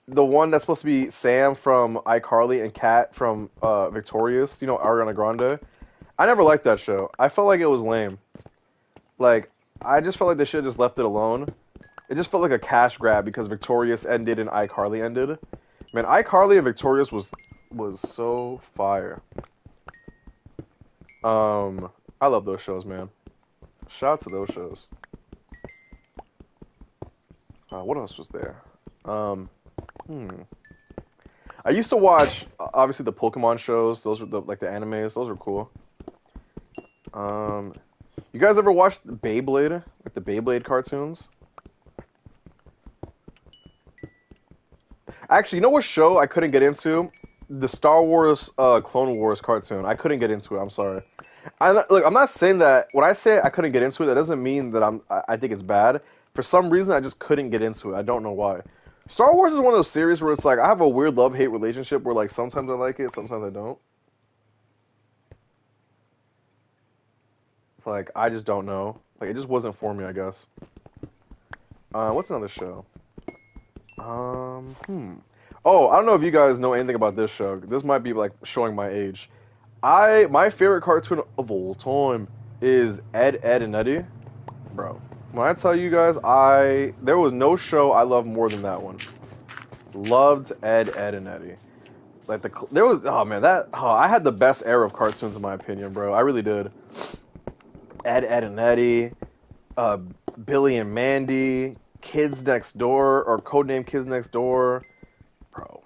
The one that's supposed to be Sam from iCarly and Kat from Victorious, you know, Ariana Grande? I never liked that show. I felt like it was lame. Like, I just felt like they should have just left it alone. It just felt like a cash grab because Victorious ended and iCarly ended. Man, iCarly and Victorious was so fire. I love those shows, man. Shout out to those shows. What else was there? I used to watch, obviously, the Pokemon shows. Those were the animes. Those were cool. You guys ever watched Beyblade? Like the Beyblade cartoons? Actually, you know what show I couldn't get into? The Star Wars Clone Wars cartoon. I couldn't get into it. I'm sorry. Look, I'm not saying that when I say I couldn't get into it, that doesn't mean that I think it's bad. For some reason, I just couldn't get into it. I don't know why. Star Wars is one of those series where it's like I have a weird love-hate relationship where like sometimes I like it, sometimes I don't. Like I just don't know. Like it just wasn't for me, I guess. What's another show? Hmm. Oh, I don't know if you guys know anything about this show. This might be like showing my age. My favorite cartoon of all time is Ed, Ed and Eddie, bro. When I tell you guys, there was no show I loved more than that one. Loved Ed, Ed and Eddie. Like there was oh man I had the best era of cartoons in my opinion, bro. I really did. Ed, Ed and Eddie, uh, Billy and Mandy, Kids Next Door or Codename Kids Next Door, bro.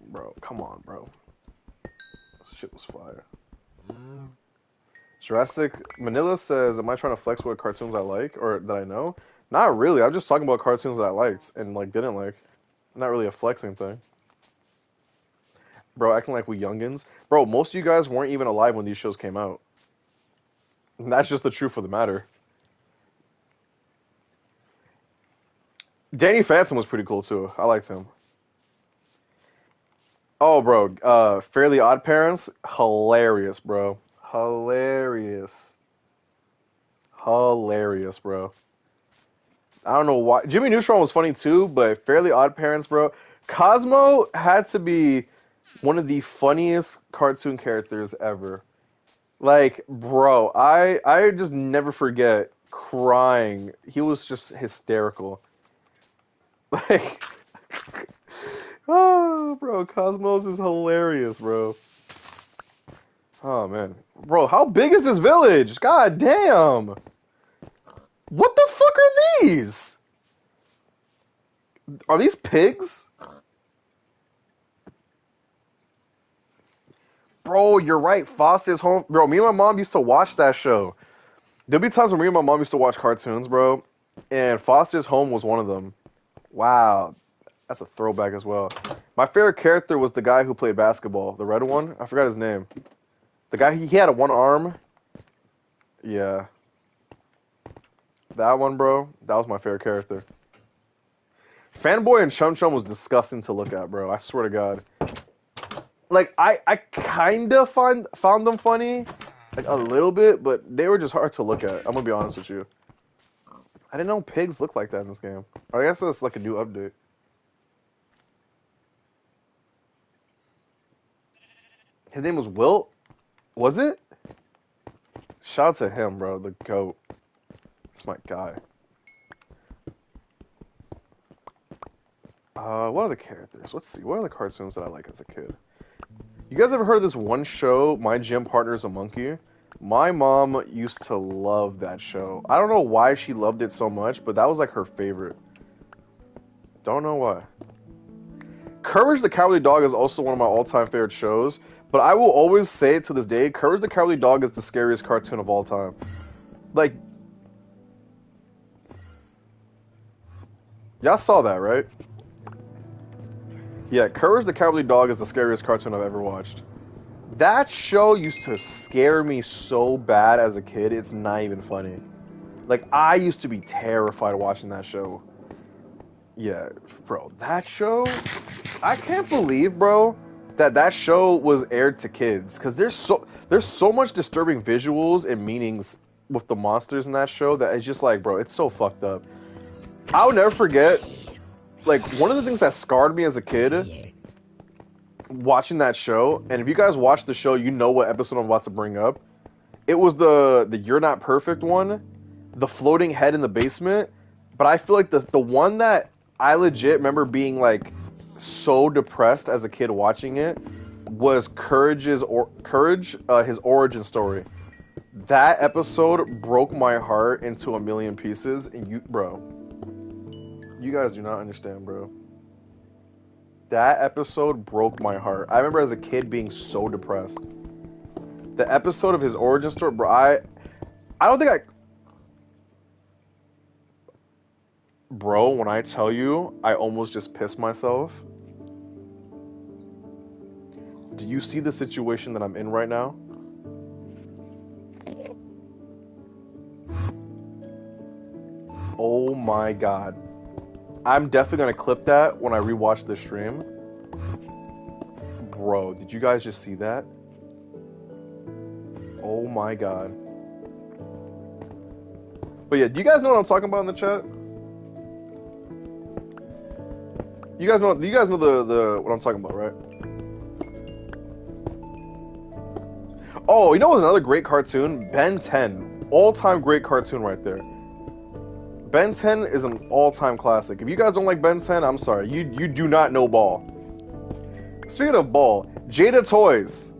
Bro, come on, bro. This shit was fire. Jurassic Manila says, "Am I trying to flex what cartoons I like or that I know?" Not really. I'm just talking about cartoons that I liked and like didn't like. Not really a flexing thing. Bro, acting like we youngins. Bro, most of you guys weren't even alive when these shows came out. And that's just the truth of the matter. Danny Phantom was pretty cool too. I liked him. Oh, bro. Fairly Odd Parents, hilarious, bro. Hilarious, hilarious, bro. I don't know why. Jimmy Neutron was funny too, but Fairly Odd Parents, bro. Cosmo had to be one of the funniest cartoon characters ever. Like, bro, I just never forget crying. He was just hysterical. Like, oh, bro, Cosmos is hilarious, bro. Oh man, bro, how big is this village? God damn! What the fuck are these? Are these pigs? Bro, you're right. Foster's Home. Bro, me and my mom used to watch that show. There'd be times when me and my mom used to watch cartoons, bro, and Foster's Home was one of them. Wow, that's a throwback as well. My favorite character was the guy who played basketball, the red one. I forgot his name. The guy he had a one arm. Yeah, that one, bro. That was my favorite character. Fanboy and Chum Chum was disgusting to look at, bro. I swear to God. Like I kind of found them funny, like a little bit, but they were just hard to look at. I'm gonna be honest with you. I didn't know pigs look like that in this game. Or I guess that's like a new update. His name was Wilt. Was it? Shout out to him, bro. The goat. That's my guy. What other characters? Let's see. What are the cartoons that I like as a kid? You guys ever heard of this one show, My Gym Partner is a Monkey? My mom used to love that show. I don't know why she loved it so much, but that was like her favorite. Don't know why. Courage the Cowardly Dog is also one of my all-time favorite shows, but I will always say to this day, Courage the Cowardly Dog is the scariest cartoon of all time. Like, y'all saw that, right? Yeah, Courage the Cowardly Dog is the scariest cartoon I've ever watched. That show used to scare me so bad as a kid, it's not even funny. Like, I used to be terrified watching that show. Yeah, bro, that show, I can't believe, bro, that show was aired to kids. Because there's so much disturbing visuals and meanings with the monsters in that show that it's just like, bro, it's so fucked up. I'll never forget, like, one of the things that scarred me as a kid watching that show, and if you guys watch the show, you know what episode I'm about to bring up. It was the You're Not Perfect one, the floating head in the basement. But I feel like the one that I legit remember being like so depressed as a kid watching it was Courage, his origin story. That episode broke my heart into a million pieces, and you guys do not understand, bro. That episode broke my heart. I remember as a kid being so depressed. The episode of his origin story, bro, I don't think Bro, when I tell you, I almost just pissed myself. Do you see the situation that I'm in right now? my god. I'm definitely gonna clip that when I rewatch the stream. Bro, did you guys just see that? Oh my god. But yeah, do you guys know what I'm talking about in the chat? You guys know the what I'm talking about, right? Oh, you know what's another great cartoon? Ben 10. All-time great cartoon right there. Ben 10 is an all-time classic. If you guys don't like Ben 10, I'm sorry. You do not know ball. Speaking of ball, Jada Toys.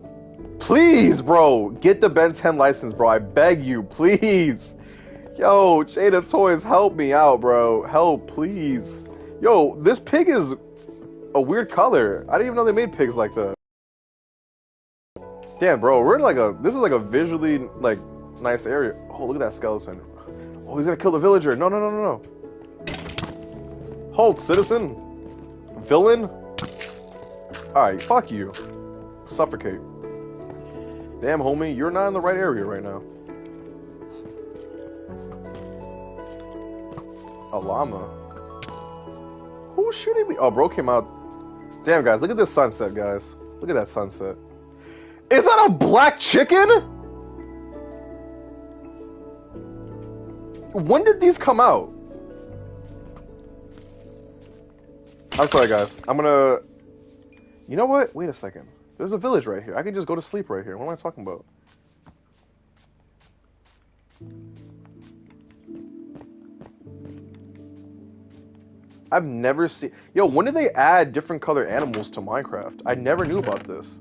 Please, bro, get the Ben 10 license, bro. I beg you, please. Yo, Jada Toys, help me out, bro. Help, please. Yo, this pig is a weird color. I didn't even know they made pigs like that. Damn, bro, we're in like this is like a visually like nice area. Oh, look at that skeleton. Oh, he's gonna kill the villager. No, no, no, no, no. Halt, citizen. Villain. Alright, fuck you. Suffocate. Damn, homie, you're not in the right area right now. A llama. Who's shooting me? Oh, bro came out. Damn, guys, look at this sunset, guys. Look at that sunset. Is that a black chicken? When did these come out? I'm sorry, guys. I'm gonna... You know what? Wait a second. There's a village right here. I can just go to sleep right here. What am I talking about? I've never seen... Yo, when did they add different color animals to Minecraft? I never knew about this.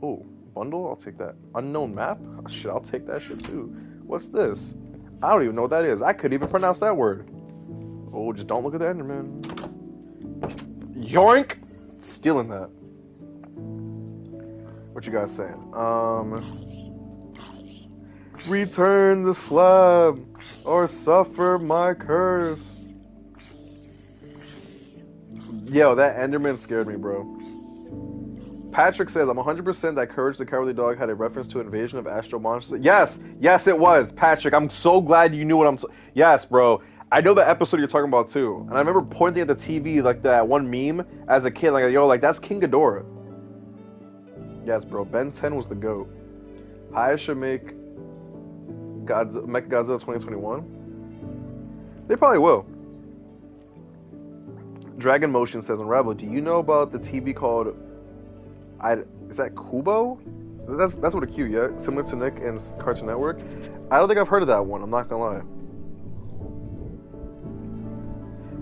Oh, bundle? I'll take that. Unknown map? Oh, shit, I'll take that shit too. What's this? I don't even know what that is. I couldn't even pronounce that word. Oh, just don't look at the Enderman. Yoink! Stealing that. What you guys saying? Return the slab or suffer my curse. Yo, that Enderman scared me, bro. Patrick says, I'm 100% that Courage the Cowardly Dog had a reference to Invasion of Astro Monsters. Yes, yes, it was. Patrick, I'm so glad you knew what I'm... Yes, bro. I know the episode you're talking about, too. And I remember pointing at the TV, like, that one meme as a kid. Like, yo, like, that's King Ghidorah. Yes, bro. Ben 10 was the GOAT. I should make Mechagodzilla 2021. They probably will. Dragon Motion says, Unravel, do you know about the TV called... is that Kubo? That's what a Q, yeah? Similar to Nick and Cartoon Network? I don't think I've heard of that one. I'm not gonna lie.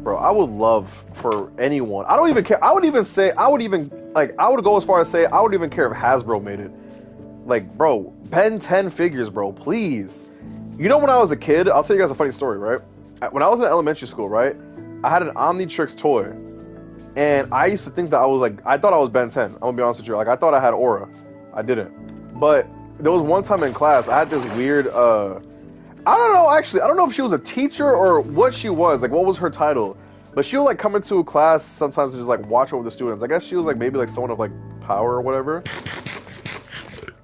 Bro, I would love for anyone. I don't even care. I would go as far as say, I wouldn't even care if Hasbro made it. Like, bro, Ben 10 figures, bro, please. You know when I was a kid, I'll tell you guys a funny story, right? When I was in elementary school, right? I had an Omnitrix toy. And I used to think that I thought I was Ben 10. I'm gonna be honest with you. Like, I thought I had Aura. I didn't. But there was one time in class, I had this weird, I don't know, actually. I don't know if she was a teacher or what she was. Like, what was her title? But she would, like, come into a class sometimes and just, like, watch over the students. I guess she was, like, maybe, like, someone of, like, power or whatever.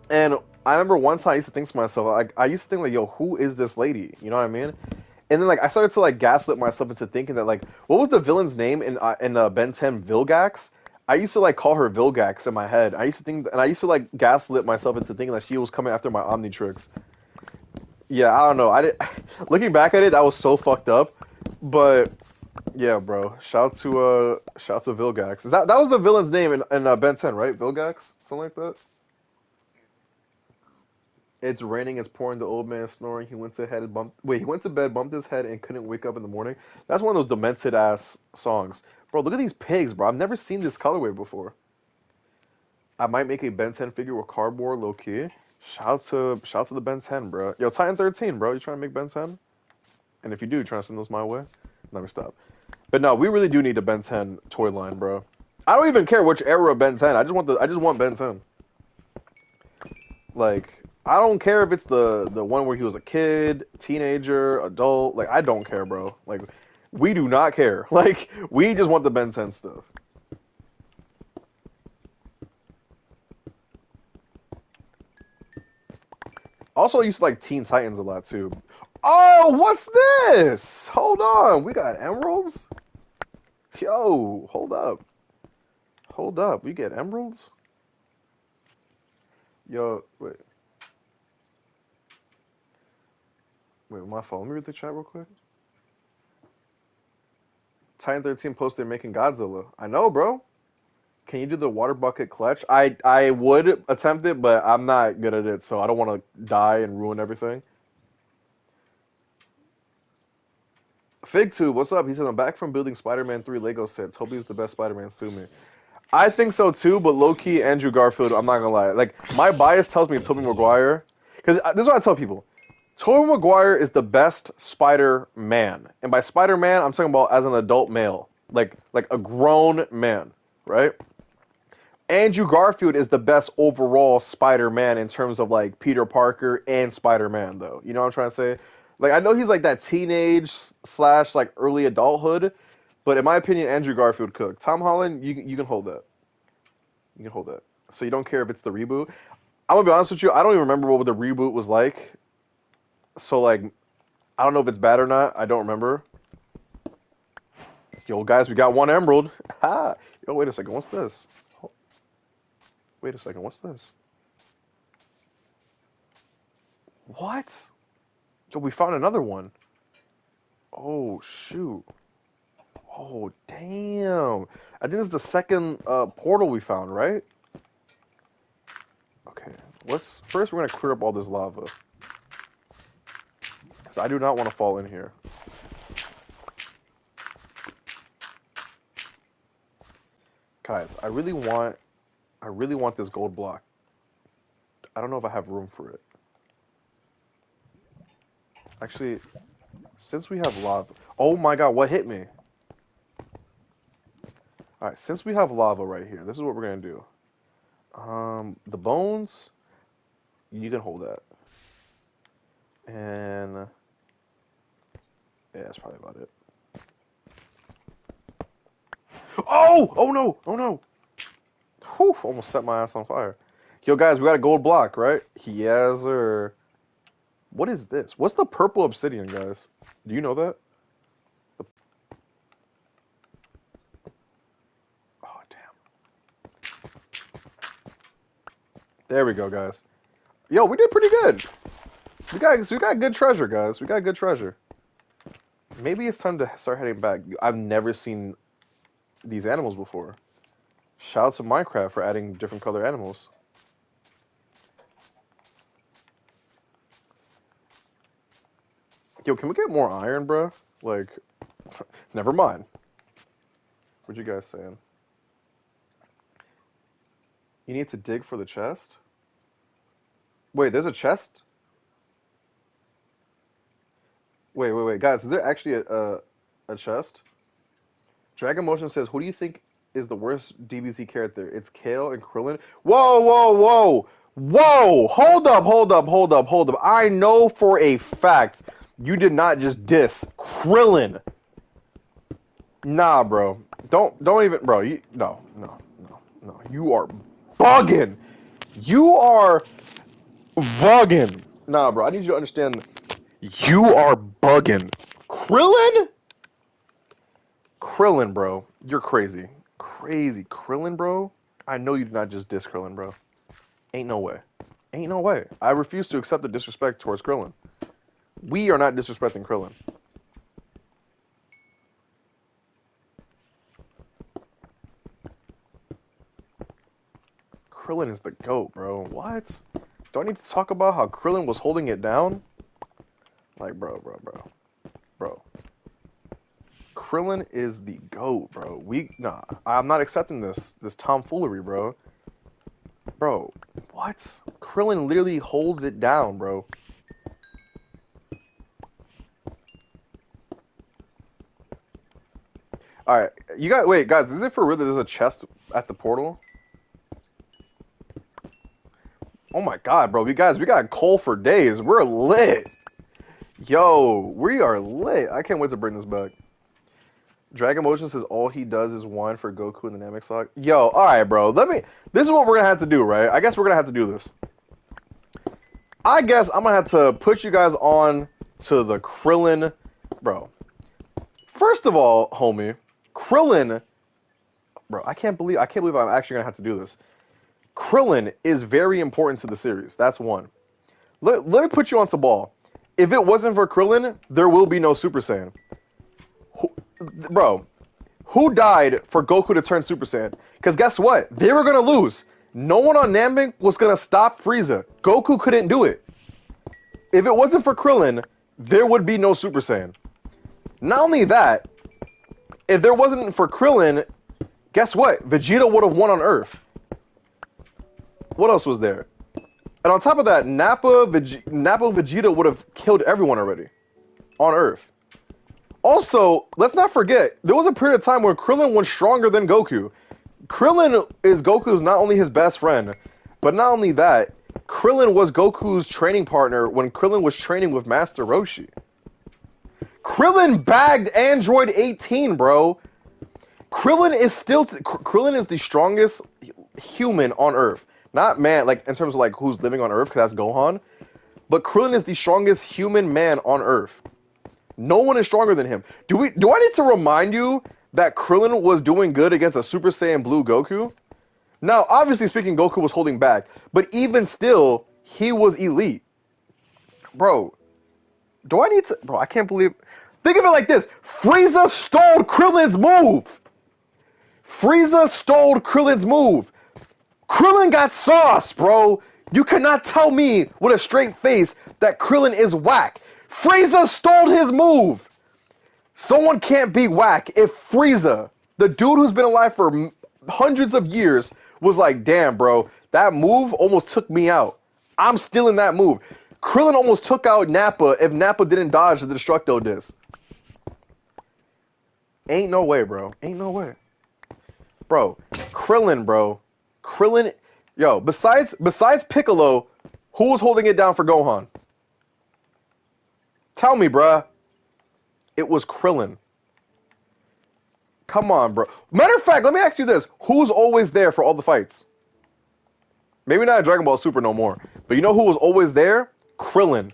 And I remember one time I used to think to myself, like, I used to think, like, yo, who is this lady? You know what I mean? And then, like, I started to, like, gaslit myself into thinking that, like, what was the villain's name in Ben 10? Vilgax? I used to, like, call her Vilgax in my head. I used to think, and I used to, like, gaslit myself into thinking that she was coming after my Omnitrix. Yeah, I don't know. Looking back at it, that was so fucked up. But yeah, bro. Shout to Vilgax. That was the villain's name in Ben 10, right? Vilgax, something like that. It's raining. It's pouring. The old man is snoring. He went to bed, bumped his head, and couldn't wake up in the morning. That's one of those demented ass songs, bro. Look at these pigs, bro. I've never seen this colorway before. I might make a Ben 10 figure with cardboard, low key. Shout to the Ben 10, bro. Yo, Titan 13, bro. You trying to make Ben 10? And if you do, trying to send those my way? Let me stop. But no, we really do need a Ben 10 toy line, bro. I don't even care which era of Ben 10. I just want Ben 10. Like, I don't care if it's the one where he was a kid, teenager, adult. Like, I don't care, bro. Like, we do not care. Like, we just want the Ben 10 stuff. Also, I used to like Teen Titans a lot, too. Oh, what's this? Hold on. We got emeralds? Yo, hold up. Hold up. We get emeralds? Yo, wait. Wait, my phone. Let me read the chat real quick. Titan 13 posted making Godzilla. I know, bro. Can you do the water bucket clutch? I would attempt it, but I'm not good at it, so I don't want to die and ruin everything. FigTube, what's up? He said, I'm back from building Spider-Man 3 Lego sets. Hope he's the best Spider-Man, sue me. I think so too, but low-key, Andrew Garfield, I'm not gonna lie. Like, my bias tells me Tobey Maguire. Because this is what I tell people. Tobey Maguire is the best Spider-Man. And by Spider-Man, I'm talking about as an adult male. Like a grown man, right? Andrew Garfield is the best overall Spider-Man in terms of like Peter Parker and Spider-Man, though. You know what I'm trying to say? Like I know he's like that teenage slash like early adulthood, but in my opinion, Andrew Garfield cooked. Tom Holland, you can hold that. You can hold that. So you don't care if it's the reboot. I'm gonna be honest with you. I don't even remember what the reboot was like. So like, I don't know if it's bad or not. I don't remember. Yo, guys, we got one emerald. Ha! Yo, wait a second. What's this? Wait a second. What's this? What? Yo, we found another one. Oh, shoot. Oh, damn. I think this is the second portal we found, right? Okay. First we're going to clear up all this lava. Because I do not want to fall in here. Guys, I really want this gold block. I don't know if I have room for it. Actually, since we have lava... Oh my god, what hit me? Alright, since we have lava right here, this is what we're going to do. The bones, you can hold that. And... yeah, that's probably about it. Oh! Oh no! Oh no! Whew, almost set my ass on fire. Yo, guys, we got a gold block, right? Yes, sir. What is this? What's the purple obsidian, guys? Do you know that? Oh, damn. There we go, guys. Yo, we did pretty good. We got good treasure, guys. We got good treasure. Maybe it's time to start heading back. I've never seen these animals before. Shout out to Minecraft for adding different color animals. Yo, can we get more iron, bro? Like, never mind. What you guys saying? You need to dig for the chest? Wait, there's a chest? Wait. Guys, is there actually a chest? Dragon Motion says, who do you think is the worst DBZ character? It's Kale and Krillin? Whoa! Whoa! Hold up. I know for a fact you did not just diss Krillin. Nah, bro. Don't even, bro. No. You are bugging. You are bugging. Nah, bro. I need you to understand. You are bugging. Krillin, bro. You're crazy. Crazy. Krillin, bro. I know you did not just diss Krillin, bro. Ain't no way. I refuse to accept the disrespect towards Krillin. We are not disrespecting Krillin. Krillin is the GOAT, bro. What? Do I need to talk about how Krillin was holding it down? Like, bro. Krillin is the GOAT, bro. Nah, I'm not accepting this tomfoolery, bro. Bro, what? Krillin literally holds it down, bro. Alright, wait, guys, is it for real that there's a chest at the portal? Oh my god, bro, we got coal for days. We're lit. Yo, we are lit. I can't wait to bring this back. Dragon Motion says all he does is whine for Goku in the Namek Saga. Yo, alright, bro. This is what we're gonna have to do, right? I guess we're gonna have to do this. I guess I'm gonna have to put you guys on to the Krillin, bro. First of all, homie, Krillin, bro. I can't believe I'm actually gonna have to do this. Krillin is very important to the series. That's one. Let me put you on to ball. If it wasn't for Krillin, there will be no Super Saiyan. Bro, who died for Goku to turn Super Saiyan? Because guess what? They were going to lose. No one on Namek was going to stop Frieza. Goku couldn't do it. If it wasn't for Krillin, there would be no Super Saiyan. Not only that, if there wasn't for Krillin, guess what? Vegeta would have won on Earth. What else was there? And on top of that, Nappa Vegeta would have killed everyone already on Earth. Also, let's not forget, there was a period of time where Krillin was stronger than Goku. Krillin is Goku's not only his best friend, but not only that, Krillin was Goku's training partner when Krillin was training with Master Roshi. Krillin bagged Android 18, bro. Krillin is the strongest human on Earth. Not man, like in terms of like who's living on Earth, because that's Gohan. But Krillin is the strongest human man on Earth. No one is stronger than him. Do I need to remind you that Krillin was doing good against a Super Saiyan Blue Goku? Now, obviously speaking, Goku was holding back. But even still, he was elite. Bro, I can't believe... Think of it like this. Frieza stole Krillin's move. Krillin got sauce, bro. You cannot tell me with a straight face that Krillin is whack. Frieza stole his move. Someone can't be whack if Frieza, the dude who's been alive for hundreds of years, was like, damn, bro, that move almost took me out. I'm still in that move. Krillin almost took out Nappa if Nappa didn't dodge the Destructo Disc. Ain't no way, bro. Ain't no way. Bro, Krillin, yo, besides Piccolo, who was holding it down for Gohan? Tell me, bruh. It was Krillin. Come on, bro. Matter of fact, let me ask you this. Who's always there for all the fights? Maybe not Dragon Ball Super no more. But you know who was always there? Krillin.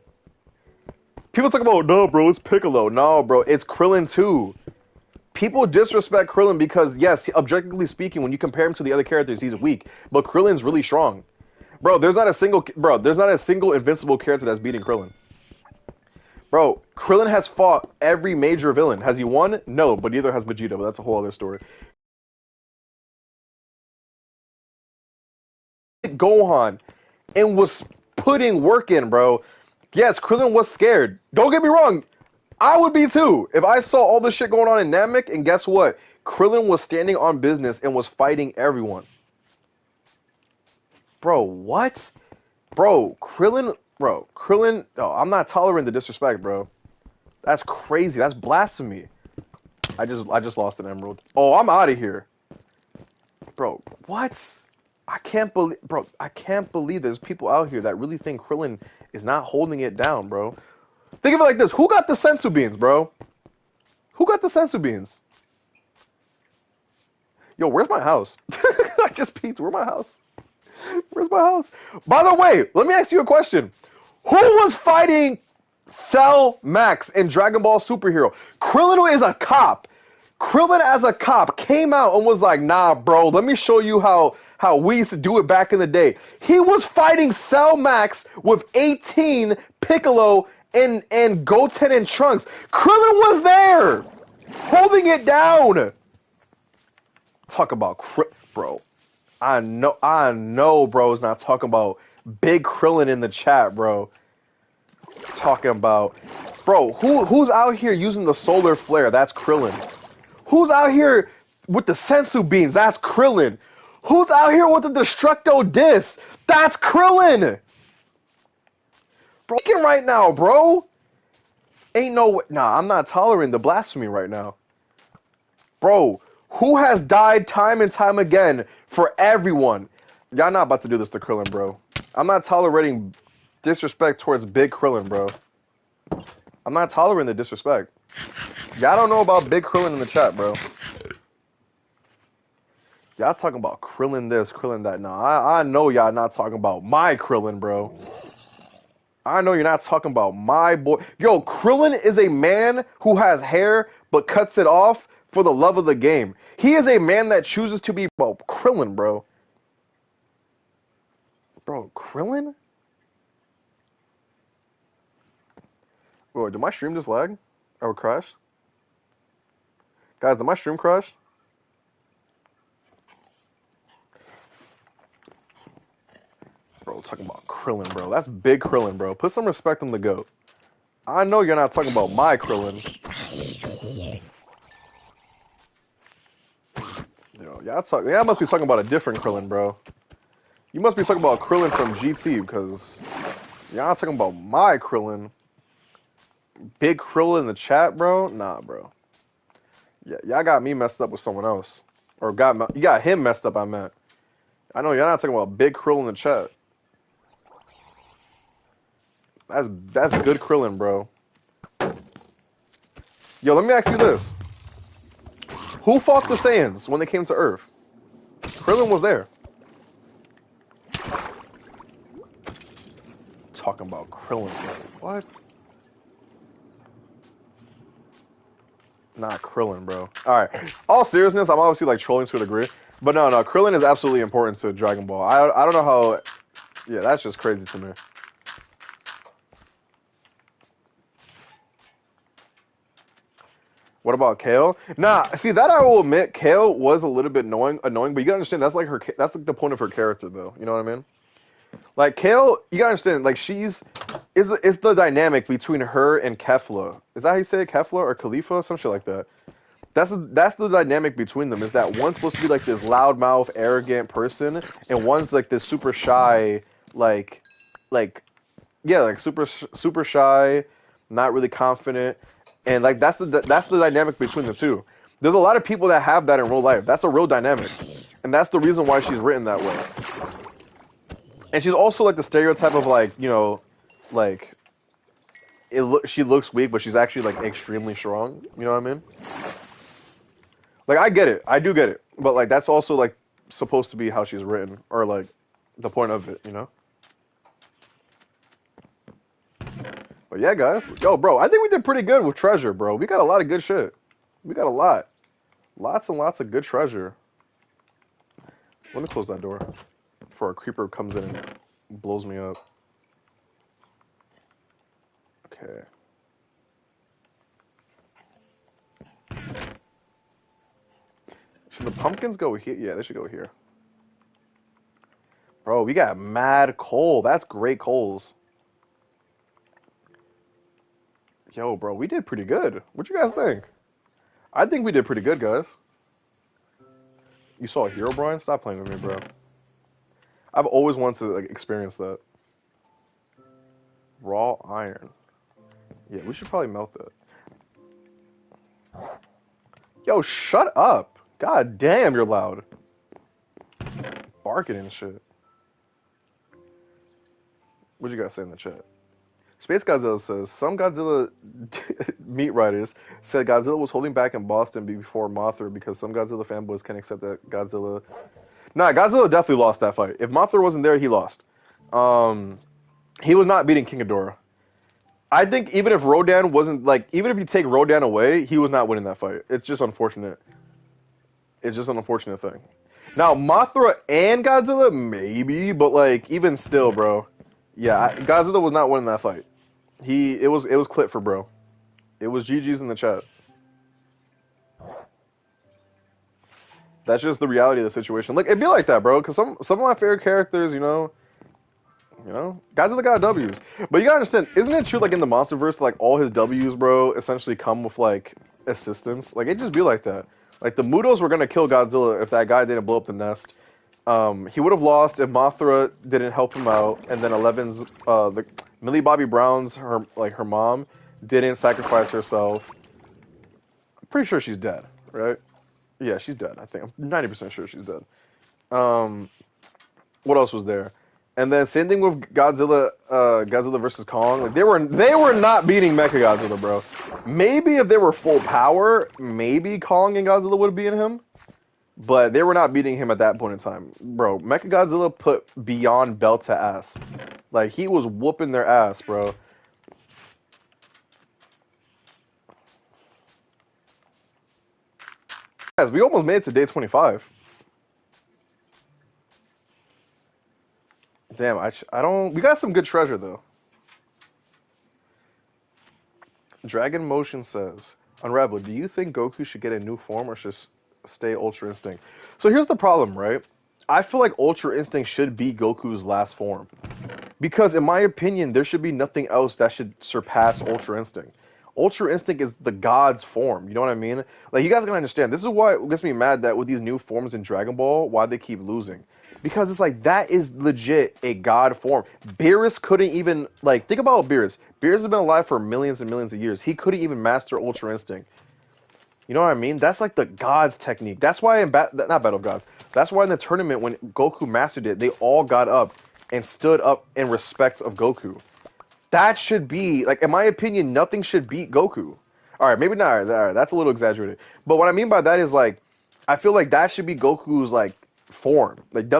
People talk about, no, bro, it's Piccolo. No, bro, it's Krillin too. People disrespect Krillin because, yes, objectively speaking, when you compare him to the other characters, he's weak. But Krillin's really strong. Bro, there's not a single invincible character that's beating Krillin. Bro, Krillin has fought every major villain. Has he won? No, but neither has Vegeta, but that's a whole other story. Gohan and was putting work in, bro. Yes, Krillin was scared. Don't get me wrong. I would be too. If I saw all this shit going on in Namek, and guess what? Krillin was standing on business and was fighting everyone. Bro, what? Bro, Krillin, oh, I'm not tolerating the disrespect, bro. That's crazy. That's blasphemy. I just lost an emerald. Oh, I'm out of here. Bro, what? I can't believe there's people out here that really think Krillin is not holding it down, bro. Think of it like this. Who got the sensu beans, bro? Who got the sensu beans? Yo, where's my house? I just peeked. Where's my house? Where's my house? By the way, let me ask you a question. Who was fighting Cell Max in Dragon Ball Superhero? Krillin is a cop. Krillin as a cop came out and was like, nah, bro, let me show you how we used to do it back in the day. He was fighting Cell Max with 18, Piccolo, and Goten and Trunks. Krillin was there, holding it down. Talk about bro. I know, bro's not talking about Big Krillin in the chat, bro. Talking about, bro, who's out here using the solar flare? That's Krillin. Who's out here with the sensu beans? That's Krillin. Who's out here with the Destructo Disc? That's Krillin. Broken right now, bro. Ain't no way. Nah, I'm not tolerating the blasphemy right now. Bro, who has died time and time again for everyone? Y'all not about to do this to Krillin, bro. I'm not tolerating disrespect towards Big Krillin, bro. I'm not tolerating the disrespect. Y'all don't know about Big Krillin in the chat, bro. Y'all talking about Krillin this, Krillin that. Nah, I know y'all not talking about my Krillin, bro. I know you're not talking about my boy. Yo, Krillin is a man who has hair but cuts it off for the love of the game. He is a man that chooses to be, bro, Krillin, bro. Bro, Krillin? Bro, did my stream just lag? Or crash? Guys, did my stream crash? Bro, talking about Krillin, bro. That's big Krillin, bro. Put some respect on the GOAT. I know you're not talking about my Krillin. Yo, y'all must be talking about a different Krillin, bro. You must be talking about Krillin from GT, because y'all not talking about my Krillin. Big Krillin in the chat, bro? Nah, bro. Yeah, y'all got me messed up with someone else. Or you got him messed up, I meant. I know you're not talking about Big Krillin in the chat. That's good Krillin, bro. Yo, let me ask you this. Who fought the Saiyans when they came to Earth? Krillin was there. Talking about Krillin, bro. What? Not Krillin, bro. Alright. All seriousness, I'm obviously like trolling to a degree. But no, Krillin is absolutely important to Dragon Ball. I don't know how... Yeah, that's just crazy to me. What about Kale? Nah, see, that I will admit, Kale was a little bit annoying, but you gotta understand, that's like the point of her character, though. You know what I mean? Like, Kale, you gotta understand, like, it's the dynamic between her and Kefla. Is that how you say it? Kefla or Khalifa? Some shit like that. That's the dynamic between them, is that one's supposed to be like this loudmouth, arrogant person, and one's like this super shy, like super shy, not really confident, and like that's the dynamic between the two. There's a lot of people that have that in real life. That's a real dynamic, and that's the reason why she's written that way. And she's also like the stereotype of like, you know, like she looks weak, but she's actually like extremely strong. You know what I mean? Like, I get it. I do get it. But, like, that's also, like, supposed to be how she's written. Or, like, the point of it, you know? But, yeah, guys. Yo, bro, I think we did pretty good with treasure, bro. We got a lot of good shit. We got a lot. Lots and lots of good treasure. Let me close that door before a creeper comes in and blows me up. Okay. Should the pumpkins go here? Yeah, they should go here. Bro, we got mad coal. That's great coals. Yo, bro, we did pretty good. What you guys think? I think we did pretty good, guys. You saw a hero, Brian? Stop playing with me, bro. I've always wanted to like experience that. Raw iron. Yeah, we should probably melt that. Yo, shut up. God damn, you're loud. Barking and shit. What'd you guys say in the chat? Space Godzilla says, some Godzilla meat writers said Godzilla was holding back in Boston before Mothra because some Godzilla fanboys can't accept that Godzilla... Nah, Godzilla definitely lost that fight. If Mothra wasn't there, he lost. He was not beating King Ghidorah. I think even if Rodan wasn't, like, even if you take Rodan away, he was not winning that fight. It's just unfortunate. It's just an unfortunate thing. Now, Mothra and Godzilla, maybe, but, like, even still, bro. Yeah, Godzilla was not winning that fight. It was clip for bro. It was GG's in the chat. That's just the reality of the situation. Like, it'd be like that, bro, because some of my favorite characters, you know, Godzilla got W's. But you gotta understand, isn't it true, like, in the Monsterverse, like, all his W's, bro, essentially come with, like, assistance? Like, it just be like that. Like, the Mutos were gonna kill Godzilla if that guy didn't blow up the nest. He would have lost if Mothra didn't help him out, and then Eleven's, Millie Bobby Brown's, her mom, didn't sacrifice herself. I'm pretty sure she's dead, right? Yeah, she's dead, I think. I'm 90% sure she's dead. What else was there? And then same thing with Godzilla, Godzilla versus Kong. Like, they were not beating Mechagodzilla, bro. Maybe if they were full power, maybe Kong and Godzilla would have beaten him. But they were not beating him at that point in time. Bro, Mechagodzilla put beyond belt to ass. Like, he was whooping their ass, bro. Guys, we almost made it to day 25. Damn, I don't... We got some good treasure, though. Dragon Motion says, Unravel, do you think Goku should get a new form or should stay Ultra Instinct? So here's the problem, right? I feel like Ultra Instinct should be Goku's last form. Because in my opinion, there should be nothing else that should surpass Ultra Instinct. Ultra Instinct is the god's form, you know what I mean? Like, you guys gotta understand, this is why it gets me mad that with these new forms in Dragon Ball, why they keep losing. Because it's like, that is legit a god form. Beerus couldn't even, like, think about Beerus. Beerus has been alive for millions and millions of years. He couldn't even master Ultra Instinct. You know what I mean? That's like the gods technique. That's why in not Battle of Gods. That's why in the tournament when Goku mastered it, they all got up and stood up in respect of Goku. That should be, like, in my opinion, nothing should beat Goku. All right, maybe not. All right, that's a little exaggerated. But what I mean by that is, like, I feel like that should be Goku's, like, form. Like,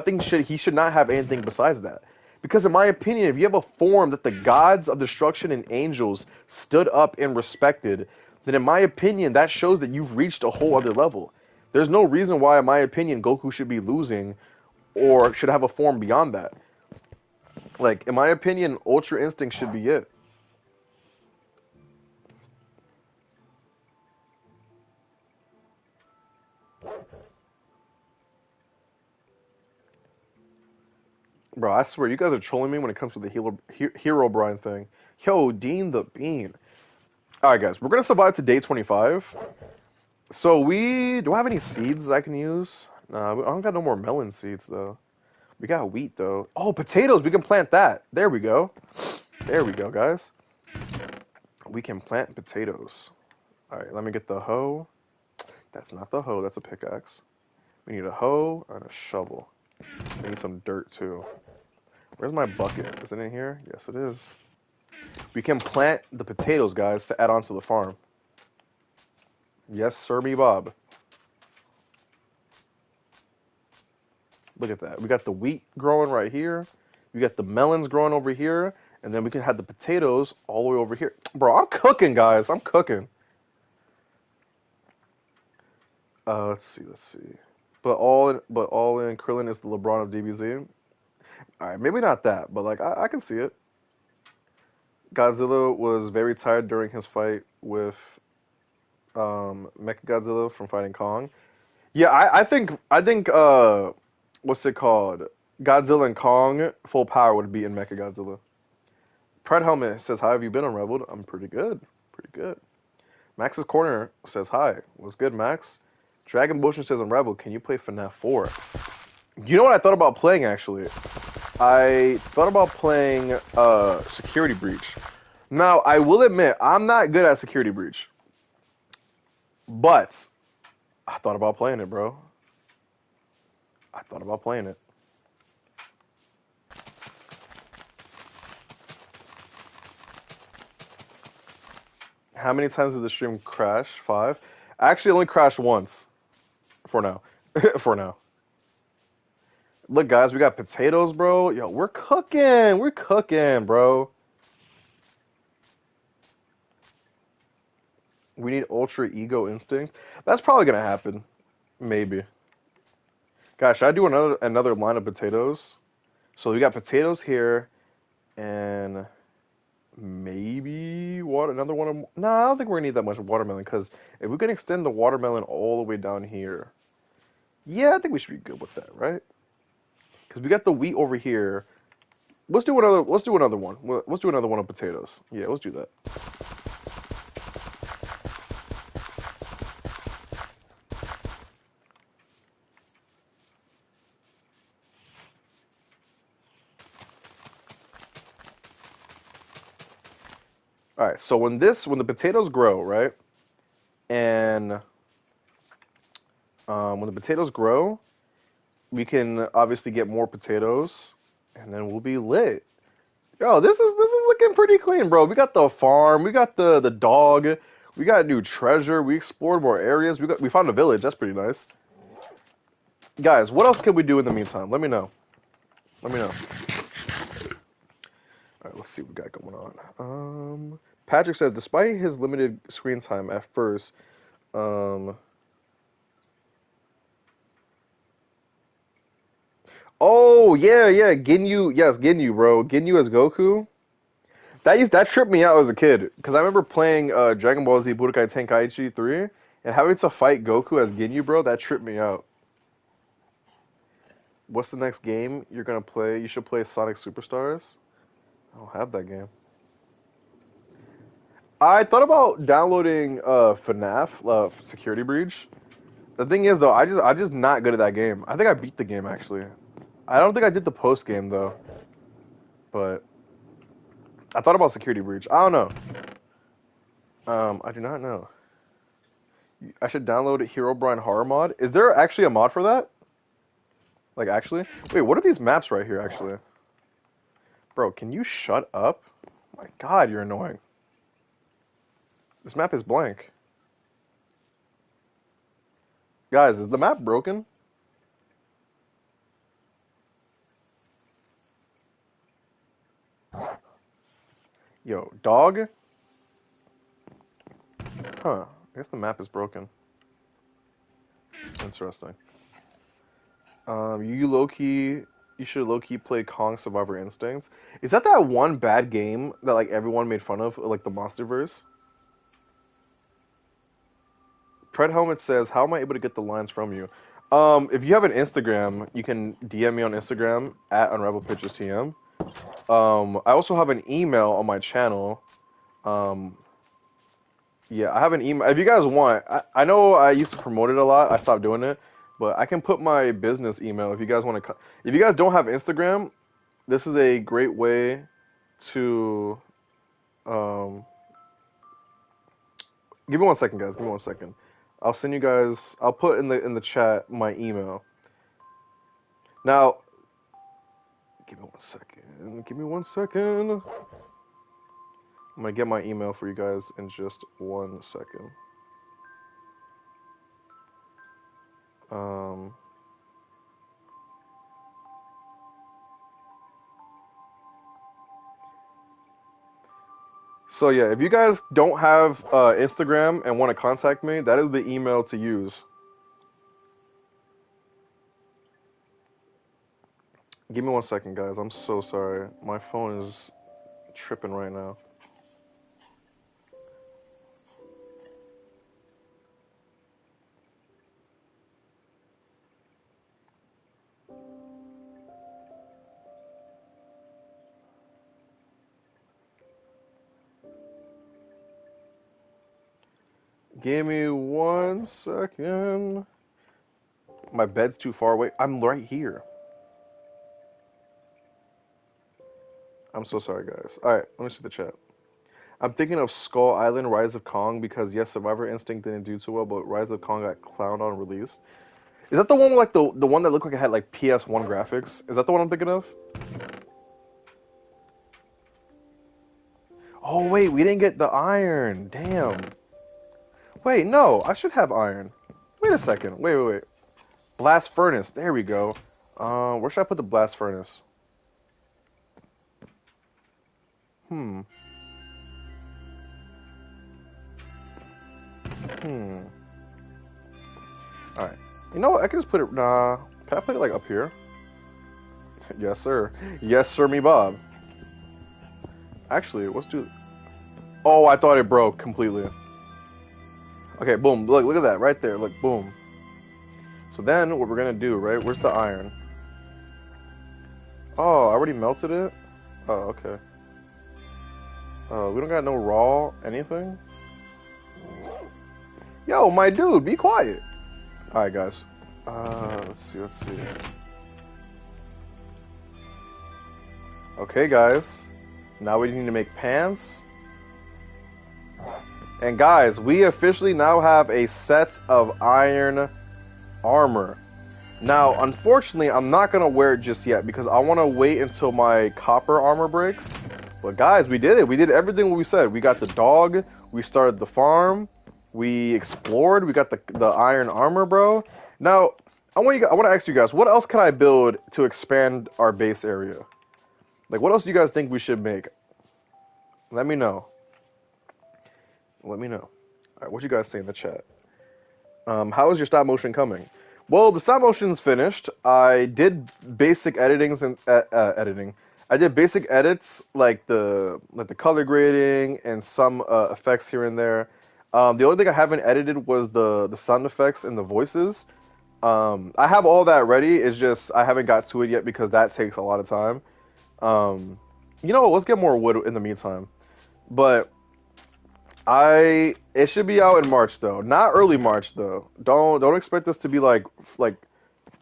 he should not have anything besides that. Because in my opinion, if you have a form that the gods of destruction and angels stood up and respected, then in my opinion, that shows that you've reached a whole other level. There's no reason why, in my opinion, Goku should be losing or should have a form beyond that. Like, in my opinion, Ultra Instinct should be it. Bro, I swear, you guys are trolling me when it comes to the Hero Brian thing. Yo, Dean the Bean. Alright, guys, we're going to survive to day 25. So do I have any seeds that I can use? Nah, I don't got no more melon seeds, though. We got wheat, though. Oh, potatoes, we can plant that. There we go. There we go, guys. We can plant potatoes. Alright, let me get the hoe. That's not the hoe, that's a pickaxe. We need a hoe and a shovel. We need some dirt, too. Where's my bucket? Is it in here? Yes, it is. We can plant the potatoes, guys, to add on to the farm. Yes, sir, me Bob. Look at that. We got the wheat growing right here. We got the melons growing over here. And then we can have the potatoes all the way over here. Bro, I'm cooking, guys. I'm cooking. Let's see. But all in Krillin is the LeBron of DBZ. All right, maybe not that, but like I can see it. Godzilla was very tired during his fight with Mechagodzilla from fighting Kong. Yeah, I think what's it called? Godzilla and Kong full power would be in Mechagodzilla. Pred Helmet says, "How have you been, Unraveled?" I'm pretty good. Pretty good. Max's Corner says, "Hi. What's good, Max?" Dragon Motion says, "Unraveled, can you play FNAF 4?" You know what I thought about playing, actually? I thought about playing Security Breach. Now, I will admit, I'm not good at Security Breach. But I thought about playing it, bro. I thought about playing it. How many times did the stream crash? 5? I actually only crashed once. For now. For now. Look, guys, we got potatoes, bro. Yo, we're cooking. We're cooking, bro. We need Ultra Ego Instinct. That's probably going to happen. Maybe. Gosh, should I do another line of potatoes? So we got potatoes here. And maybe another one of... Nah, I don't think we're going to need that much watermelon. Because if we can extend the watermelon all the way down here... Yeah, I think we should be good with that, right? Because we got the wheat over here. Let's do another one. Let's do another one of potatoes. Yeah, let's do that. All right, so when the potatoes grow, right? And when the potatoes grow, we can obviously get more potatoes, and then we'll be lit. Yo, this is looking pretty clean, bro. We got the farm, we got the dog, we got new treasure, we explored more areas, we found a village. That's pretty nice. Guys, what else can we do in the meantime? Let me know. Let me know. All right, let's see what we got going on. Patrick says, despite his limited screen time at first, um, oh yeah, Ginyu, yes, Ginyu, bro, Ginyu as Goku. That tripped me out as a kid because I remember playing Dragon Ball Z Budokai Tenkaichi 3 and having to fight Goku as Ginyu, bro. That tripped me out. What's the next game you're gonna play? You should play Sonic Superstars. I don't have that game. I thought about downloading FNAF Security Breach. The thing is though, I just not good at that game. I think I beat the game actually. I don't think I did the post game though. But I thought about Security Breach. I don't know. I do not know. I should download Herobrine Horror Mod. Is there actually a mod for that? Like actually? Wait, what are these maps right here actually? Bro, can you shut up? Oh my God, you're annoying. This map is blank. Guys, is the map broken? Yo, dog? Huh. I guess the map is broken. Interesting. You should low-key play Kong Survivor Instincts. Is that one bad game that like everyone made fun of, like the Monsterverse? Tread Helmet says, how am I able to get the lines from you? If you have an Instagram, you can DM me on Instagram at UnravelPicturesTM. I also have an email on my channel. Yeah, I have an email. If you guys want, I know I used to promote it a lot. I stopped doing it, but I can put my business email if you guys want to. If you guys don't have Instagram, this is a great way to. Um, Give me 1 second, guys. Give me 1 second. I'll send you guys. I'll put in the chat my email. Now, give me 1 second. Give me 1 second. I'm gonna get my email for you guys in just 1 second. So yeah, if you guys don't have Instagram and want to contact me, that is the email to use. Give me 1 second, guys. I'm so sorry. My phone is tripping right now. Give me 1 second. My bed's too far away. I'm right here. I'm so sorry, guys. All right, let me see the chat. I'm thinking of Skull Island: Rise of Kong because yes, Survivor Instinct didn't do too well, but Rise of Kong got clowned on release. Is that the one with like the one that looked like it had like PS1 graphics? Is that the one I'm thinking of? Oh wait, we didn't get the iron. Damn. Wait, no, I should have iron. Wait a second. Wait. Blast furnace. There we go. Where should I put the blast furnace? Hmm. Alright. You know what? I can just put it. Nah. Can I put it like up here? Yes, sir. Yes, sir, me Bob. Actually, let's do. Oh, I thought it broke completely. Okay, boom. Look at that right there. Look, boom. So then, what we're gonna do, right? Where's the iron? Oh, I already melted it. Oh, okay. We don't got no raw anything. Yo, my dude, be quiet. All right, guys. Let's see. Okay, guys. Now we need to make pants. And guys, we officially now have a set of iron armor. Now, unfortunately, I'm not going to wear it just yet because I want to wait until my copper armor breaks. But guys, we did it. We did everything we said. We got the dog. We started the farm. We explored. We got the iron armor, bro. Now, I want to ask you guys, what else can I build to expand our base area? Like, what else do you guys think we should make? Let me know. Let me know. All right, what you guys say in the chat? How is your stop motion coming? Well, the stop motion's finished. I did basic editings and editing. I did basic edits like the color grading and some effects here and there. The only thing I haven't edited was the sound effects and the voices. I have all that ready. It's just I haven't got to it yet because that takes a lot of time. You know what? Let's get more wood in the meantime. But it should be out in March though, not early March though. Don't expect this to be like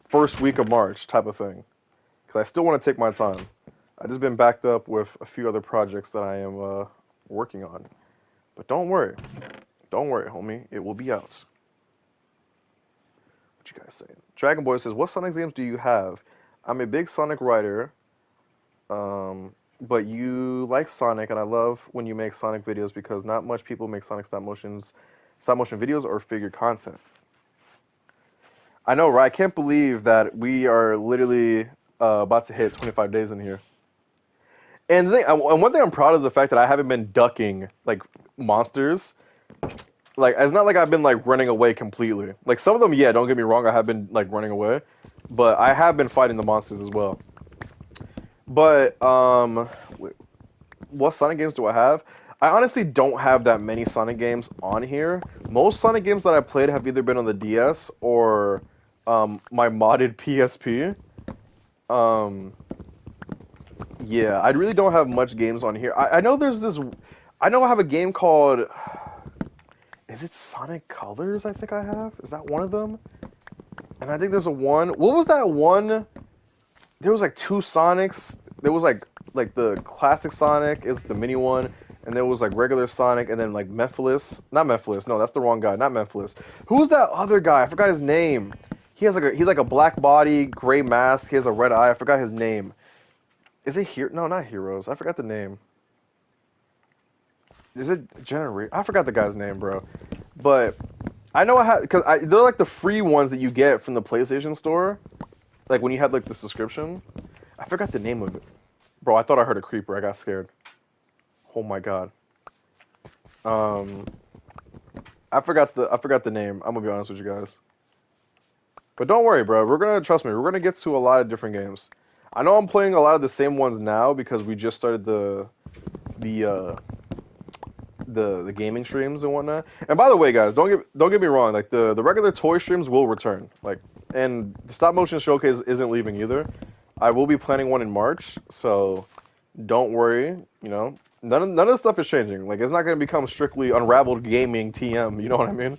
first week of March type of thing, because I still want to take my time. I just been backed up with a few other projects that I am working on. But don't worry, homie, it will be out. What you guys saying? Dragon Boy says, "What Sonic games do you have? I'm a big Sonic writer. But you like Sonic, and I love when you make Sonic videos because not much people make Sonic stop motion videos or figure content." I know, right? I can't believe that we are literally about to hit 25 days in here. And one thing I'm proud of the fact that I haven't been ducking like monsters. Like, it's not like I've been like running away completely. Like some of them, yeah, don't get me wrong, I have been like running away, but I have been fighting the monsters as well. But, what Sonic games do I have? I honestly don't have that many Sonic games on here. Most Sonic games that I played have either been on the DS or my modded PSP. Yeah, I really don't have much games on here. I know there's this... I know I have a game called... Is it Sonic Colors I think I have? Is that one of them? And I think there's a one... What was that one... There was like two Sonics. There was like the classic Sonic is the mini one, and there was like regular Sonic, and then like Mephiles. Not Mephiles. No, that's the wrong guy. Not Mephiles. Who's that other guy? I forgot his name. He's like a black body, gray mask. He has a red eye. I forgot his name. Is it here? No, not Heroes. I forgot the name. Is it Generate? I forgot the guy's name, bro. But I know I have because they're like the free ones that you get from the PlayStation Store. Like, when you had, like, the subscription. I forgot the name of it. Bro, I thought I heard a creeper. I got scared. Oh, my God. I forgot the name. I'm gonna be honest with you guys. But don't worry, bro. Trust me, we're gonna get to a lot of different games. I know I'm playing a lot of the same ones now because we just started the gaming streams and whatnot. And by the way, guys, don't get me wrong. Like, the regular toy streams will return. Like, and the stop motion showcase isn't leaving either. I will be planning one in March, so don't worry. You know, none of the stuff is changing. Like, it's not going to become strictly Unraveled Gaming TM. You know what I mean?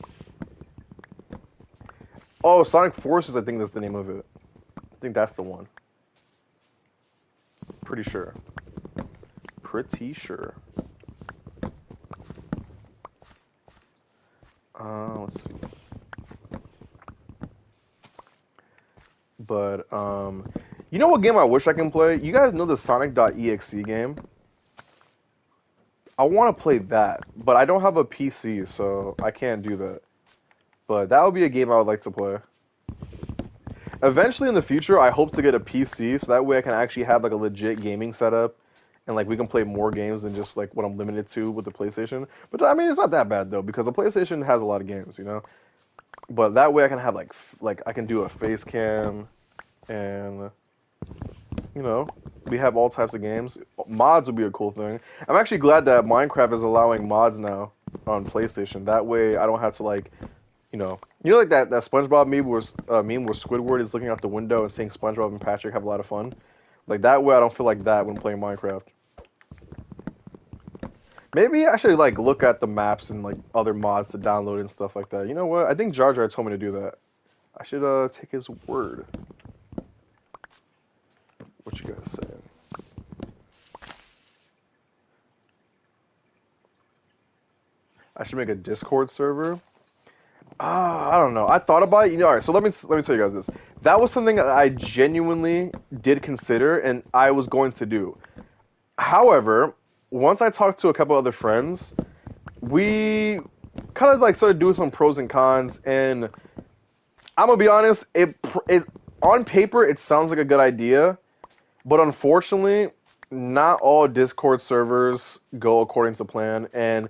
Oh, Sonic Forces. I think that's the name of it. I think that's the one. Pretty sure. Let's see. But, you know what game I wish I can play? You guys know the Sonic.exe game? I want to play that, but I don't have a PC, so I can't do that. But that would be a game I would like to play. Eventually in the future, I hope to get a PC, so that way I can actually have like a legit gaming setup, and like we can play more games than just like what I'm limited to with the PlayStation. But I mean, it's not that bad though, because the PlayStation has a lot of games, you know? But that way I can have like I can do a face cam, and you know, we have all types of games. Mods would be a cool thing. I'm actually glad that Minecraft is allowing mods now on PlayStation. That way I don't have to like, you know like that SpongeBob meme where Squidward is looking out the window and seeing SpongeBob and Patrick have a lot of fun. Like that way I don't feel like that when playing Minecraft. Maybe I should like look at the maps and like other mods to download and stuff like that. You know what? I think Jar Jar told me to do that. I should take his word. What you guys saying? I should make a Discord server. I don't know. I thought about it. You know, all right. So let me tell you guys this. That was something that I genuinely did consider, and I was going to do. However, once I talked to a couple other friends, we kind of like started doing some pros and cons, and I'm gonna be honest. It on paper it sounds like a good idea, but unfortunately, not all Discord servers go according to plan, and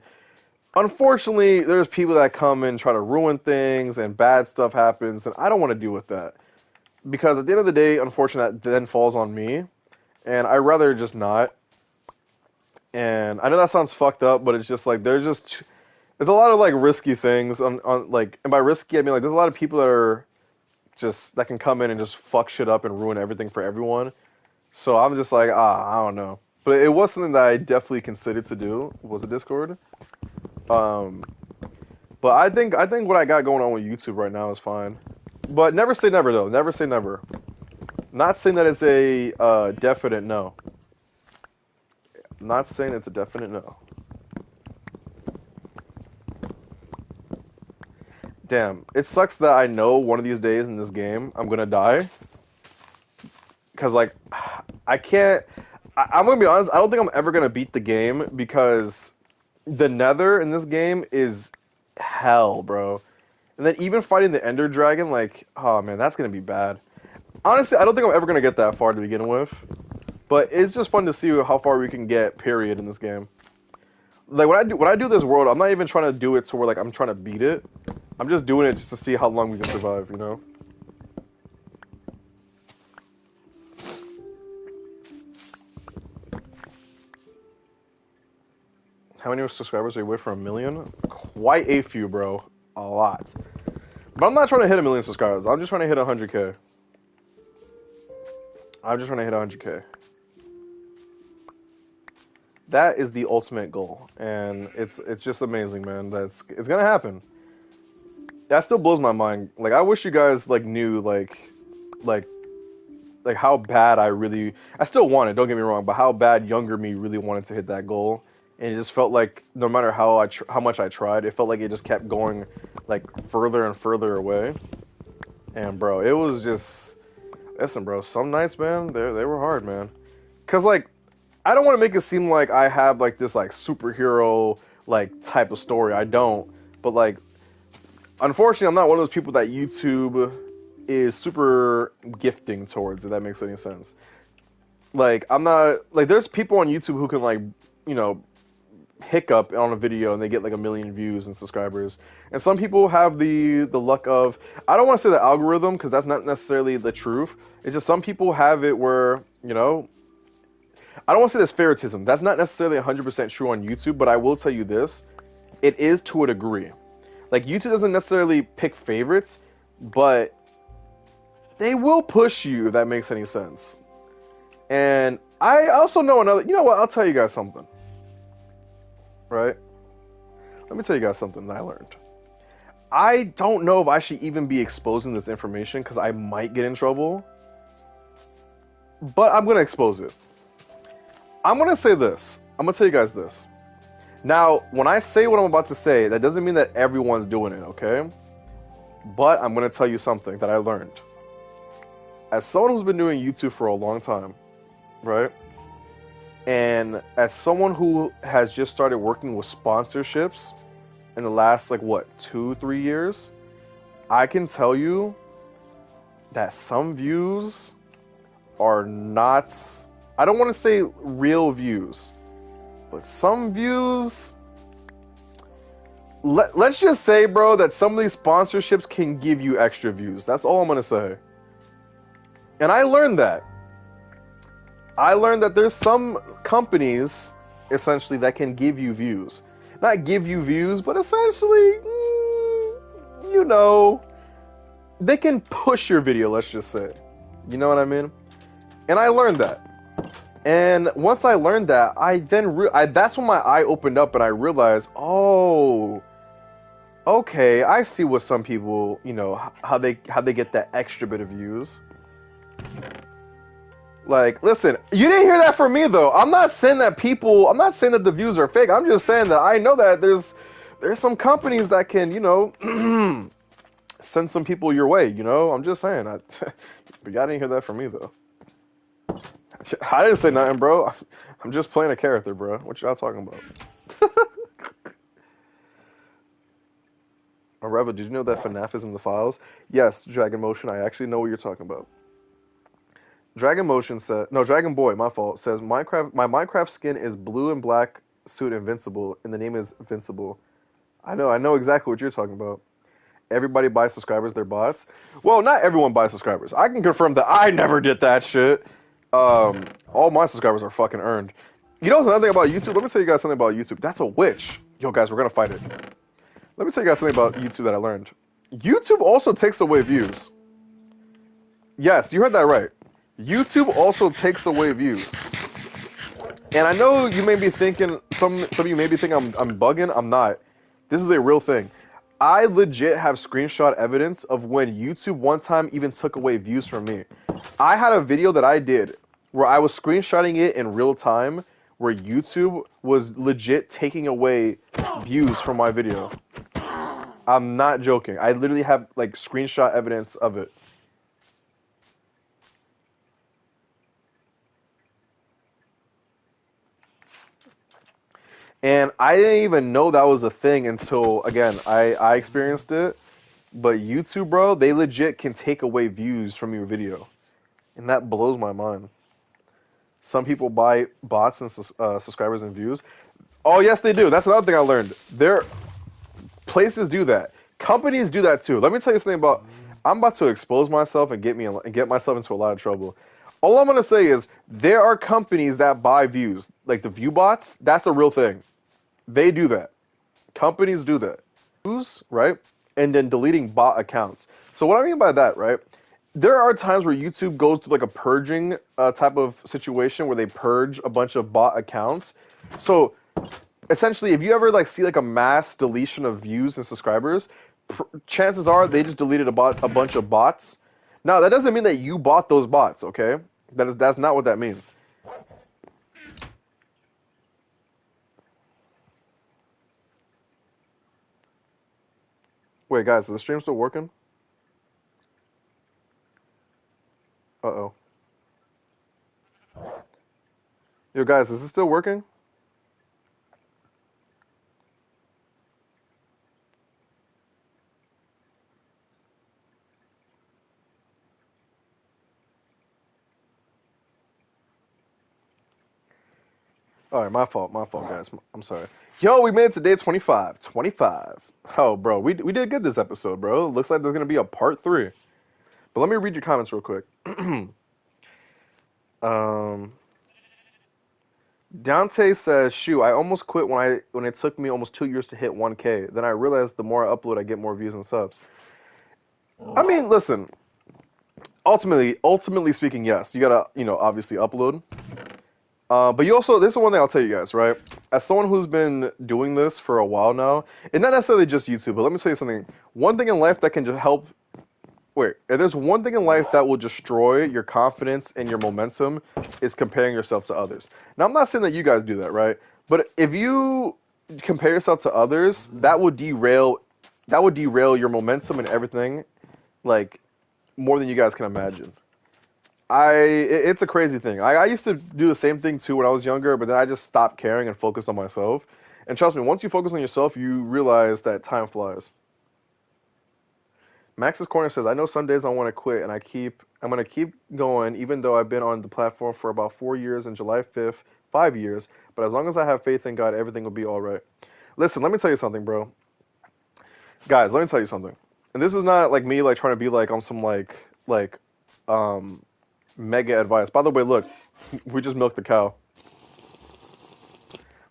unfortunately, there's people that come and try to ruin things, and bad stuff happens, and I don't want to deal with that because at the end of the day, unfortunately, that then falls on me, and I'd rather just not. And I know that sounds fucked up, but it's just like there's a lot of like risky things on like, and by risky I mean like there's a lot of people that are just that can come in and just fuck shit up and ruin everything for everyone. So I'm just like, I don't know. But it was something that I definitely considered to do, was a Discord. Um, but I think what I got going on with YouTube right now is fine. But never say never though. Never say never. Not saying that it's a definite no. Not saying it's a definite no. Damn, it sucks that I know one of these days in this game I'm gonna die. Cause like, I can't. I'm gonna be honest. I don't think I'm ever gonna beat the game because the Nether in this game is hell, bro. And then even fighting the Ender Dragon, like, oh man, that's gonna be bad. Honestly, I don't think I'm ever gonna get that far to begin with. But it's just fun to see how far we can get, period, in this game. Like when I do this world, I'm not even trying to do it to where like I'm trying to beat it. I'm just doing it just to see how long we can survive, you know? How many subscribers are you away from 1 million? Quite a few, bro. A lot. But I'm not trying to hit 1 million subscribers. I'm just trying to hit 100K. I'm just trying to hit 100K. That is the ultimate goal, and it's just amazing, man. It's gonna happen. That still blows my mind. Like I wish you guys like knew like like how bad I still want it. Don't get me wrong, but how bad younger me really wanted to hit that goal, and it just felt like no matter how much I tried, it felt like it just kept going like further and further away. And bro, it was just listen, bro. Some nights, man, they were hard, man. Cause like I don't want to make it seem like I have like this like superhero like type of story. I don't. But like unfortunately, I'm not one of those people that YouTube is super gifting towards, if that makes any sense. Like I'm not like there's people on YouTube who can like, you know, hiccup on a video and they get like 1 million views and subscribers. And some people have the luck of I don't want to say the algorithm because that's not necessarily the truth. It's just some people have it where, you know, I don't want to say there's favoritism. That's not necessarily 100% true on YouTube, but I will tell you this. It is to a degree. Like, YouTube doesn't necessarily pick favorites, but they will push you, if that makes any sense. And I also know another... You know what? I'll tell you guys something. Right? Let me tell you guys something that I learned. I don't know if I should even be exposing this information because I might get in trouble. But I'm going to expose it. I'm going to say this. I'm going to tell you guys this. Now, when I say what I'm about to say, that doesn't mean that everyone's doing it, okay? But I'm going to tell you something that I learned. As someone who's been doing YouTube for a long time, right? And as someone who has just started working with sponsorships in the last, like, what, 2-3 years? I can tell you that some views are not... I don't want to say real views, but some views, let's just say, bro, that some of these sponsorships can give you extra views. That's all I'm going to say. And I learned that. I learned that there's some companies, essentially, that can give you views. Not give you views, but essentially, you know, they can push your video, let's just say. You know what I mean? And I learned that. And once I learned that, that's when my eye opened up and I realized, oh, okay, I see what some people, you know, how they get that extra bit of views. Like, listen, you didn't hear that from me though. I'm not saying that the views are fake. I'm just saying that I know that there's some companies that can, you know, send some people your way, you know? I'm just saying. But y'all didn't hear that from me though. I didn't say nothing, bro. I'm just playing a character, bro. What y'all talking about? Areva, did you know that FNAF is in the files? Yes, Dragon Motion, I actually know what you're talking about. Dragon Motion said, no, Dragon Boy, my fault, says Minecraft. My Minecraft skin is blue and black suit invincible, and the name is Invincible. I know exactly what you're talking about. Everybody buys subscribers, they're bots. Well, not everyone buys subscribers. I can confirm that I never did that shit. All my subscribers are fucking earned. You know what's another thing about YouTube? Let me tell you guys something about YouTube. That's a witch. Yo, guys, we're gonna fight it. Let me tell you guys something about YouTube that I learned. YouTube also takes away views. Yes, you heard that right. YouTube also takes away views. And I know you may be thinking, some of you may be thinking I'm bugging. I'm not. This is a real thing. I legit have screenshot evidence of when YouTube one time even took away views from me. I had a video that I did where I was screenshotting it in real time where YouTube was legit taking away views from my video. I'm not joking. I literally have like screenshot evidence of it. And I didn't even know that was a thing until, again, I experienced it. But YouTube, bro, they legit can take away views from your video. And that blows my mind. Some people buy bots and subscribers and views. Oh, yes, they do. That's another thing I learned. Places do that. Companies do that too. Let me tell you something about... I'm about to expose myself and get myself into a lot of trouble. All I'm going to say is there are companies that buy views. Like the view bots, that's a real thing. They do that. Companies do that. Views, right? And then deleting bot accounts. So what I mean by that, right? There are times where YouTube goes through like a purging type of situation where they purge a bunch of bot accounts. So essentially, if you ever like see like a mass deletion of views and subscribers, chances are they just deleted a bunch of bots. Now, that doesn't mean that you bought those bots, okay? That's not what that means. Wait, guys, is the stream still working? Uh-oh. Yo, guys, is it still working? All right, my fault, guys. I'm sorry. Yo, we made it to day 25. 25. Oh, bro, we did good this episode, bro. Looks like there's going to be a part 3. But let me read your comments real quick. Dante says, "Shoot, I almost quit when it took me almost 2 years to hit 1K. Then I realized the more I upload, I get more views and subs." I mean, listen. Ultimately speaking, yes, you gotta, obviously upload. But you also, this is one thing I'll tell you guys, right? As someone who's been doing this for a while now, and not necessarily just YouTube, but let me tell you something. One thing in life that can just help. Wait, if there's one thing in life that will destroy your confidence and your momentum, is comparing yourself to others. Now, I'm not saying that you guys do that, right? But if you compare yourself to others, that would derail your momentum and everything, like, more than you guys can imagine. It's a crazy thing. I used to do the same thing too when I was younger, but then I just stopped caring and focused on myself. And trust me, once you focus on yourself, you realize that time flies. Max's Corner says, "I know some days I want to quit, and I'm gonna keep going, even though I've been on the platform for about 4 years, and July 5th, 5 years. But as long as I have faith in God, everything will be all right." Listen, let me tell you something, bro. Guys, let me tell you something. And this is not like me like trying to be like on some like mega advice. By the way, look, we just milked the cow.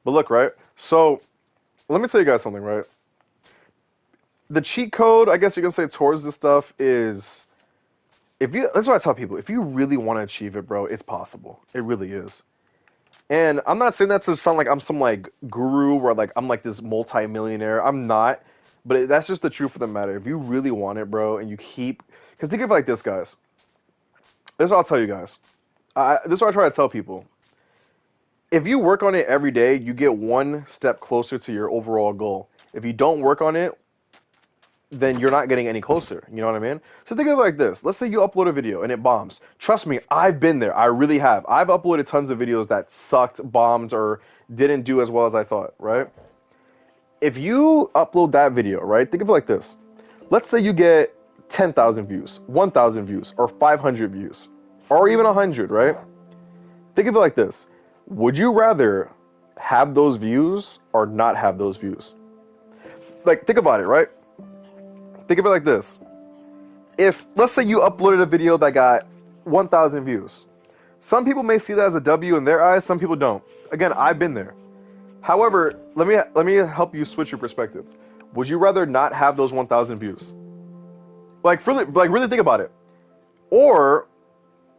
But look, right? So let me tell you guys something, right? The cheat code, I guess you can say, towards this stuff is, that's what I tell people. If you really want to achieve it, bro, it's possible. It really is. And I'm not saying that to sound like I'm some like guru or like I'm like this multi-millionaire. I'm not. But that's just the truth of the matter. If you really want it, bro, and you keep, because think of it like this, guys. This is what I'll tell you guys. This is what I try to tell people. If you work on it every day, you get one step closer to your overall goal. If you don't work on it, then you're not getting any closer. You know what I mean? So think of it like this. Let's say you upload a video and it bombs. Trust me, I've been there. I really have. I've uploaded tons of videos that sucked, bombed, or didn't do as well as I thought, right? If you upload that video, right, think of it like this. Let's say you get 10,000 views, 1,000 views, or 500 views. or even 100, right? Think of it like this. Would you rather have those views or not have those views? Like, think about it, right? Think of it like this. If, let's say you uploaded a video that got 1,000 views. Some people may see that as a W in their eyes, some people don't. Again, I've been there. However, let me help you switch your perspective. Would you rather not have those 1,000 views? Really think about it. Or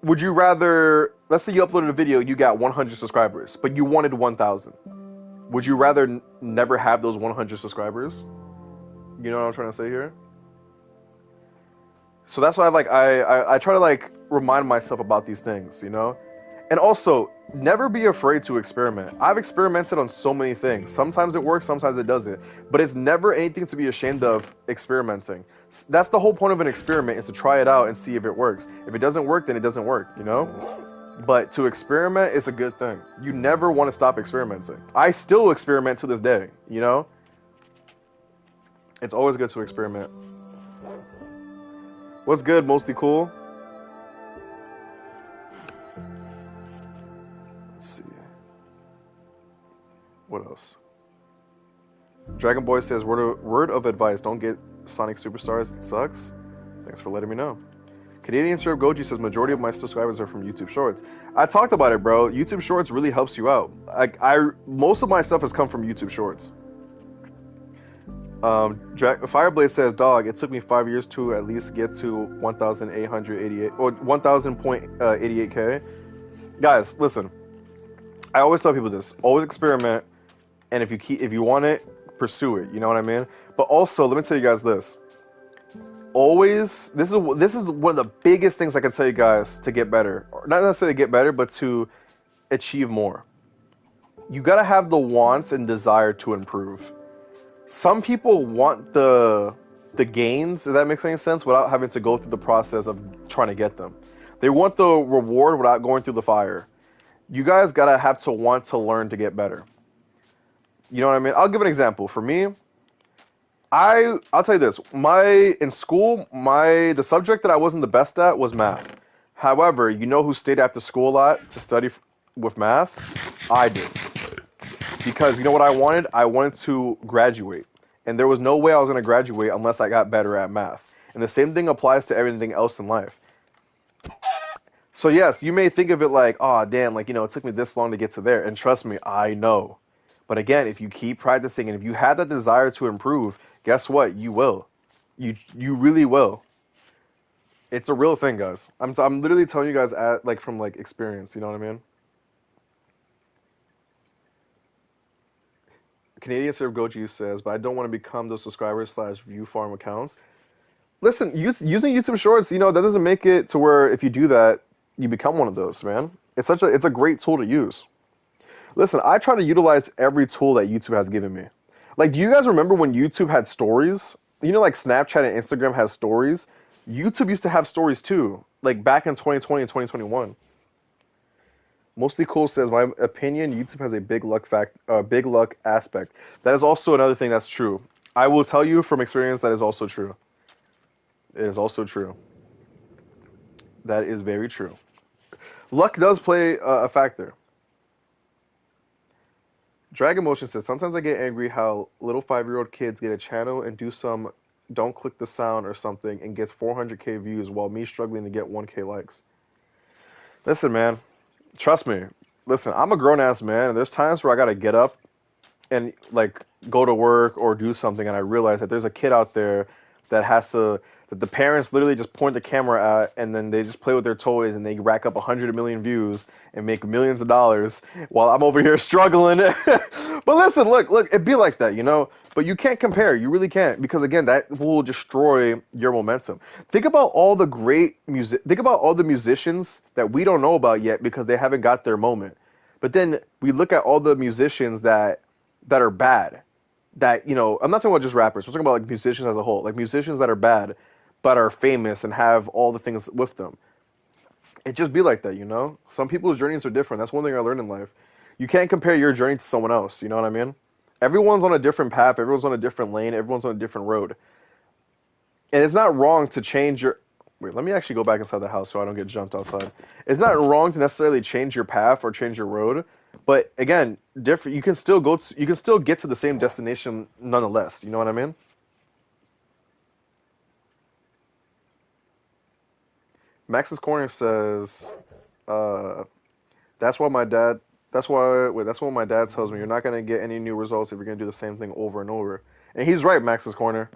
would you rather, let's say you uploaded a video, you got 100 subscribers, but you wanted 1,000. Would you rather never have those 100 subscribers? You know what I'm trying to say here? So that's why I try to like remind myself about these things, you know? And also, never be afraid to experiment. I've experimented on so many things. Sometimes it works, sometimes it doesn't. But it's never anything to be ashamed of experimenting. That's the whole point of an experiment, is to try it out and see if it works. If it doesn't work, then it doesn't work, you know? But to experiment is a good thing. You never want to stop experimenting. I still experiment to this day, you know? It's always good to experiment. What's good, mostly cool? Let's see. What else? Dragon Boy says, word of advice, don't get Sonic Superstars, it sucks. Thanks for letting me know. Canadian Syrup Goji says, majority of my subscribers are from YouTube Shorts. I talked about it, bro. YouTube Shorts really helps you out. Most of my stuff has come from YouTube Shorts. Fireblade says, dog, it took me 5 years to at least get to 1,888 or 1,000.88k. Guys, listen. I always tell people this: always experiment, and if you want it, pursue it. You know what I mean? But also, let me tell you guys this. Always, this is one of the biggest things I can tell you guys to get better. Or not necessarily get better, but to achieve more. You gotta have the wants and desire to improve. Some people want the gains, if that makes any sense, without having to go through the process of trying to get them. They want the reward without going through the fire. You guys gotta have to want to learn to get better. You know what I mean? I'll give an example. For me, I'll tell you this. In school, the subject that I wasn't the best at was math. However, you know who stayed after school a lot to study with math? I did. Because you know what I wanted? I wanted to graduate. And there was no way I was going to graduate unless I got better at math. And the same thing applies to everything else in life. So yes, you may think of it like, oh, damn, like, you know, it took me this long to get to there. And trust me, I know. But again, if you keep practicing and if you have that desire to improve, guess what? You will. You really will. It's a real thing, guys. I'm literally telling you guys from experience, you know what I mean? Canadian Serve Goju says, but I don't want to become those subscribers/view farm accounts. Listen, using YouTube Shorts, you know, that doesn't make it to where if you do that, you become one of those, man. It's a great tool to use. Listen, I try to utilize every tool that YouTube has given me. Like, do you guys remember when YouTube had stories? You know, like Snapchat and Instagram has stories? YouTube used to have stories too, like back in 2020 and 2021. Mostly Cool says, my opinion, YouTube has a big luck aspect. That is also another thing that's true. I will tell you from experience that is also true. It is also true. That is very true. Luck does play a factor. Dragon Motion says, sometimes I get angry how little 5-year-old kids get a channel and do some don't click the sound or something and gets 400k views while me struggling to get 1k likes. Listen, man. Trust me. Listen, I'm a grown-ass man, and there's times where I gotta get up and, like, go to work or do something, and I realize that there's a kid out there that the parents literally just point the camera at, and then they just play with their toys, and they rack up 100 million views and make millions of dollars while I'm over here struggling. But listen, look, it'd be like that, you know? But you can't compare. You really can't, because again, that will destroy your momentum. Think about all the think about all the musicians that we don't know about yet because they haven't got their moment. But then we look at all the musicians that are bad. That, you know, I'm not talking about just rappers. I'm talking about like musicians as a whole. Like musicians that are bad but are famous and have all the things with them. It just be like that, you know? Some people's journeys are different. That's one thing I learned in life. You can't compare your journey to someone else, you know what I mean? Everyone's on a different path. Everyone's on a different lane. Everyone's on a different road. And it's not wrong to change your... Wait, let me actually go back inside the house so I don't get jumped outside. It's not wrong to necessarily change your path or change your road, but again, different. You can still you can still get to the same destination nonetheless. You know what I mean? Max's Corner says, uh, "That's why my dad. That's why. Wait, that's what my dad tells me. You're not gonna get any new results if you're gonna do the same thing over and over." And he's right, Max's Corner.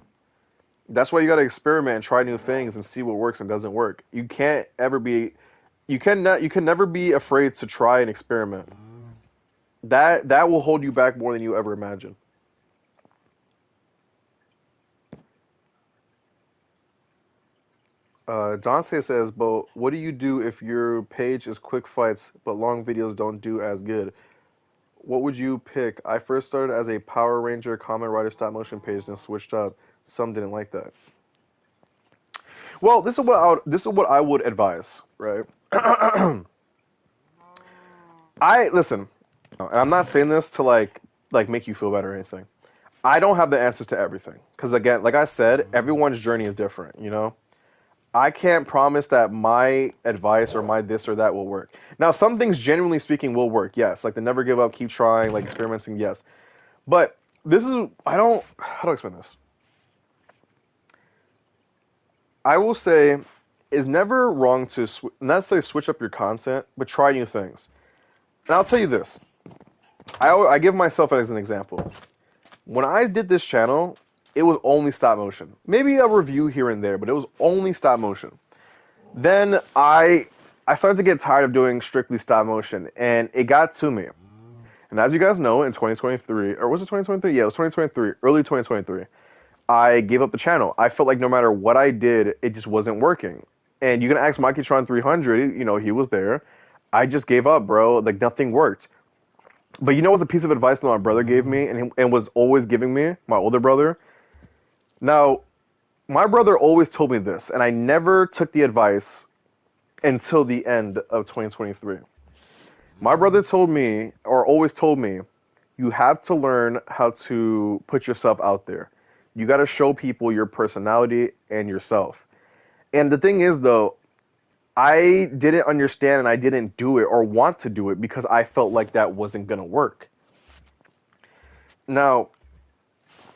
That's why you gotta experiment and try new things and see what works and doesn't work. You can't ever be. You can never be afraid to try and experiment. That will hold you back more than you ever imagine. Dante says, but what do you do if your page is quick fights, but long videos don't do as good? What would you pick? I first started as a Power Ranger Kamen Rider stop motion page, then switched up. Some didn't like that. Well, this is what I would advise, right? I listen, and I'm not saying this to like make you feel better or anything. I don't have the answers to everything because again, like I said, everyone's journey is different. You know, I can't promise that my advice or my this or that will work. Now, some things, genuinely speaking, will work. Yes, like the never give up, keep trying, like experimenting. Yes, but this is I don't. How do I explain this? I will say, it's never wrong to not necessarily switch up your content, but try new things. And I'll tell you this. I give myself as an example. When I did this channel, it was only stop motion. Maybe a review here and there, but it was only stop motion. Then I started to get tired of doing strictly stop motion, and it got to me. And as you guys know, in 2023, or was it 2023? Yeah, it was 2023, early 2023. I gave up the channel. I felt like no matter what I did, it just wasn't working. And you can ask Mikey Tron 300, you know, he was there. I just gave up, bro. Like nothing worked. But you know what's a piece of advice that my brother gave me and was always giving me, my older brother? Now, my brother always told me this, and I never took the advice until the end of 2023. My brother told me, or always told me, you have to learn how to put yourself out there. You got to show people your personality and yourself. And the thing is, though, I didn't understand and I didn't do it or want to do it because I felt like that wasn't going to work. Now,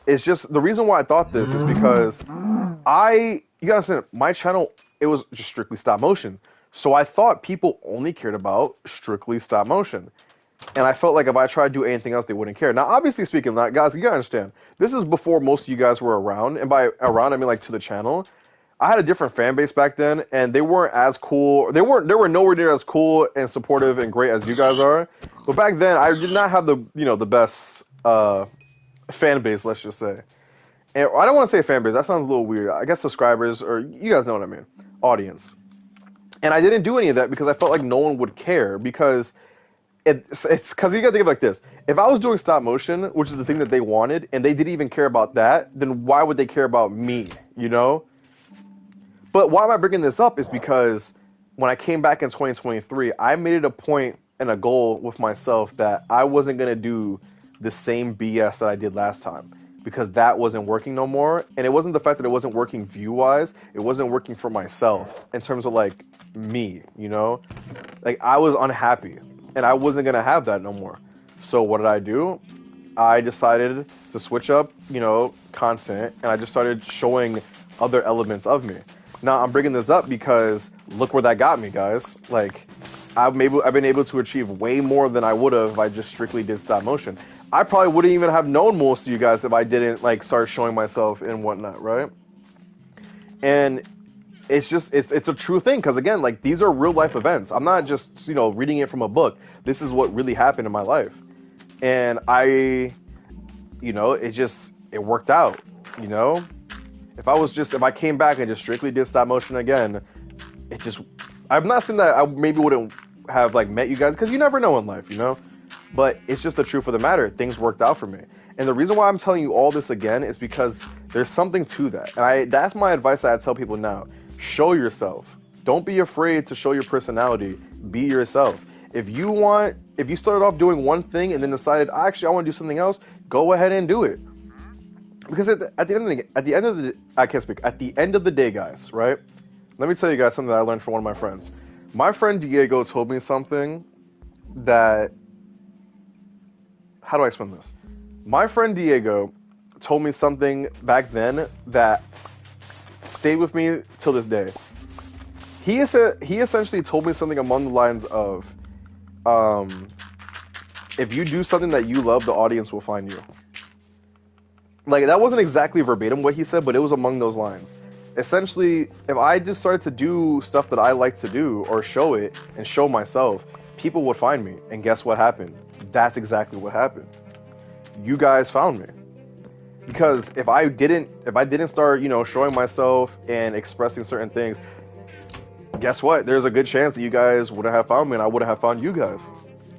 it's just the reason why I thought this is because you gotta understand, my channel, it was just strictly stop motion. So I thought people only cared about strictly stop motion. And I felt like if I tried to do anything else, they wouldn't care. Now, obviously speaking, like, guys, you gotta understand, this is before most of you guys were around. And by around, I mean like to the channel. I had a different fan base back then, and they weren't as cool. They were nowhere near as cool and supportive and great as you guys are. But back then, I did not have the best fan base, let's just say. And I don't want to say fan base. That sounds a little weird. I guess subscribers, or you guys know what I mean, audience. And I didn't do any of that because I felt like no one would care because it's because you got to think of it like this. If I was doing stop motion, which is the thing that they wanted, and they didn't even care about that, then why would they care about me, you know? But why am I bringing this up is because when I came back in 2023, I made it a point and a goal with myself that I wasn't going to do the same BS that I did last time because that wasn't working no more. And it wasn't the fact that it wasn't working view-wise. It wasn't working for myself in terms of, like, me, you know? Like, I was unhappy, and I wasn't going to have that no more. So what did I do? I decided to switch up, you know, content, and I just started showing other elements of me. Now, I'm bringing this up because look where that got me, guys. Like, I've been able to achieve way more than I would have if I just strictly did stop motion. I probably wouldn't even have known most of you guys if I didn't, like, start showing myself and whatnot, right? And it's just, it's a true thing because, again, like, these are real-life events. I'm not just, you know, reading it from a book. This is what really happened in my life. And you know, it worked out, you know? If I came back and just strictly did stop motion again, I'm not saying that I maybe wouldn't have, like, met you guys, because you never know in life, you know? But it's just the truth of the matter. Things worked out for me. And the reason why I'm telling you all this again is because there's something to that. And that's my advice that I tell people now. Show yourself. Don't be afraid to show your personality. Be yourself. If you started off doing one thing and then decided, actually, I want to do something else, go ahead and do it. Because at the end of the day, guys, right? Let me tell you guys something that I learned from one of my friends. My friend Diego told me something that, how do I explain this? My friend Diego told me something back then that stayed with me till this day. He essentially told me something along the lines of, if you do something that you love, the audience will find you. Like, that wasn't exactly verbatim what he said, but it was among those lines. Essentially, if I just started to do stuff that I like to do or show it and show myself, people would find me. And guess what happened? That's exactly what happened. You guys found me. Because if I didn't start, showing myself and expressing certain things, guess what? There's a good chance that you guys wouldn't have found me and I wouldn't have found you guys.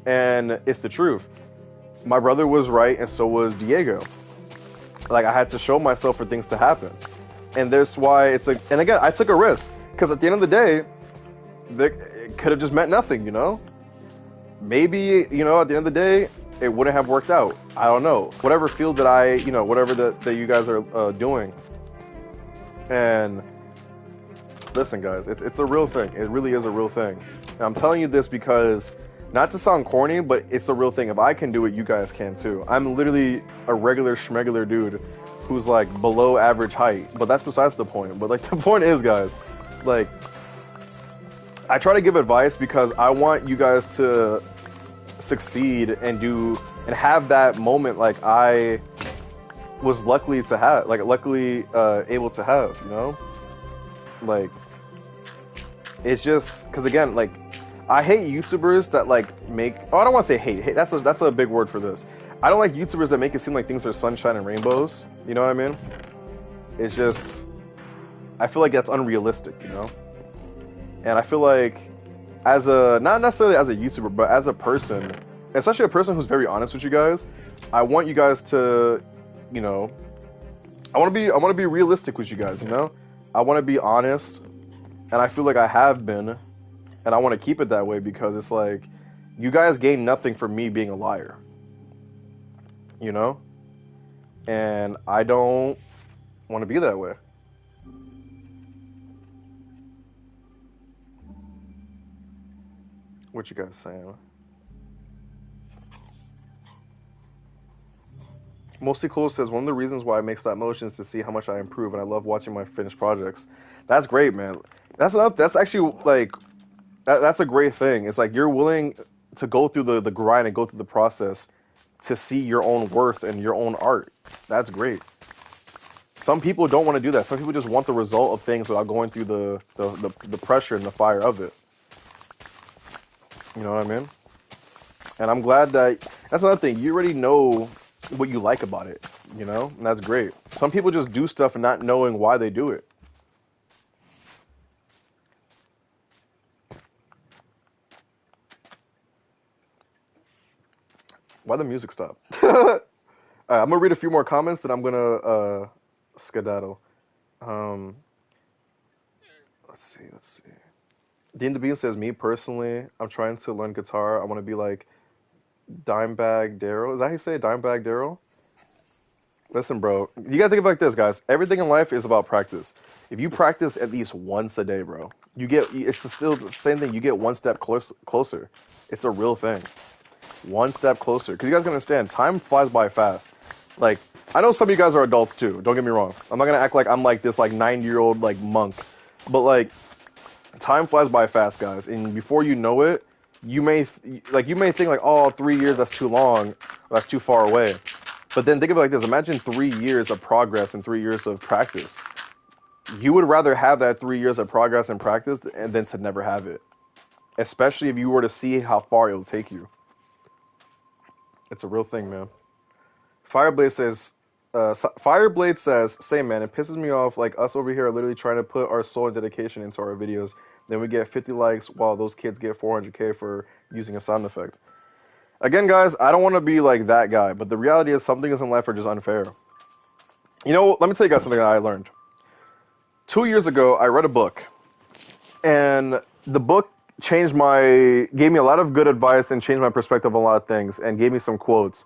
And it's the truth. My brother was right and so was Diego. Like, I had to show myself for things to happen. And that's why it's like, and again, I took a risk. Because at the end of the day, it could have just meant nothing, Maybe, at the end of the day, it wouldn't have worked out. I don't know. Whatever field that whatever that you guys are doing. And listen, guys, it's a real thing. It really is a real thing. And I'm telling you this because, not to sound corny, but it's a real thing. If I can do it, you guys can too. I'm literally a regular schmegular dude who's like below average height, but that's besides the point. But like, the point is, guys, like, I try to give advice because I want you guys to succeed and have that moment like I was luckily able to have, like, it's just because, again, like, I hate YouTubers that like make, I don't want to say hate, that's a big word for this. I don't like YouTubers that make it seem like things are sunshine and rainbows, you know what I mean? It's just, I feel like that's unrealistic, And I feel like not necessarily as a YouTuber, but as a person, especially a person who's very honest with you guys, I want you guys to, I want to be realistic with you guys, I want to be honest, and I feel like I have been, and I want to keep it that way because it's like, you guys gain nothing from me being a liar, and I don't want to be that way. What you guys saying? Mostly Cool says, one of the reasons why I make stop motion is to see how much I improve, and I love watching my finished projects. That's great, man. That's actually, like, that's a great thing. It's like you're willing to go through the grind and go through the process to see your own worth and your own art. That's great. Some people don't want to do that. Some people just want the result of things without going through the pressure and the fire of it. You know what I mean? And I'm glad that's another thing. You already know what you like about it, and that's great. Some people just do stuff and not knowing why they do it. Why the music stop? Alright, I'm gonna read a few more comments, then I'm gonna skedaddle. Let's see. Dean DeBean says, me personally, I'm trying to learn guitar. I want to be like Dimebag Darrell. Is that how you say it? Dimebag Darrell? Listen, bro, you gotta think of it like this, guys. Everything in life is about practice. If you practice at least once a day, bro, it's still the same thing. You get one step closer. It's a real thing. One step closer. Because you guys can understand, time flies by fast. Like, I know some of you guys are adults too. Don't get me wrong. I'm not gonna act like I'm like this like 9-year-old like monk. But like, time flies by fast, guys. And before you know it, you may think like, oh, 3 years, that's too long. That's too far away. But then think of it like this. Imagine 3 years of progress and 3 years of practice. You would rather have that 3 years of progress and practice than to never have it. Especially if you were to see how far it'll take you. It's a real thing, man. Fireblade says, same, man, it pisses me off, like us over here are literally trying to put our soul and dedication into our videos. Then we get 50 likes while those kids get 400K for using a sound effect. Again, guys, I don't want to be like that guy, but the reality is some things in life are just unfair. Let me tell you guys something that I learned. 2 years ago, I read a book, and the book gave me a lot of good advice and changed my perspective on a lot of things and gave me some quotes.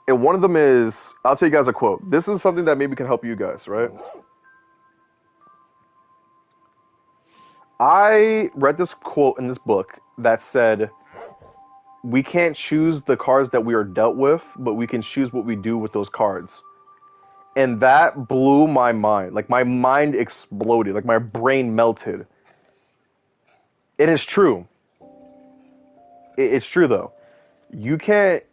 And one of them is, I'll tell you guys a quote. This is something that maybe can help you guys, right? I read this quote in this book that said, we can't choose the cards that we are dealt with, but we can choose what we do with those cards. And that blew my mind. Like, my mind exploded. Like, my brain melted. It is true. It's true, though. You can't.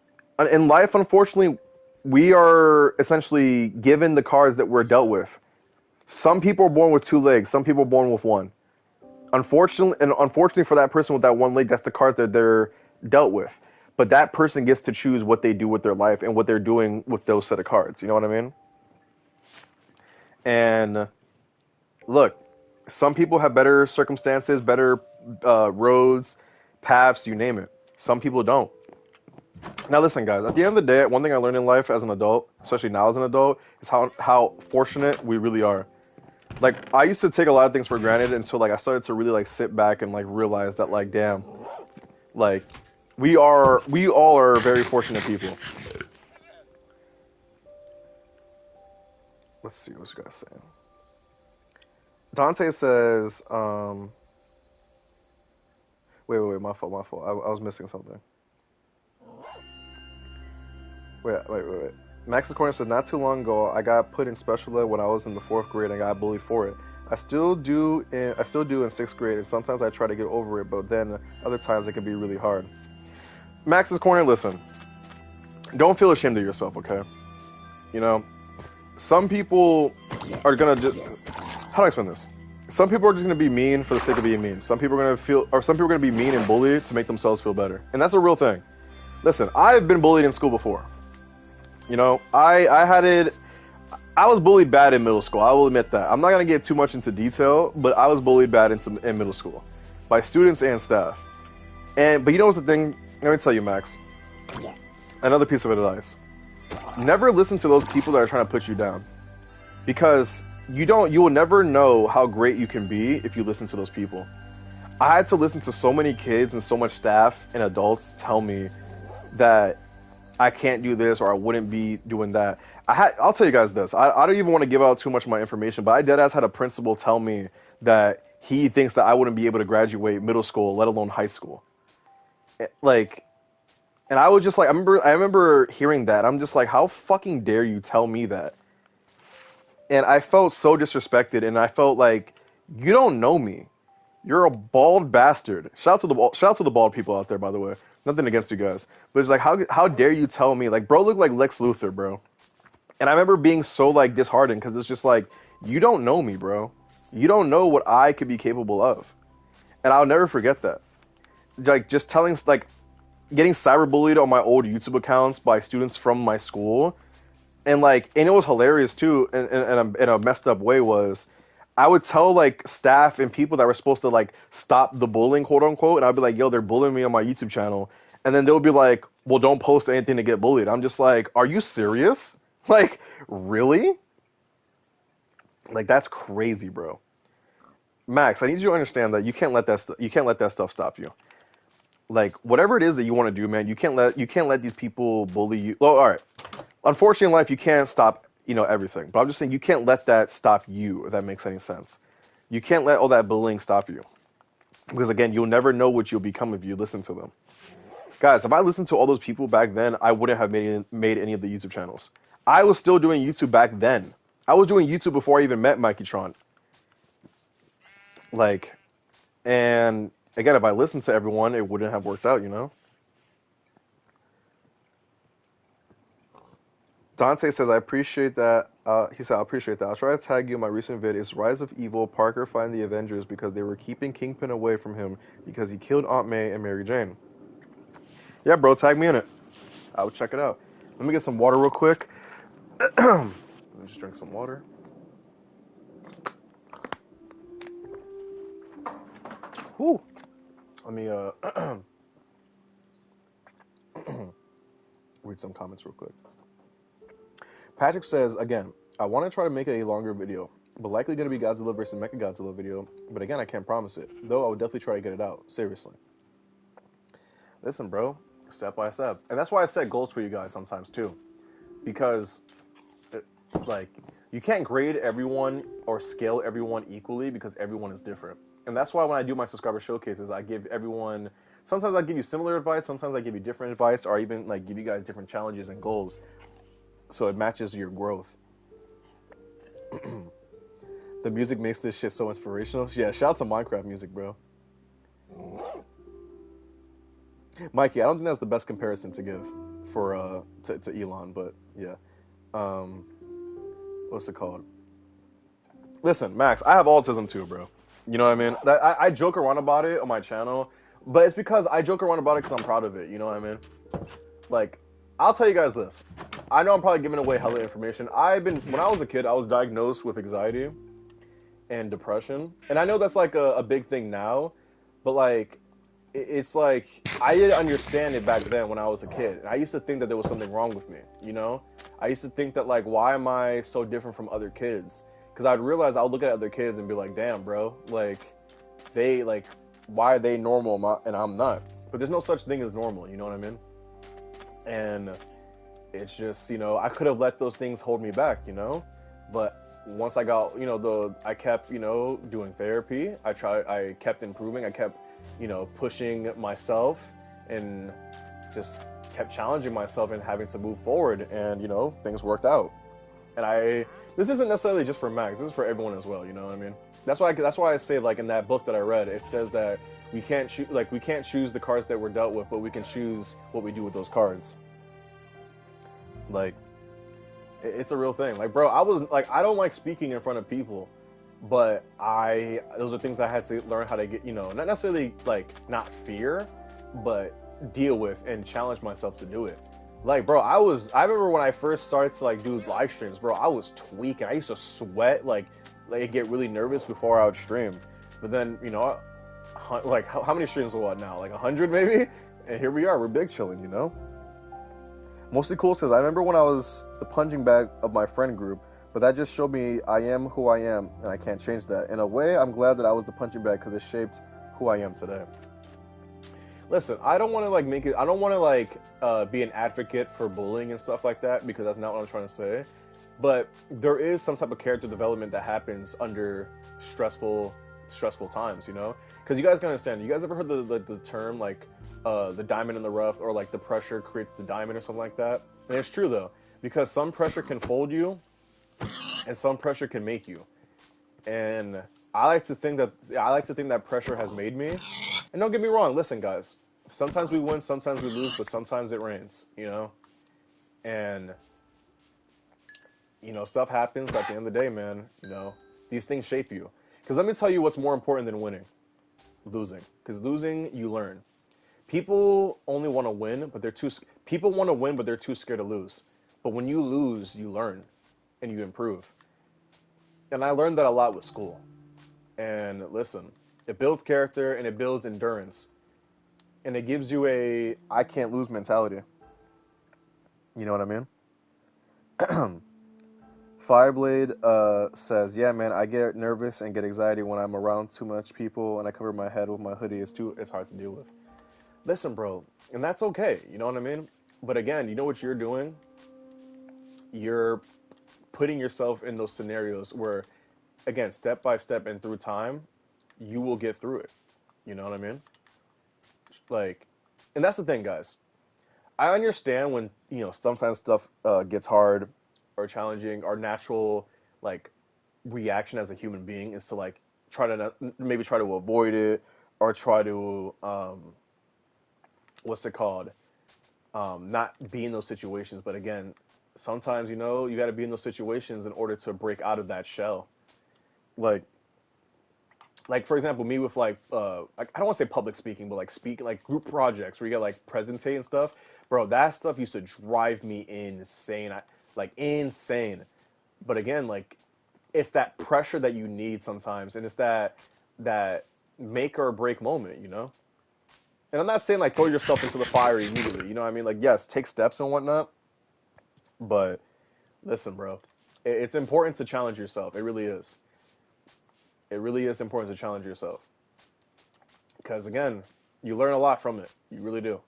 In life, unfortunately, we are essentially given the cards that we're dealt with. Some people are born with 2 legs. Some people are born with 1. Unfortunately for that person with that 1 leg, that's the cards that they're dealt with. But that person gets to choose what they do with their life and what they're doing with those set of cards. You know what I mean? And look, some people have better circumstances, better roads, paths, you name it. Some people don't. Now listen, guys, at the end of the day, one thing I learned in life as an adult, especially now as an adult, is how fortunate we really are. Like, I used to take a lot of things for granted until, like, I started to really, like, sit back and, like, realize that, like, damn, like, we all are very fortunate people. Let's see what this guy's saying. Dante says, wait, my fault. I was missing something. Wait. Max's Corner says, not too long ago, I got put in special ed when I was in the 4th grade and got bullied for it. I still do in 6th grade, and sometimes I try to get over it, but then other times it can be really hard. Max's Corner, listen, don't feel ashamed of yourself, okay? You know, some people are gonna just, how do I explain this? Some people are just gonna be mean for the sake of being mean. Some people are gonna be mean and bully to make themselves feel better, and that's a real thing. Listen, I've been bullied in school before. You know, I was bullied bad in middle school. I will admit that. I'm not gonna get too much into detail, but I was bullied bad in middle school by students and staff. But you know what's the thing? Let me tell you, Max. Another piece of advice: never listen to those people that are trying to put you down, because you will never know how great you can be if you listen to those people. I had to listen to so many kids and so much staff and adults tell me that I can't do this or I wouldn't be doing that. I'll tell you guys this. I don't even want to give out too much of my information, but I deadass had a principal tell me that he thinks that I wouldn't be able to graduate middle school, let alone high school. Like, and I was just like, I remember hearing that. I'm just like, how fucking dare you tell me that? And I felt so disrespected, and I felt like, you don't know me. You're a bald bastard. Shout out to the bald people out there, by the way. Nothing against you guys, but it's like, how dare you tell me? Like, bro looked like Lex Luthor, bro. And I remember being so, like, disheartened, because it's just like, you don't know me, bro. You don't know what I could be capable of. And I'll never forget that. Like, just telling, like, getting cyberbullied on my old YouTube accounts by students from my school. And, like, and it was hilarious, too, in a messed up way, was I would tell, like, staff and people that were supposed to, like, stop the bullying, quote unquote, and I'd be like, yo, they're bullying me on my YouTube channel. And then they'll be like, well, don't post anything to get bullied. I'm just like, are you serious? Like, really? Like, that's crazy, bro. Max, I need you to understand that you can't let that stuff stop you. Like, whatever it is that you want to do, man, you can't let these people bully you. Oh, all right. Unfortunately, in life, you can't stop, everything. But I'm just saying, you can't let that stop you, if that makes any sense. You can't let all that bullying stop you. Because, again, you'll never know what you'll become if you listen to them. Guys, if I listened to all those people back then, I wouldn't have made any of the YouTube channels. I was still doing YouTube back then. I was doing YouTube before I even met Mikey Tron. Like, and again, if I listened to everyone, it wouldn't have worked out, Dante says, I appreciate that. He said, I appreciate that. I'll try to tag you in my recent vid. It's Rise of Evil, Parker fighting the Avengers because they were keeping Kingpin away from him because he killed Aunt May and Mary Jane. Yeah, bro, tag me in it. I would check it out. Let me get some water real quick. Let me just drink some water. Whew. Let me read some comments real quick. Patrick says, again, I want to try to make a longer video, but likely going to be Godzilla vs. Mechagodzilla video. But again, I can't promise it, though I would definitely try to get it out. Seriously. Listen, bro, step by step. And that's why I set goals for you guys sometimes, too. Because, like, you can't grade everyone or scale everyone equally because everyone is different. And that's why when I do my subscriber showcases, I give everyone. Sometimes I give you similar advice. Sometimes I give you different advice, or even like give you guys different challenges and goals, so it matches your growth. The music makes this shit so inspirational. Yeah, shout out to Minecraft music, bro. Mikey, I don't think that's the best comparison to give for to Elon, but yeah. Um, what's it called? Listen, Max, I have autism too, bro. You know what I mean? I joke around about it on my channel, but it's because I joke around about it because I'm proud of it. You know what I mean? Like, I'll tell you guys this. I know I'm probably giving away hella information. When I was a kid, I was diagnosed with anxiety and depression, and I know that's like a big thing now, but like, it's like I didn't understand it back then when I was a kid. And I used to think that there was something wrong with me, you know? I used to think that like, why am I so different from other kids? Because I'd realize I'll look at other kids and be like, damn, bro, like they like, why are they normal and I'm not? But there's no such thing as normal, you know what I mean? And it's just, I could have let those things hold me back, But once I got, I kept, doing therapy. I kept improving. I kept, pushing myself and just kept challenging myself and having to move forward. And, things worked out. And this isn't necessarily just for Max. This is for everyone as well. You know what I mean? That's why I say, like, in that book that I read, it says that we can't choose the cards that we're dealt with, but we can choose what we do with those cards. Like, it's a real thing. Like, bro, I don't like speaking in front of people, but those are things I had to learn how to get, not necessarily like not fear, but deal with and challenge myself to do it. Like, bro, I remember when I first started to like do live streams, bro, I was tweaking. I used to sweat, like get really nervous before I would stream. But then, like how many streams are what now? Like 100 maybe? And here we are, we're big chilling, Mostly cool says, I remember when I was the punching bag of my friend group, but that just showed me I am who I am, and I can't change that. In a way, I'm glad that I was the punching bag because it shaped who I am today. Listen, I don't want to I don't want to be an advocate for bullying and stuff like that, because that's not what I'm trying to say. But there is some type of character development that happens under stressful times, Because you guys can understand. You guys ever heard the term like the diamond in the rough, or like the pressure creates the diamond or something like that? And it's true though, because some pressure can fold you, and some pressure can make you. And I like to think that pressure has made me. And don't get me wrong. Listen, guys. Sometimes we win, sometimes we lose, but sometimes it rains. And stuff happens. But at the end of the day, man, these things shape you. Because let me tell you what's more important than winning. Losing. Because losing, you learn. People only want to win, but people want to win, but they're too scared to lose. But when you lose, you learn and you improve. And I learned that a lot with school. And listen, it builds character and it builds endurance. And it gives you a I can't lose mentality. You know what I mean? Fireblade says, yeah, man, I get nervous and get anxiety when I'm around too much people and I cover my head with my hoodie. It's hard to deal with. Listen, bro, and that's okay. You know what I mean? But again, you know what you're doing? You're putting yourself in those scenarios where, again, step by step and through time, you will get through it. You know what I mean? Like, and that's the thing, guys. I understand when, sometimes stuff gets hard or challenging. Our natural, like, reaction as a human being is to, like, maybe try to avoid it, or try to, what's it called? Not be in those situations. But again, sometimes, you got to be in those situations in order to break out of that shell. Like for example, me with I don't want to say public speaking, but like like group projects where you got like presentate and stuff, bro. That stuff used to drive me insane, insane. But again, like it's that pressure that you need sometimes, and it's that make or break moment, And I'm not saying like throw yourself into the fire immediately, you know what I mean? Like yes, take steps and whatnot, but listen, bro, it's important to challenge yourself. It really is. It really is important to challenge yourself. Because, again, you learn a lot from it. You really do.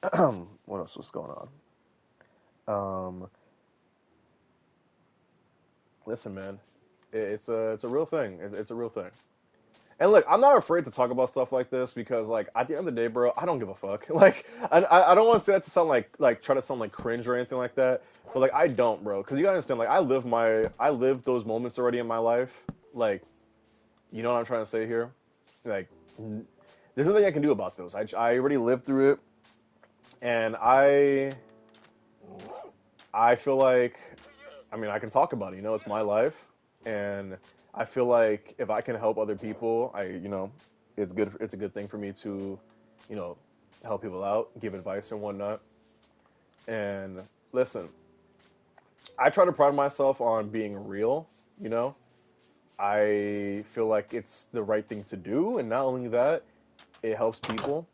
What else was going on? Listen, man. It's a real thing. It's a real thing. And look, I'm not afraid to talk about stuff like this because, like, at the end of the day, bro, I don't give a fuck. Like, I don't want to say that to sound like try to sound like cringe or anything like that. But like, I don't, bro, because you gotta understand, like, I lived those moments already in my life. Like, you know what I'm trying to say here? Like, there's nothing I can do about those. I already lived through it, and I feel like, I mean, I can talk about it. You know, it's my life, and I feel like if I can help other people, it's good. It's a good thing for me to, you know, help people out, give advice and whatnot. And listen, I try to pride myself on being real. You know, I feel like it's the right thing to do, and not only that, it helps people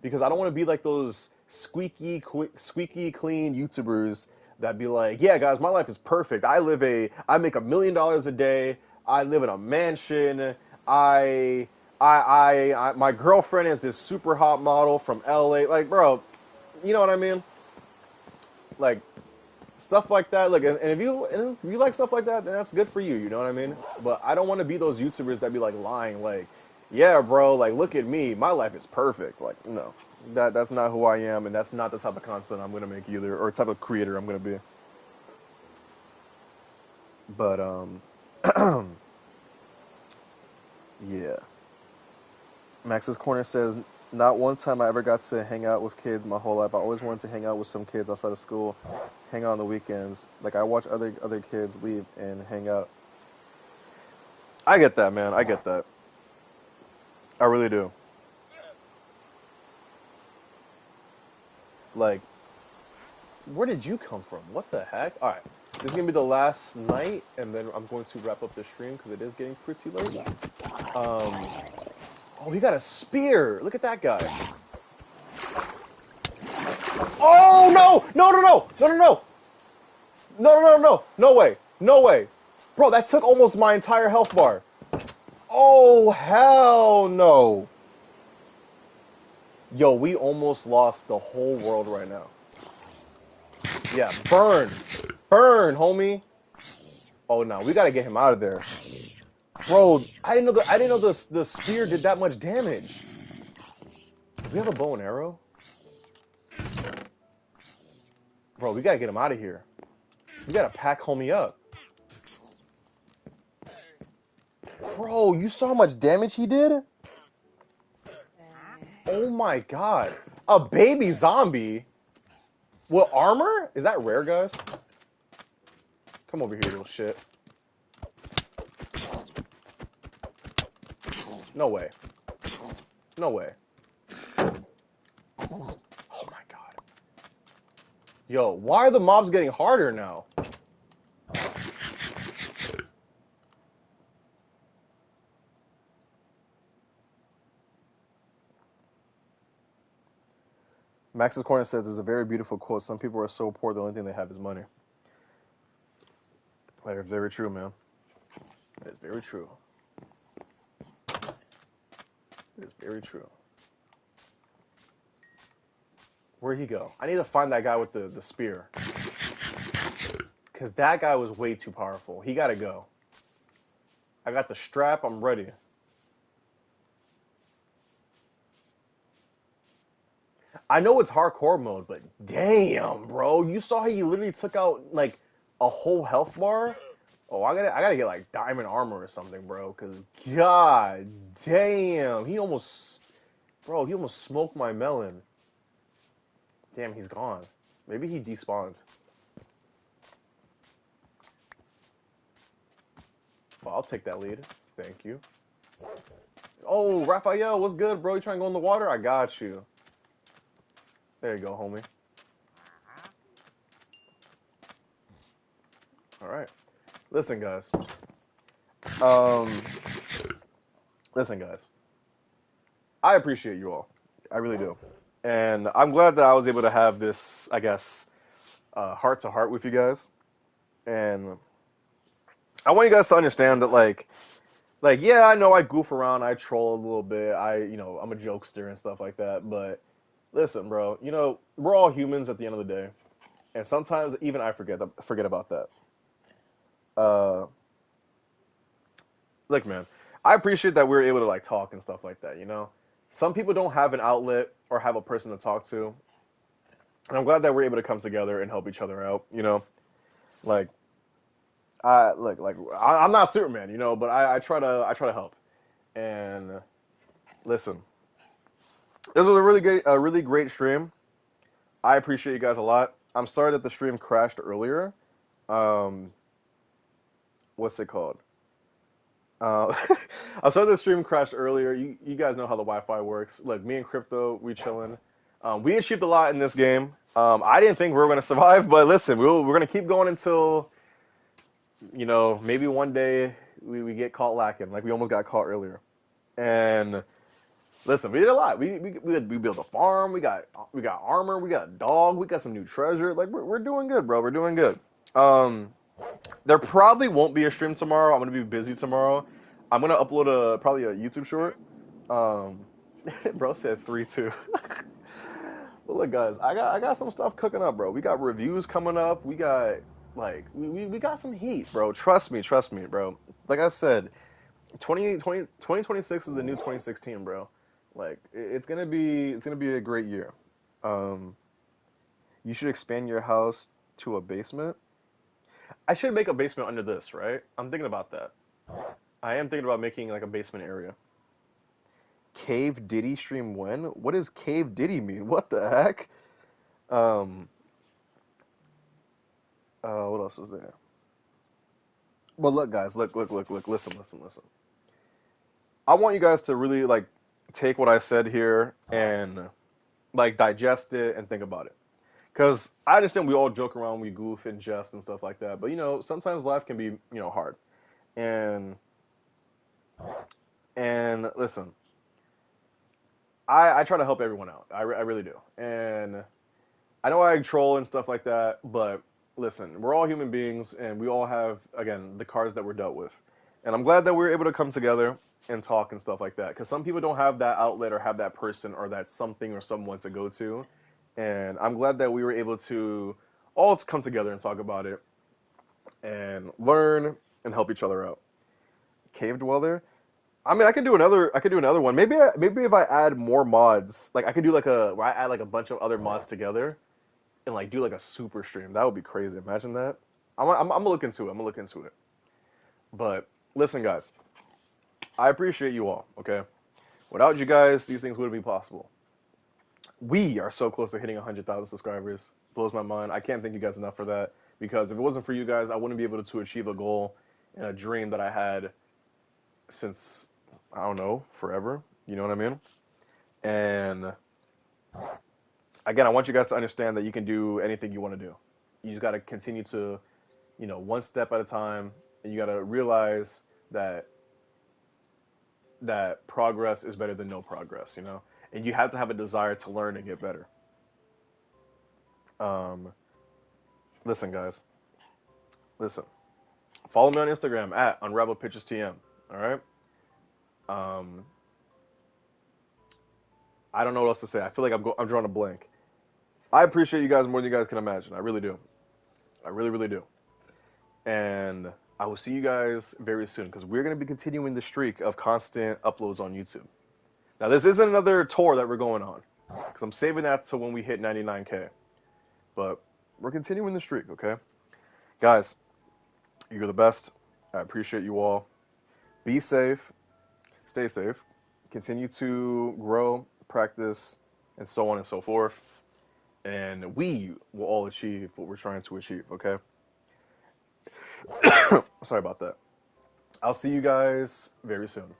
because I don't want to be like those squeaky clean YouTubers that be like, yeah, guys, my life is perfect. I make $1 million a day. I live in a mansion. I, my girlfriend is this super hot model from LA. Like, bro, you know what I mean? Like, stuff like that. Like, and if you like stuff like that, then that's good for you. You know what I mean? But I don't want to be those YouTubers that be like lying, like, yeah, bro, like look at me, my life is perfect. Like, no, that's not who I am, and that's not the type of content I'm gonna make either, or type of creator I'm gonna be. But yeah. Max's Corner says, not one time I ever got to hang out with kids my whole life. I always wanted to hang out with some kids outside of school, hang out on the weekends. Like I watch other kids leave and hang out. I get that, man. I get that. I really do. Like, where did you come from? What the heck? All right, this is gonna be the last night, and then I'm going to wrap up the stream because it is getting pretty late. Um, oh, he got a spear. Look at that guy. Oh no! No! No! No! No! No! No! No! No! No! No! No way! No way! Bro, that took almost my entire health bar. Oh hell no! Yo, we almost lost the whole world right now. Yeah, burn, burn, homie. Oh no, we gotta get him out of there, bro. I didn't know the spear did that much damage. Do we have a bow and arrow, bro? We gotta get him out of here. We gotta pack homie up, bro. You saw how much damage he did? Oh my god, a baby zombie with armor? Is that rare, guys? Come over here, little shit. No way. No way. Oh my god. Yo, why are the mobs getting harder now? Max's Corner says it's a very beautiful quote. Some people are so poor the only thing they have is money. That is very true, man. That is very true. It is very true. Where'd he go? I need to find that guy with the spear. Because that guy was way too powerful. He gotta go. I got the strap. I'm ready. I know it's hardcore mode, but damn, bro. You saw how he literally took out, like, a whole health bar? Oh, I gotta get, like, diamond armor or something, bro. Because, god damn. Bro, he almost smoked my melon. Damn, he's gone. Maybe he despawned. Well, I'll take that lead. Thank you. Oh, Raphael, what's good, bro? You trying to go in the water? I got you. There you go, homie. All right. Listen, guys. Listen, guys. I appreciate you all. I really do. And I'm glad that I was able to have this, I guess, heart to heart with you guys. And I want you guys to understand that, like, yeah, I know I goof around, I troll a little bit, I'm a jokester and stuff like that. But listen, bro, we're all humans at the end of the day, and sometimes even I forget about that. Look, man, I appreciate that we're able to like talk and stuff like that. Some people don't have an outlet or have a person to talk to, and I'm glad that we're able to come together and help each other out. Like I'm not Superman, but I try to help. And listen, this was a really great stream. I appreciate you guys a lot. I'm sorry that the stream crashed earlier. Um, what's it called? Uh, I'm sorry the stream crashed earlier. You guys know how the Wi-Fi works. Look, me and Crypto, we chilling. We achieved a lot in this game. I didn't think we were going to survive, but listen, we're going to keep going until, maybe one day we get caught lacking, like we almost got caught earlier. And listen, we did a lot. We built a farm. We got armor. We got a dog. We got some new treasure. Like we're doing good, bro. We're doing good. Um, there probably won't be a stream tomorrow. I'm gonna be busy tomorrow. I'm gonna upload probably a YouTube short. Um, bro said 3-2. But look, guys, I got some stuff cooking up, bro. We got reviews coming up. We got we got some heat, bro. Trust me, bro. Like I said, 2026 is the new 2016, bro. Like it's gonna be a great year. Um, you should expand your house to a basement. I should make a basement under this, right? I'm thinking about that. I am thinking about making like a basement area. Cave Diddy stream when? What does Cave Diddy mean? What the heck? Um, what else is there? Well, look, guys, look, listen. I want you guys to really like take what I said here and like digest it and think about it. Because I understand we all joke around, we goof and jest and stuff like that. But sometimes life can be hard. And listen, I try to help everyone out. I really do. And I know I troll and stuff like that, but listen, we're all human beings and we all have, again, the cards that we're dealt with. And I'm glad that we were able to come together and talk and stuff like that. Because some people don't have that outlet or have that person or that something or someone to go to. And I'm glad that we were able to all come together and talk about it and learn and help each other out. Cave Dweller. I mean, I could do another one. Maybe if I add more mods, like I could do where I add like a bunch of other mods together and like do like a super stream. That would be crazy. Imagine that. I'm gonna look into it. I'm gonna look into it. But listen, guys, I appreciate you all. Okay, without you guys, these things wouldn't be possible. We are so close to hitting 100,000 subscribers. Blows my mind. I can't thank you guys enough for that because if it wasn't for you guys, I wouldn't be able to achieve a goal and a dream that I had since I don't know forever. You know what I mean? And again, I want you guys to understand that you can do anything you want to do. You just got to continue to, one step at a time, and you got to realize that progress is better than no progress. And you have to have a desire to learn and get better. Um, listen, guys, listen. Follow me on Instagram at UnravelPicturesTM. All right. Um, I don't know what else to say. I feel like I'm drawing a blank. I appreciate you guys more than you guys can imagine. I really do. I really, really do. And I will see you guys very soon because we're going to be continuing the streak of constant uploads on YouTube. Now, this isn't another tour that we're going on because I'm saving that to when we hit 99K. But we're continuing the streak, okay? Guys, you're the best. I appreciate you all. Be safe. Stay safe. Continue to grow, practice, and so on and so forth. And we will all achieve what we're trying to achieve, okay? Sorry about that. I'll see you guys very soon.